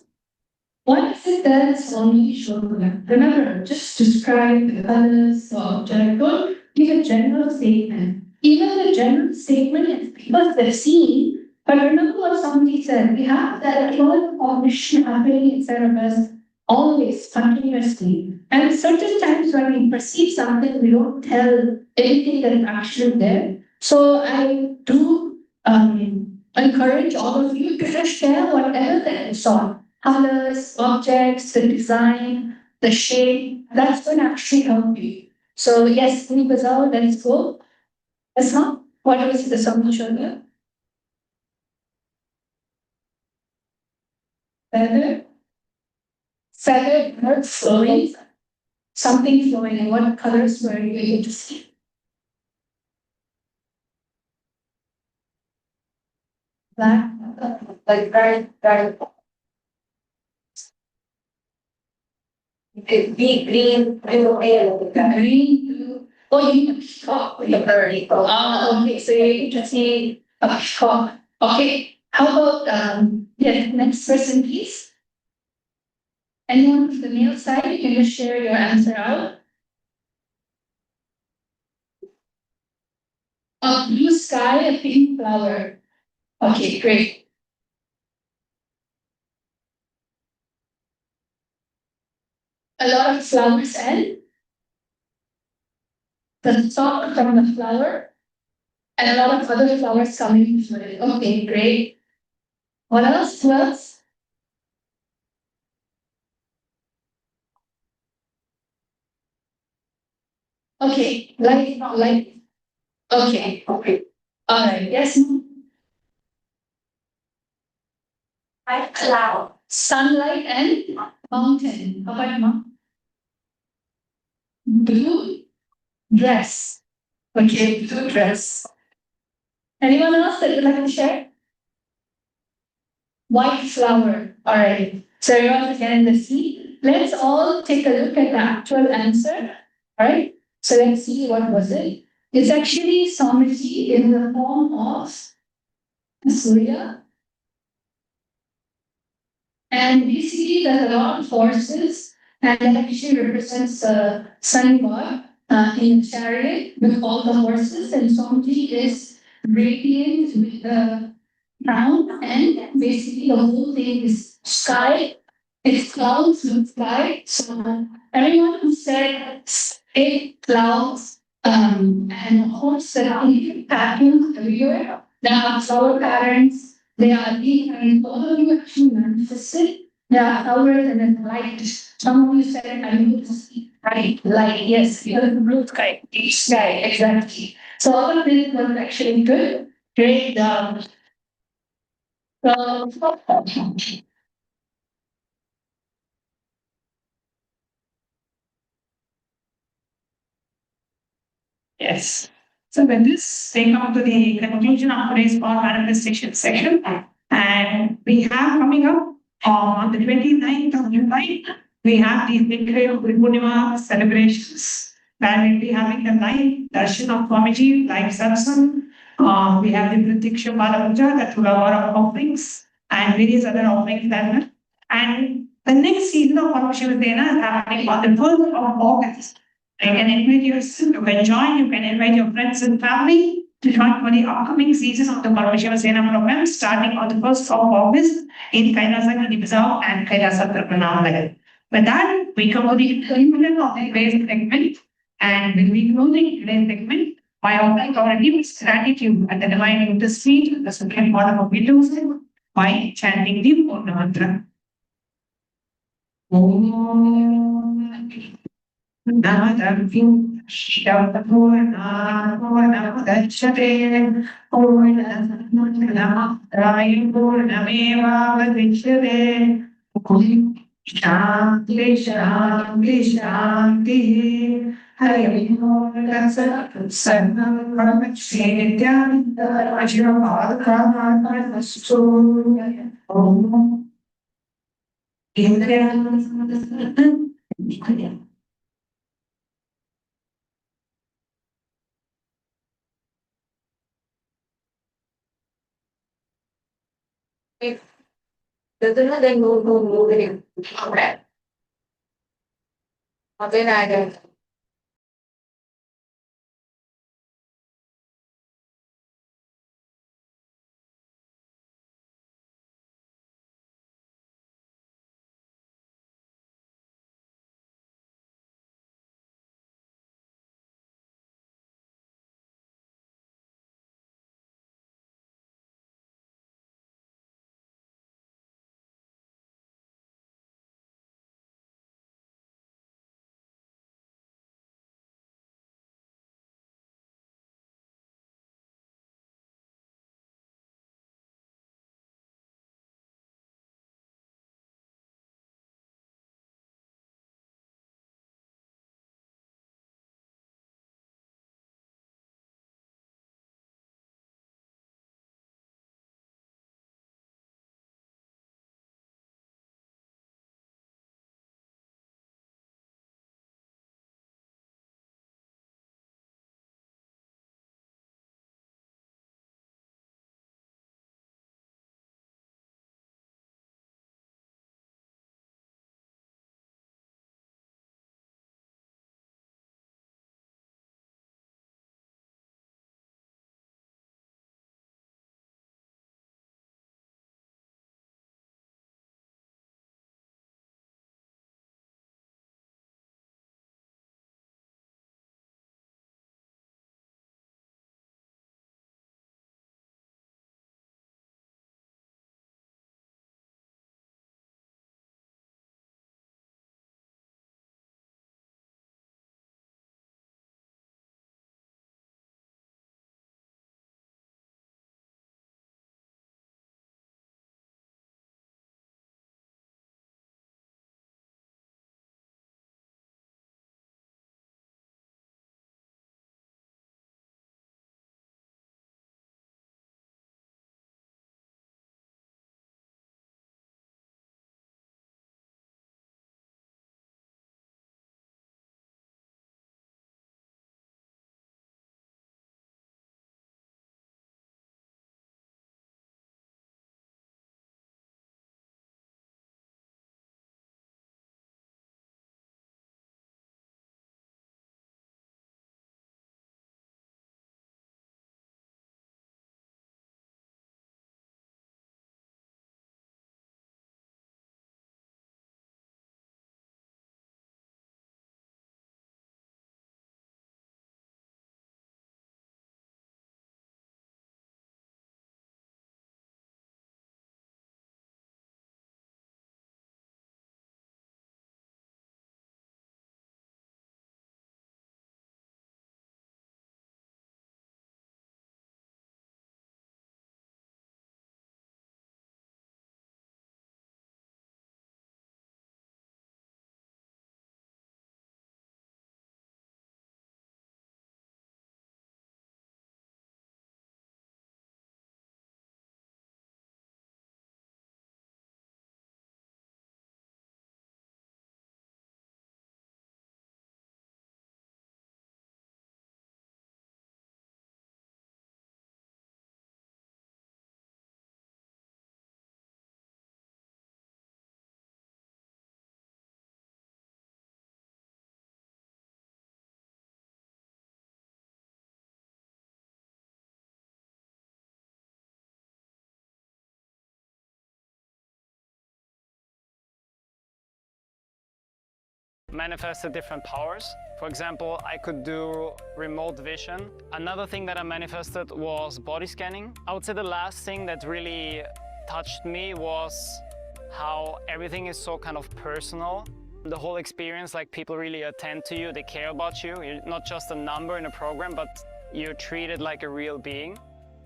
What is it that Swami showed them? Remember, just describe the colors or don't give a general statement. Even a general statement is because they're seen. But remember what somebody said, we have that whole cognition happening inside of us always, continuously. And certain times when we perceive something, we don't tell anything that is actually there. So I do encourage all of you to just share whatever that you saw. Colors, objects, the design, the shape, that's going to actually help you. So yes, Bazaar, let's go. That's not what was the solution here. Feather, not flowing, something flowing. And what colors were you able to see? Black, like very, very big green, blue, green, blue. Oh, you peacock with the bird. Oh, okay. So you're able to see a peacock. Okay. How about next person, please? Anyone from the male side, you can just share your answer out. A blue sky, a pink flower. Okay, great. A lot of flowers and the stalk from the flower and a lot of other flowers coming from it. Okay, great. What else? Who else? Okay, light. Okay, okay. All right, yes. Cloud. Sunlight and mountain. How about mom? Blue dress. Okay, blue dress. Anyone else that would like to share? White flower. All right. So everyone is getting the seat. Let's all take a look at the actual answer. All right. So let's see what was it. It's actually Samriti in the form of Surya. And basically there's a lot of forces and that actually represents the sun god in chariot with all the horses, and Samriti is radiant with the crown, and basically the whole thing is sky. It's clouds with sky. So everyone who said eight clouds and horse that are patterns everywhere, there are flower patterns, they are deep, and all of you actually manifested Yeah, ours and then light. Some of you said, I need to see right, light. Yes, you have the blue sky, deep sky, exactly. So all of this was actually good. Great. Yes. So with this, we come to the conclusion of today's power manifestation section. And we have coming up on the 29th of July, we have the Nikhayo Purnima celebrations, where we'll be having the live darshan of Swamiji, live satsang. We have the Pratiksha Bala Puja, that will have a lot of offerings and various other offerings that will. And the next season of Paramashivam is happening on the 1st of August. You can invite yourself, you can join, you can invite your friends and family to join for the upcoming season of the Paramashivam Sena program starting on the 1st of August in Kailasa, Hinduism and Kailasa Pranam. With that, we come to the conclusion of today's segment and we'll be closing today's segment by offering our deep gratitude at the divine lotus feet, the supreme bottom of Windows, by chanting the Purna mantra. Om Nadavim Shavapurna Purnamudachyate Purnamudamadrayam Purnameva Vadichyate Shanti Shanti Shanti Hari Om Sarvam Brahmacharya Nithyananda Ajivapadakaranastu Om Indriya then move it. Okay. manifested different powers. For example, I could do remote vision. Another thing that I manifested was body scanning. I would say the last thing that really touched me was how everything is so kind of personal. The whole experience, like people really attend to you, they care about you. You're not just a number in a program, but you're treated like a real being.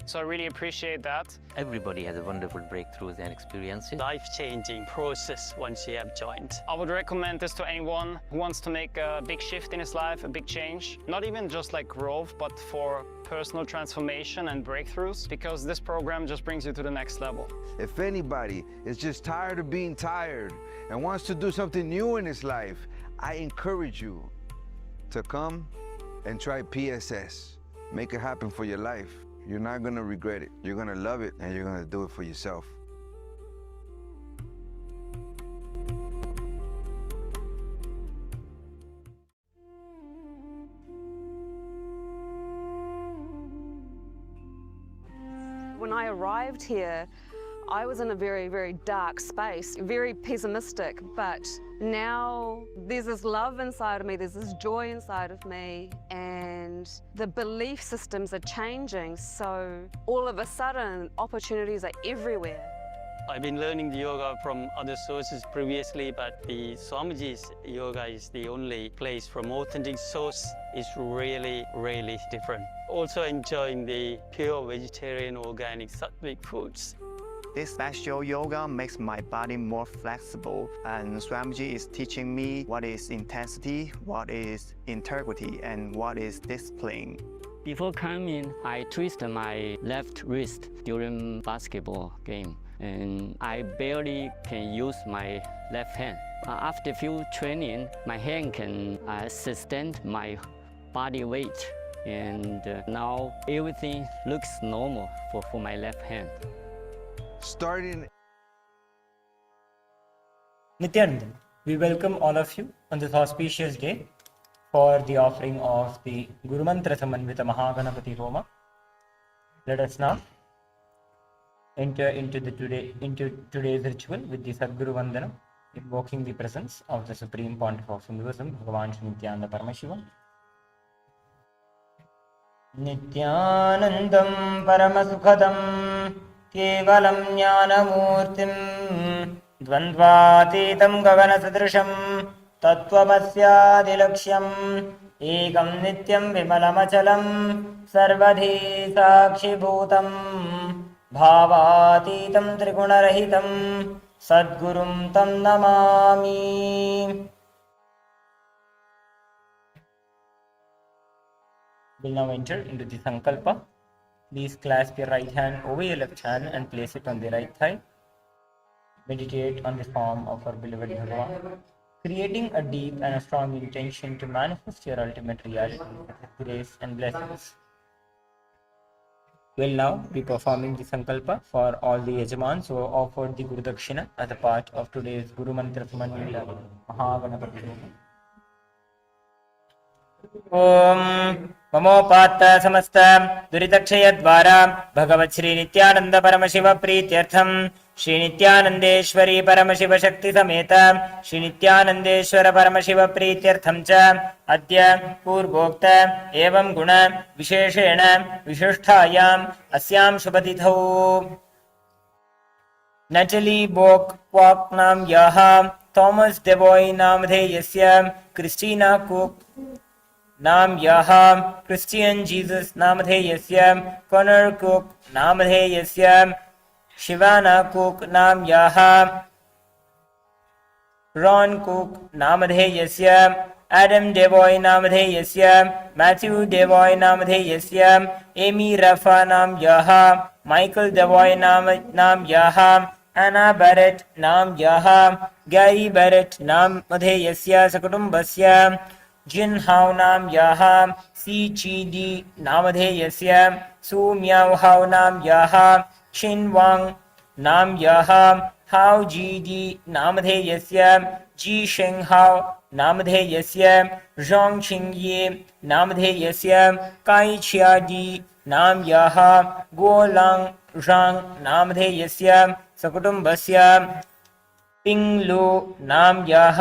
So I really appreciate that. Everybody has a wonderful breakthroughs and experiences. Life-changing process once you have joined. I would recommend this to anyone who wants to make a big shift in his life, a big change. Not even just like growth, but for personal transformation and breakthroughs, because this program just brings you to the next level. If anybody is just tired of being tired and wants to do something new in his life, I encourage you to come and try PSS. Make it happen for your life. You're not gonna regret it. You're gonna love it, and you're gonna do it for yourself. When I arrived here, I was in a very, very dark space, very pessimistic, but now there's this love inside of me, there's this joy inside of me, and the belief systems are changing, so all of a sudden opportunities are everywhere. I've been learning the yoga from other sources previously, but the Swamiji's yoga is the only place from authentic source. Is really, really different. Also enjoying the pure vegetarian, organic, sattvic foods. This special yoga makes my body more flexible, and Swamiji is teaching me what is intensity, what is integrity, and what is discipline. Before coming, I twisted my left wrist during basketball game, and I barely can use my left hand. After few training, my hand can sustain my body weight, and now everything looks normal for my left hand. Starting Nithyananda, we welcome all of you on this auspicious day for the offering of the Guru Mantra Samanvita Mahaganapati Homa. Let us now enter into today's ritual with the Sadguru Vandana, invoking the presence of the Supreme Pontiff of Hinduism, Bhagavan Nithyananda Paramashivam. Nithyanandam Paramasukhadam Kevalam Jnanamurtim Dvandvatītam Gaganasadrisham Tattvamasyadilaksham Ekam Nityam Vimalamachalam Sarvadhi Sakshibhutam Bhavatītam Trigunarahitam Sadgurum Tam Namami. We'll now enter into the Sankalpa. Please clasp your right hand over your left hand and place it on the right thigh. Meditate on the form of our beloved Bhagavan, creating a deep and a strong intention to manifest your ultimate reality with grace and blessings. We'll now be performing the Sankalpa for all the Yajamans who offered the Guru Dakshina as a part of today's Guru Mantra Samanvita Mahaganapati Homa. Om Mamopatta Samasta Duritakshayadvara Bhagavat Shri Nithyananda Paramashiva Prityartham Shri Nithyanandeshwari Paramashiva Shakti Sameta Shri Nithyanandeshwara Paramashiva Prityartham Cha Adya Purvokta Evam Guna Visheshena Vishishtayam Asyam Shubhatithau Natalie Bok Kwok Nam Yaha Thomas Devoy Namdhe Yasya Christina Cook Nam Yaha Christian Jesus Namadhe Yasyam Connor Cook Namadhe Yasyam Shivana Cook Nam Yaha Ron Cook Namadhe Yasyam Adam Devoy Namadhe Yasyam Matthew Devoy Namadhe Yasyam Amy Rafa Nam Yaha Michael Devoy Nam Yaha Anna Barrett Nam Yaha Gary Barrett Namadhe Yasya Sakutumbasya Jin Hao Nam Yaha C Chi D Namadhe Yasya Su Miao Hao Nam Yaha Chin Wang Nam Yaha Hao Ji D Namadhe Yasya Ji Sheng Hao Namadhe Yasya Zhang Qing Ye Namadhe Yasya Kai Chia D Nam Yaha Guo Lang Zhang Namadhe Yasya Sakutumbasya पिङ्लु नाम्याः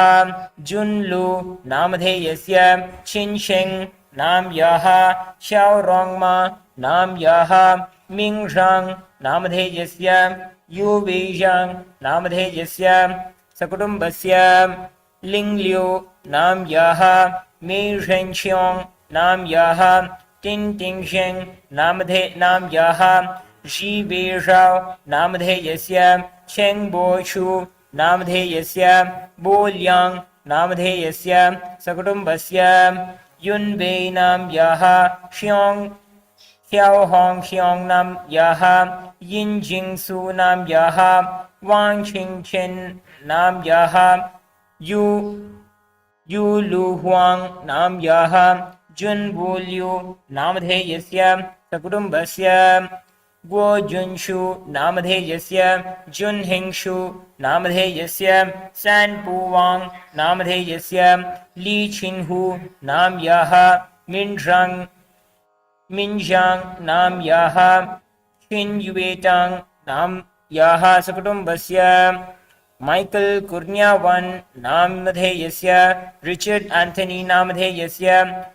जुन्लु नामधेयस्य छिन्शेङ् नाम्याः xiaorongma नाम्याः मिङ्झाङ् नामधेयस्य युवेझाङ् नामधेयस्य सकुटुम्बस्य लिङ्ग्ल्यु नाम्याः मेझेङ्क्ष्योङ् नाम्याः टिङ्टिङ्क्षेङ् नाम्याः षीवेषाव् नामधेयस्य छेङ्बोषु नामधेयस्य बोल्याङ् नामधेयस्य सकुटुम्बस्य युन्वे नाम्याः ष्योङ् ह्याओहोङ् ह्योङ् नाम्याः यिञ्जिङ्सु नाम्याः वाङ्छिङ्छेन् नाम्याः युलुह्वाङ् नाम्याः जुन्वुल्यु नामधेयस्य सकुटुम्बस्य ग्वोजुन्षु नामधेयस्य जुन्हिङ्षु नामधेयस्य सैन्पुवाङ् नामधेयस्य लीछिन्हु नाम्याः मिञ्झाङ् नाम्याः छिन्युवेटाङ् नाम्याः सकुटुम्बस्य माइकल कुर्नियावान् नामधेयस्य रिचर्ड एंथनी नामधेयस्य